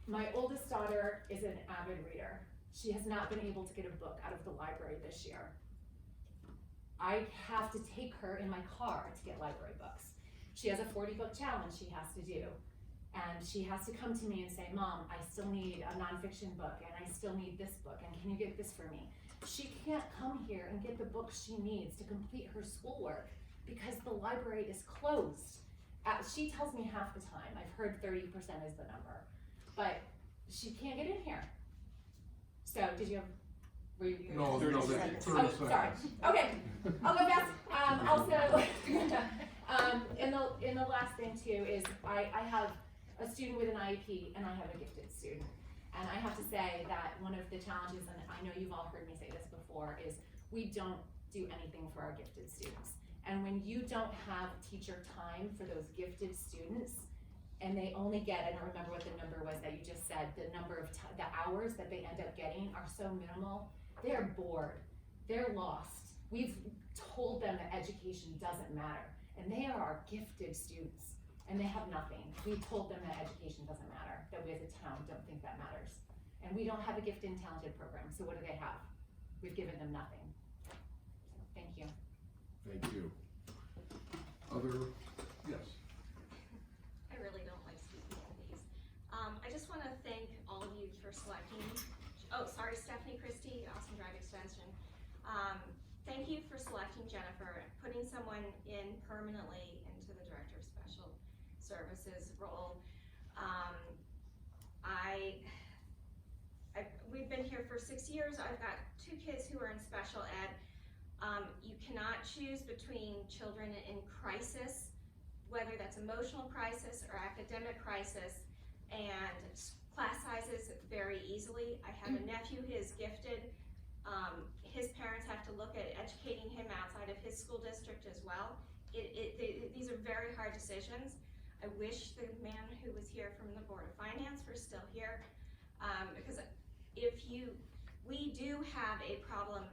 My oldest daughter is an avid reader. She has not been able to get a book out of the library this year. I have to take her in my car to get library books. She has a 40-book challenge she has to do. And she has to come to me and say, Mom, I still need a nonfiction book, and I still need this book, and can you get this for me? She can't come here and get the books she needs to complete her schoolwork because the library is closed. She tells me half the time. I've heard 30% is the number. But she can't get in here. So, did you have... No, 30 seconds. Sorry. Okay, I'll go fast. Also, in the last thing too is I have a student with an IEP and I have a gifted student. And I have to say that one of the challenges, and I know you've all heard me say this before, is we don't do anything for our gifted students. And when you don't have teacher time for those gifted students, and they only get, I don't remember what the number was that you just said, the number of the hours that they end up getting are so minimal. They're bored, they're lost. We've told them that education doesn't matter, and they are our gifted students, and they have nothing. We've told them that education doesn't matter, that we as a town don't think that matters. And we don't have a gifted and talented program, so what do they have? We've given them nothing. Thank you. Thank you. Other, yes. I really don't like speaking to these. I just want to thank all of you for selecting, Stephanie Christie, Awesome Drive Extension. Thank you for selecting Jennifer, putting someone in permanently into the Director of Special Services role. We've been here for 6 years. I've got 2 kids who are in special ed. You cannot choose between children in crisis, whether that's emotional crisis or academic crisis, and class sizes vary easily. I have a nephew who is gifted. His parents have to look at educating him outside of his school district as well. These are very hard decisions. I wish the man who was here from the Board of Finance were still here, because we do have a problem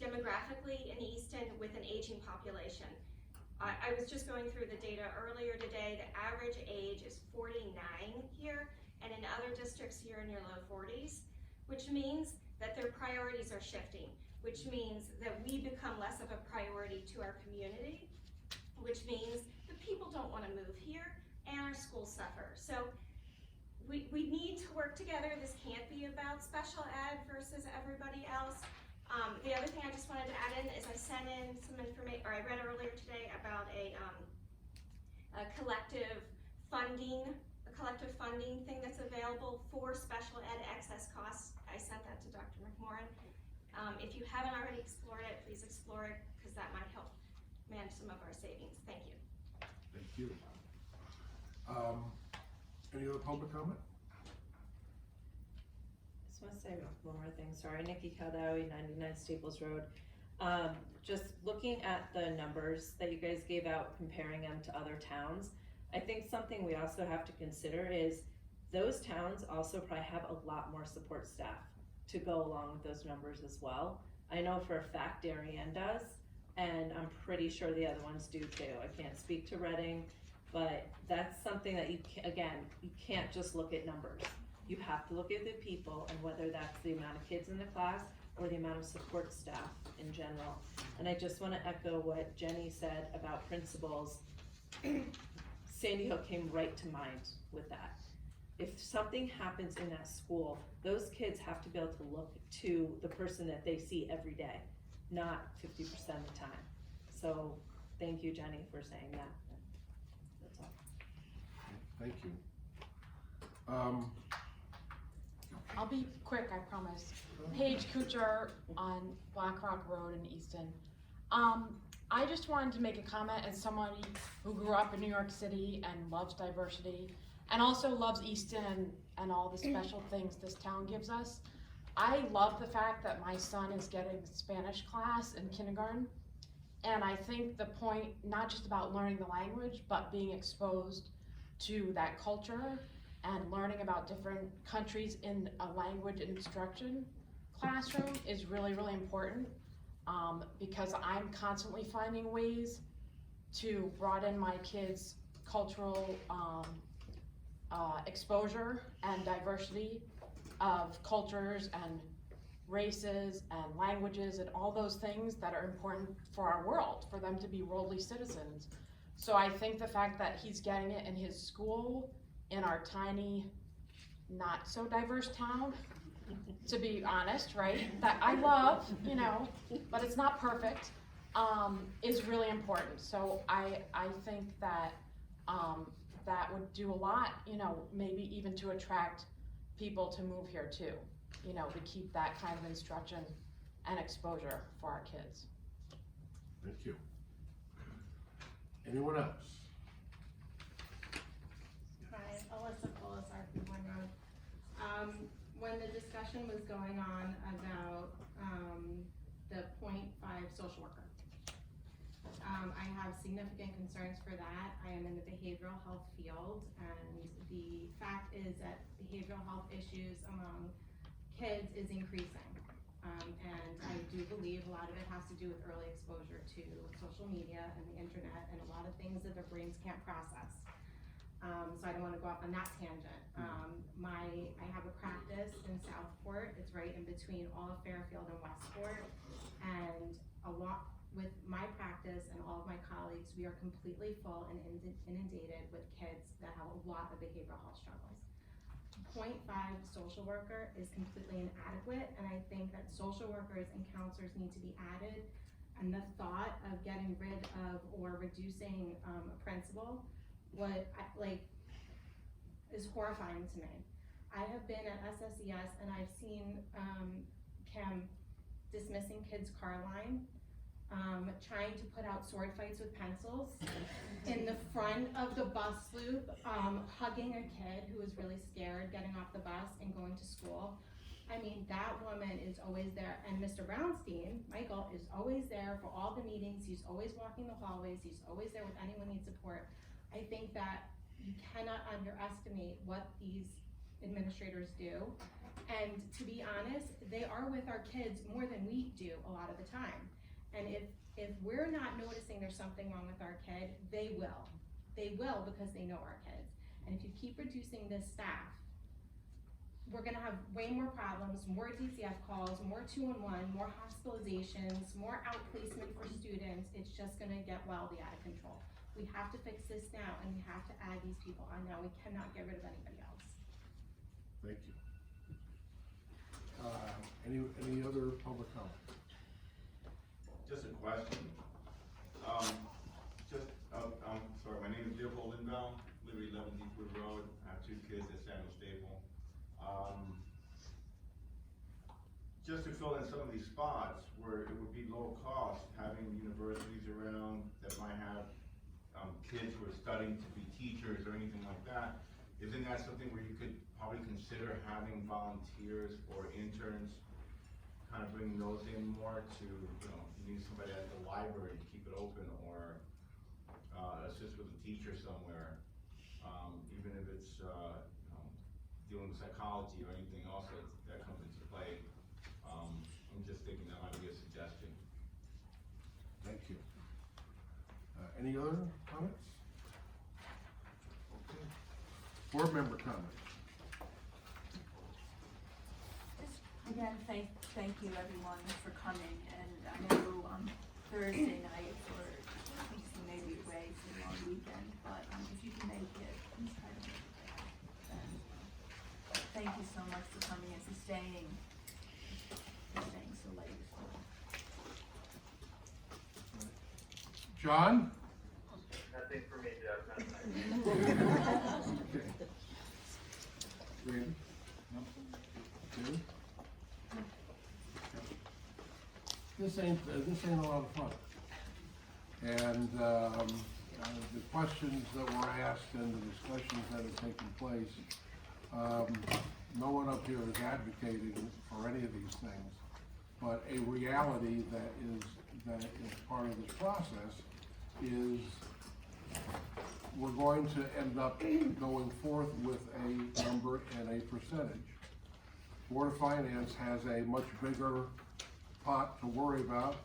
demographically in Easton with an aging population. I was just going through the data earlier today. The average age is 49 here, and in other districts you're in your low 40s, which means that their priorities are shifting, which means that we become less of a priority to our community, which means the people don't want to move here and our schools suffer. So we need to work together. This can't be about special ed versus everybody else. The other thing I just wanted to add in is I sent in some information, or I read earlier today about a collective funding thing that's available for special ed excess costs. I sent that to Dr. McMorrin. If you haven't already explored it, please explore it, because that might help manage some of our savings. Thank you. Thank you. Any other public comment? I just want to say one more thing. Sorry, Nikki Caldawi, 99 Staples Road. Just looking at the numbers that you guys gave out, comparing them to other towns, I think something we also have to consider is those towns also probably have a lot more support staff to go along with those numbers as well. I know for a fact Darien does, and I'm pretty sure the other ones do too. I can't speak to Reading, but that's something that you can't just look at numbers. You have to look at the people and whether that's the amount of kids in the class or the amount of support staff in general. And I just want to echo what Jenny said about principals. Sandy Hook came right to mind with that. If something happens in that school, those kids have to be able to look to the person that they see every day, not 50% of the time. So thank you, Jenny, for saying that. That's all. Thank you. I'll be quick, I promise. Paige Kuchar on Black Rock Road in Easton. I just wanted to make a comment as somebody who grew up in New York City and loves diversity, and also loves Easton and all the special things this town gives us. I love the fact that my son is getting Spanish class in kindergarten, and I think the point, not just about learning the language, but being exposed to that culture and learning about different countries in a language instruction classroom is really, really important, because I'm constantly finding ways to broaden my kids' cultural exposure and diversity of cultures and races and languages and all those things that are important for our world, for them to be worldly citizens. So I think the fact that he's getting it in his school, in our tiny, not so diverse town, to be honest, right, that I love, you know, but it's not perfect, is really important. So I think that that would do a lot, you know, maybe even to attract people to move here too, you know, to keep that kind of instruction and exposure for our kids. Thank you. Anyone else? Hi, Alyssa Colasar from Monroe. When the discussion was going on about the .5 social worker, I have significant concerns for that. I am in the behavioral health field, and the fact is that behavioral health issues among kids is increasing. And I do believe a lot of it has to do with early exposure to social media and the internet and a lot of things that their brains can't process. So I don't want to go off on that tangent. I have a practice in Southport. It's right in between all of Fairfield and Westport. And with my practice and all of my colleagues, we are completely full and inundated with kids that have a lot of behavioral health struggles. .5 social worker is completely inadequate, and I think that social workers and counselors need to be added. And the thought of getting rid of or reducing a principal is horrifying to me. I have been at SSES and I've seen Kim dismissing kids' car line, trying to put out sword fights with pencils in the front of the bus loop, hugging a kid who was really scared getting off the bus and going to school. I mean, that woman is always there, and Mr. Brownstein, Michael, is always there for all the meetings. He's always walking the hallways. He's always there when anyone needs support. I think that you cannot underestimate what these administrators do. And to be honest, they are with our kids more than we do a lot of the time. And if we're not noticing there's something wrong with our kid, they will. They will because they know our kids. And if you keep reducing this staff, we're gonna have way more problems, more DCF calls, more 2-on-1, more hospitalizations, more outplacement for students. It's just gonna get wildly out of control. We have to fix this now, and we have to add these people on now. We cannot get rid of anybody else. Thank you. Any other public comment? Just a question. I'm sorry, my name is Leopold Lindbaum, live at 11 Deepwood Road. I have 2 kids at Samuel Staple. Just to fill in some of these spots where it would be low cost, having universities around that might have kids who are studying to be teachers or anything like that, isn't that something where you could probably consider having volunteers or interns, kind of bringing those in more to, you know, you need somebody at the library to keep it open, or assist with a teacher somewhere, even if it's you know, dealing with psychology or anything else that comes into play. I'm just thinking that might be a suggestion. Thank you. Any other comments? Okay. Board member comments? Just again, thank you everyone for coming, and I know Thursday night or you may be away for a long weekend, but if you can make it, please try to make it there. And, thank you so much for coming and for staying so late. John? Nothing for me, Jeff, nothing. Okay. Randy? No. David? This ain't a lot of fun. And the questions that were asked and the discussions that have taken place, no one up here is advocating for any of these things, but a reality that is part of this process is we're going to end up going forth with a number and a percentage. Board of Finance has a much bigger pot to worry about.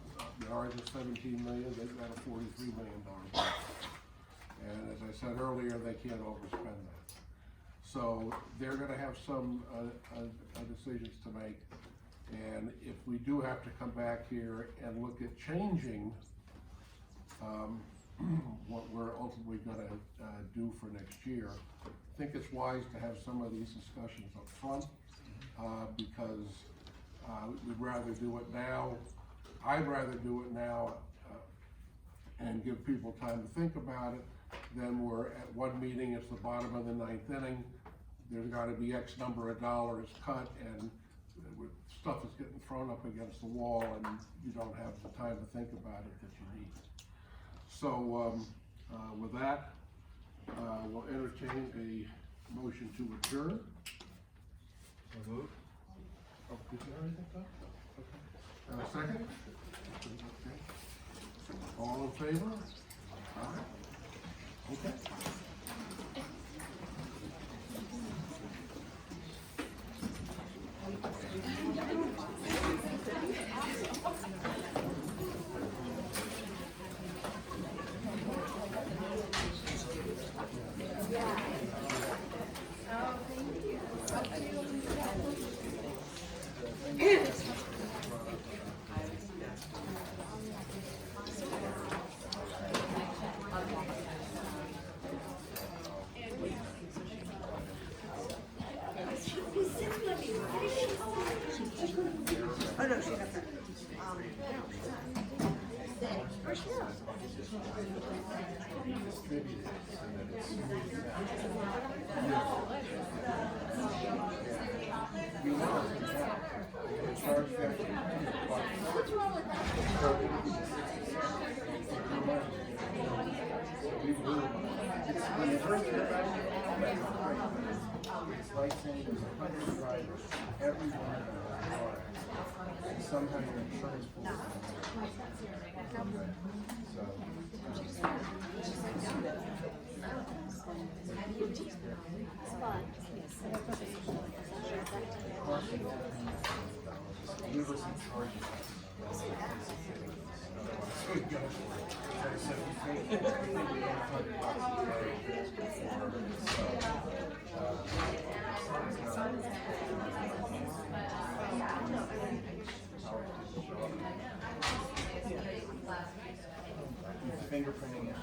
Ours is 17 million, they've got a $43 million budget. And as I said earlier, they can't overspend that. So they're gonna have some decisions to make. And if we do have to come back here and look at changing what we're ultimately gonna do for next year, I think it's wise to have some of these discussions up front, because we'd rather do it now. I'd rather do it now and give people time to think about it than we're at one meeting, it's the bottom of the 9th inning, there's gotta be X number of dollars cut, and stuff is getting thrown up against the wall, and you don't have the time to think about it that you need. So with that, we'll entertain a motion to adjourn. So moved. Oh, is there anything, Tom? Okay. Second? Okay. All in favor? All right. Okay. Oh, no, she got that. What's wrong with that? It's like saying there's 100 drivers, everyone in the car. somehow your insurance will. We were some charges. Fingerprinting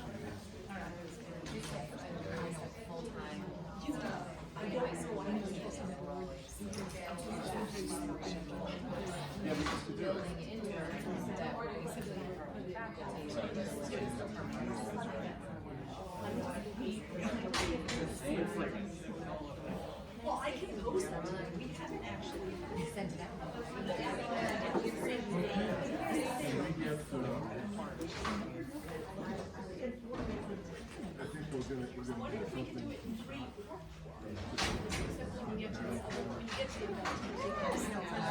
Well, I can post them, we haven't actually sent it out. I think we're gonna do something.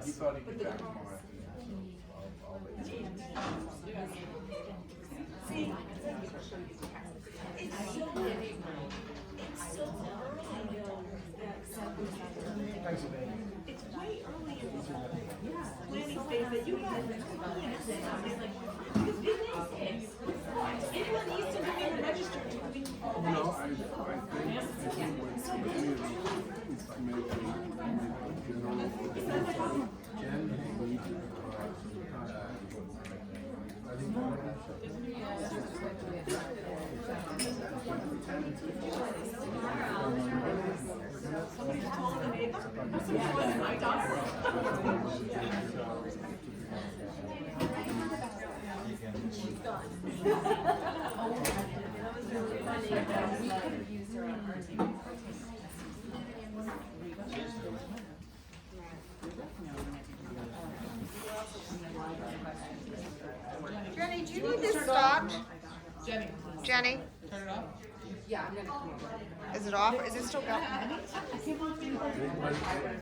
He thought he'd be back tomorrow afternoon. See, it's so early it's way early in the planning phase that you guys are looking at this. Because anyone needs to be registered to be. No, I think what the community is committed Jenny, do you need this stopped? Jenny? Turn it off? Yeah, I'm gonna. Is it off? Is it still going?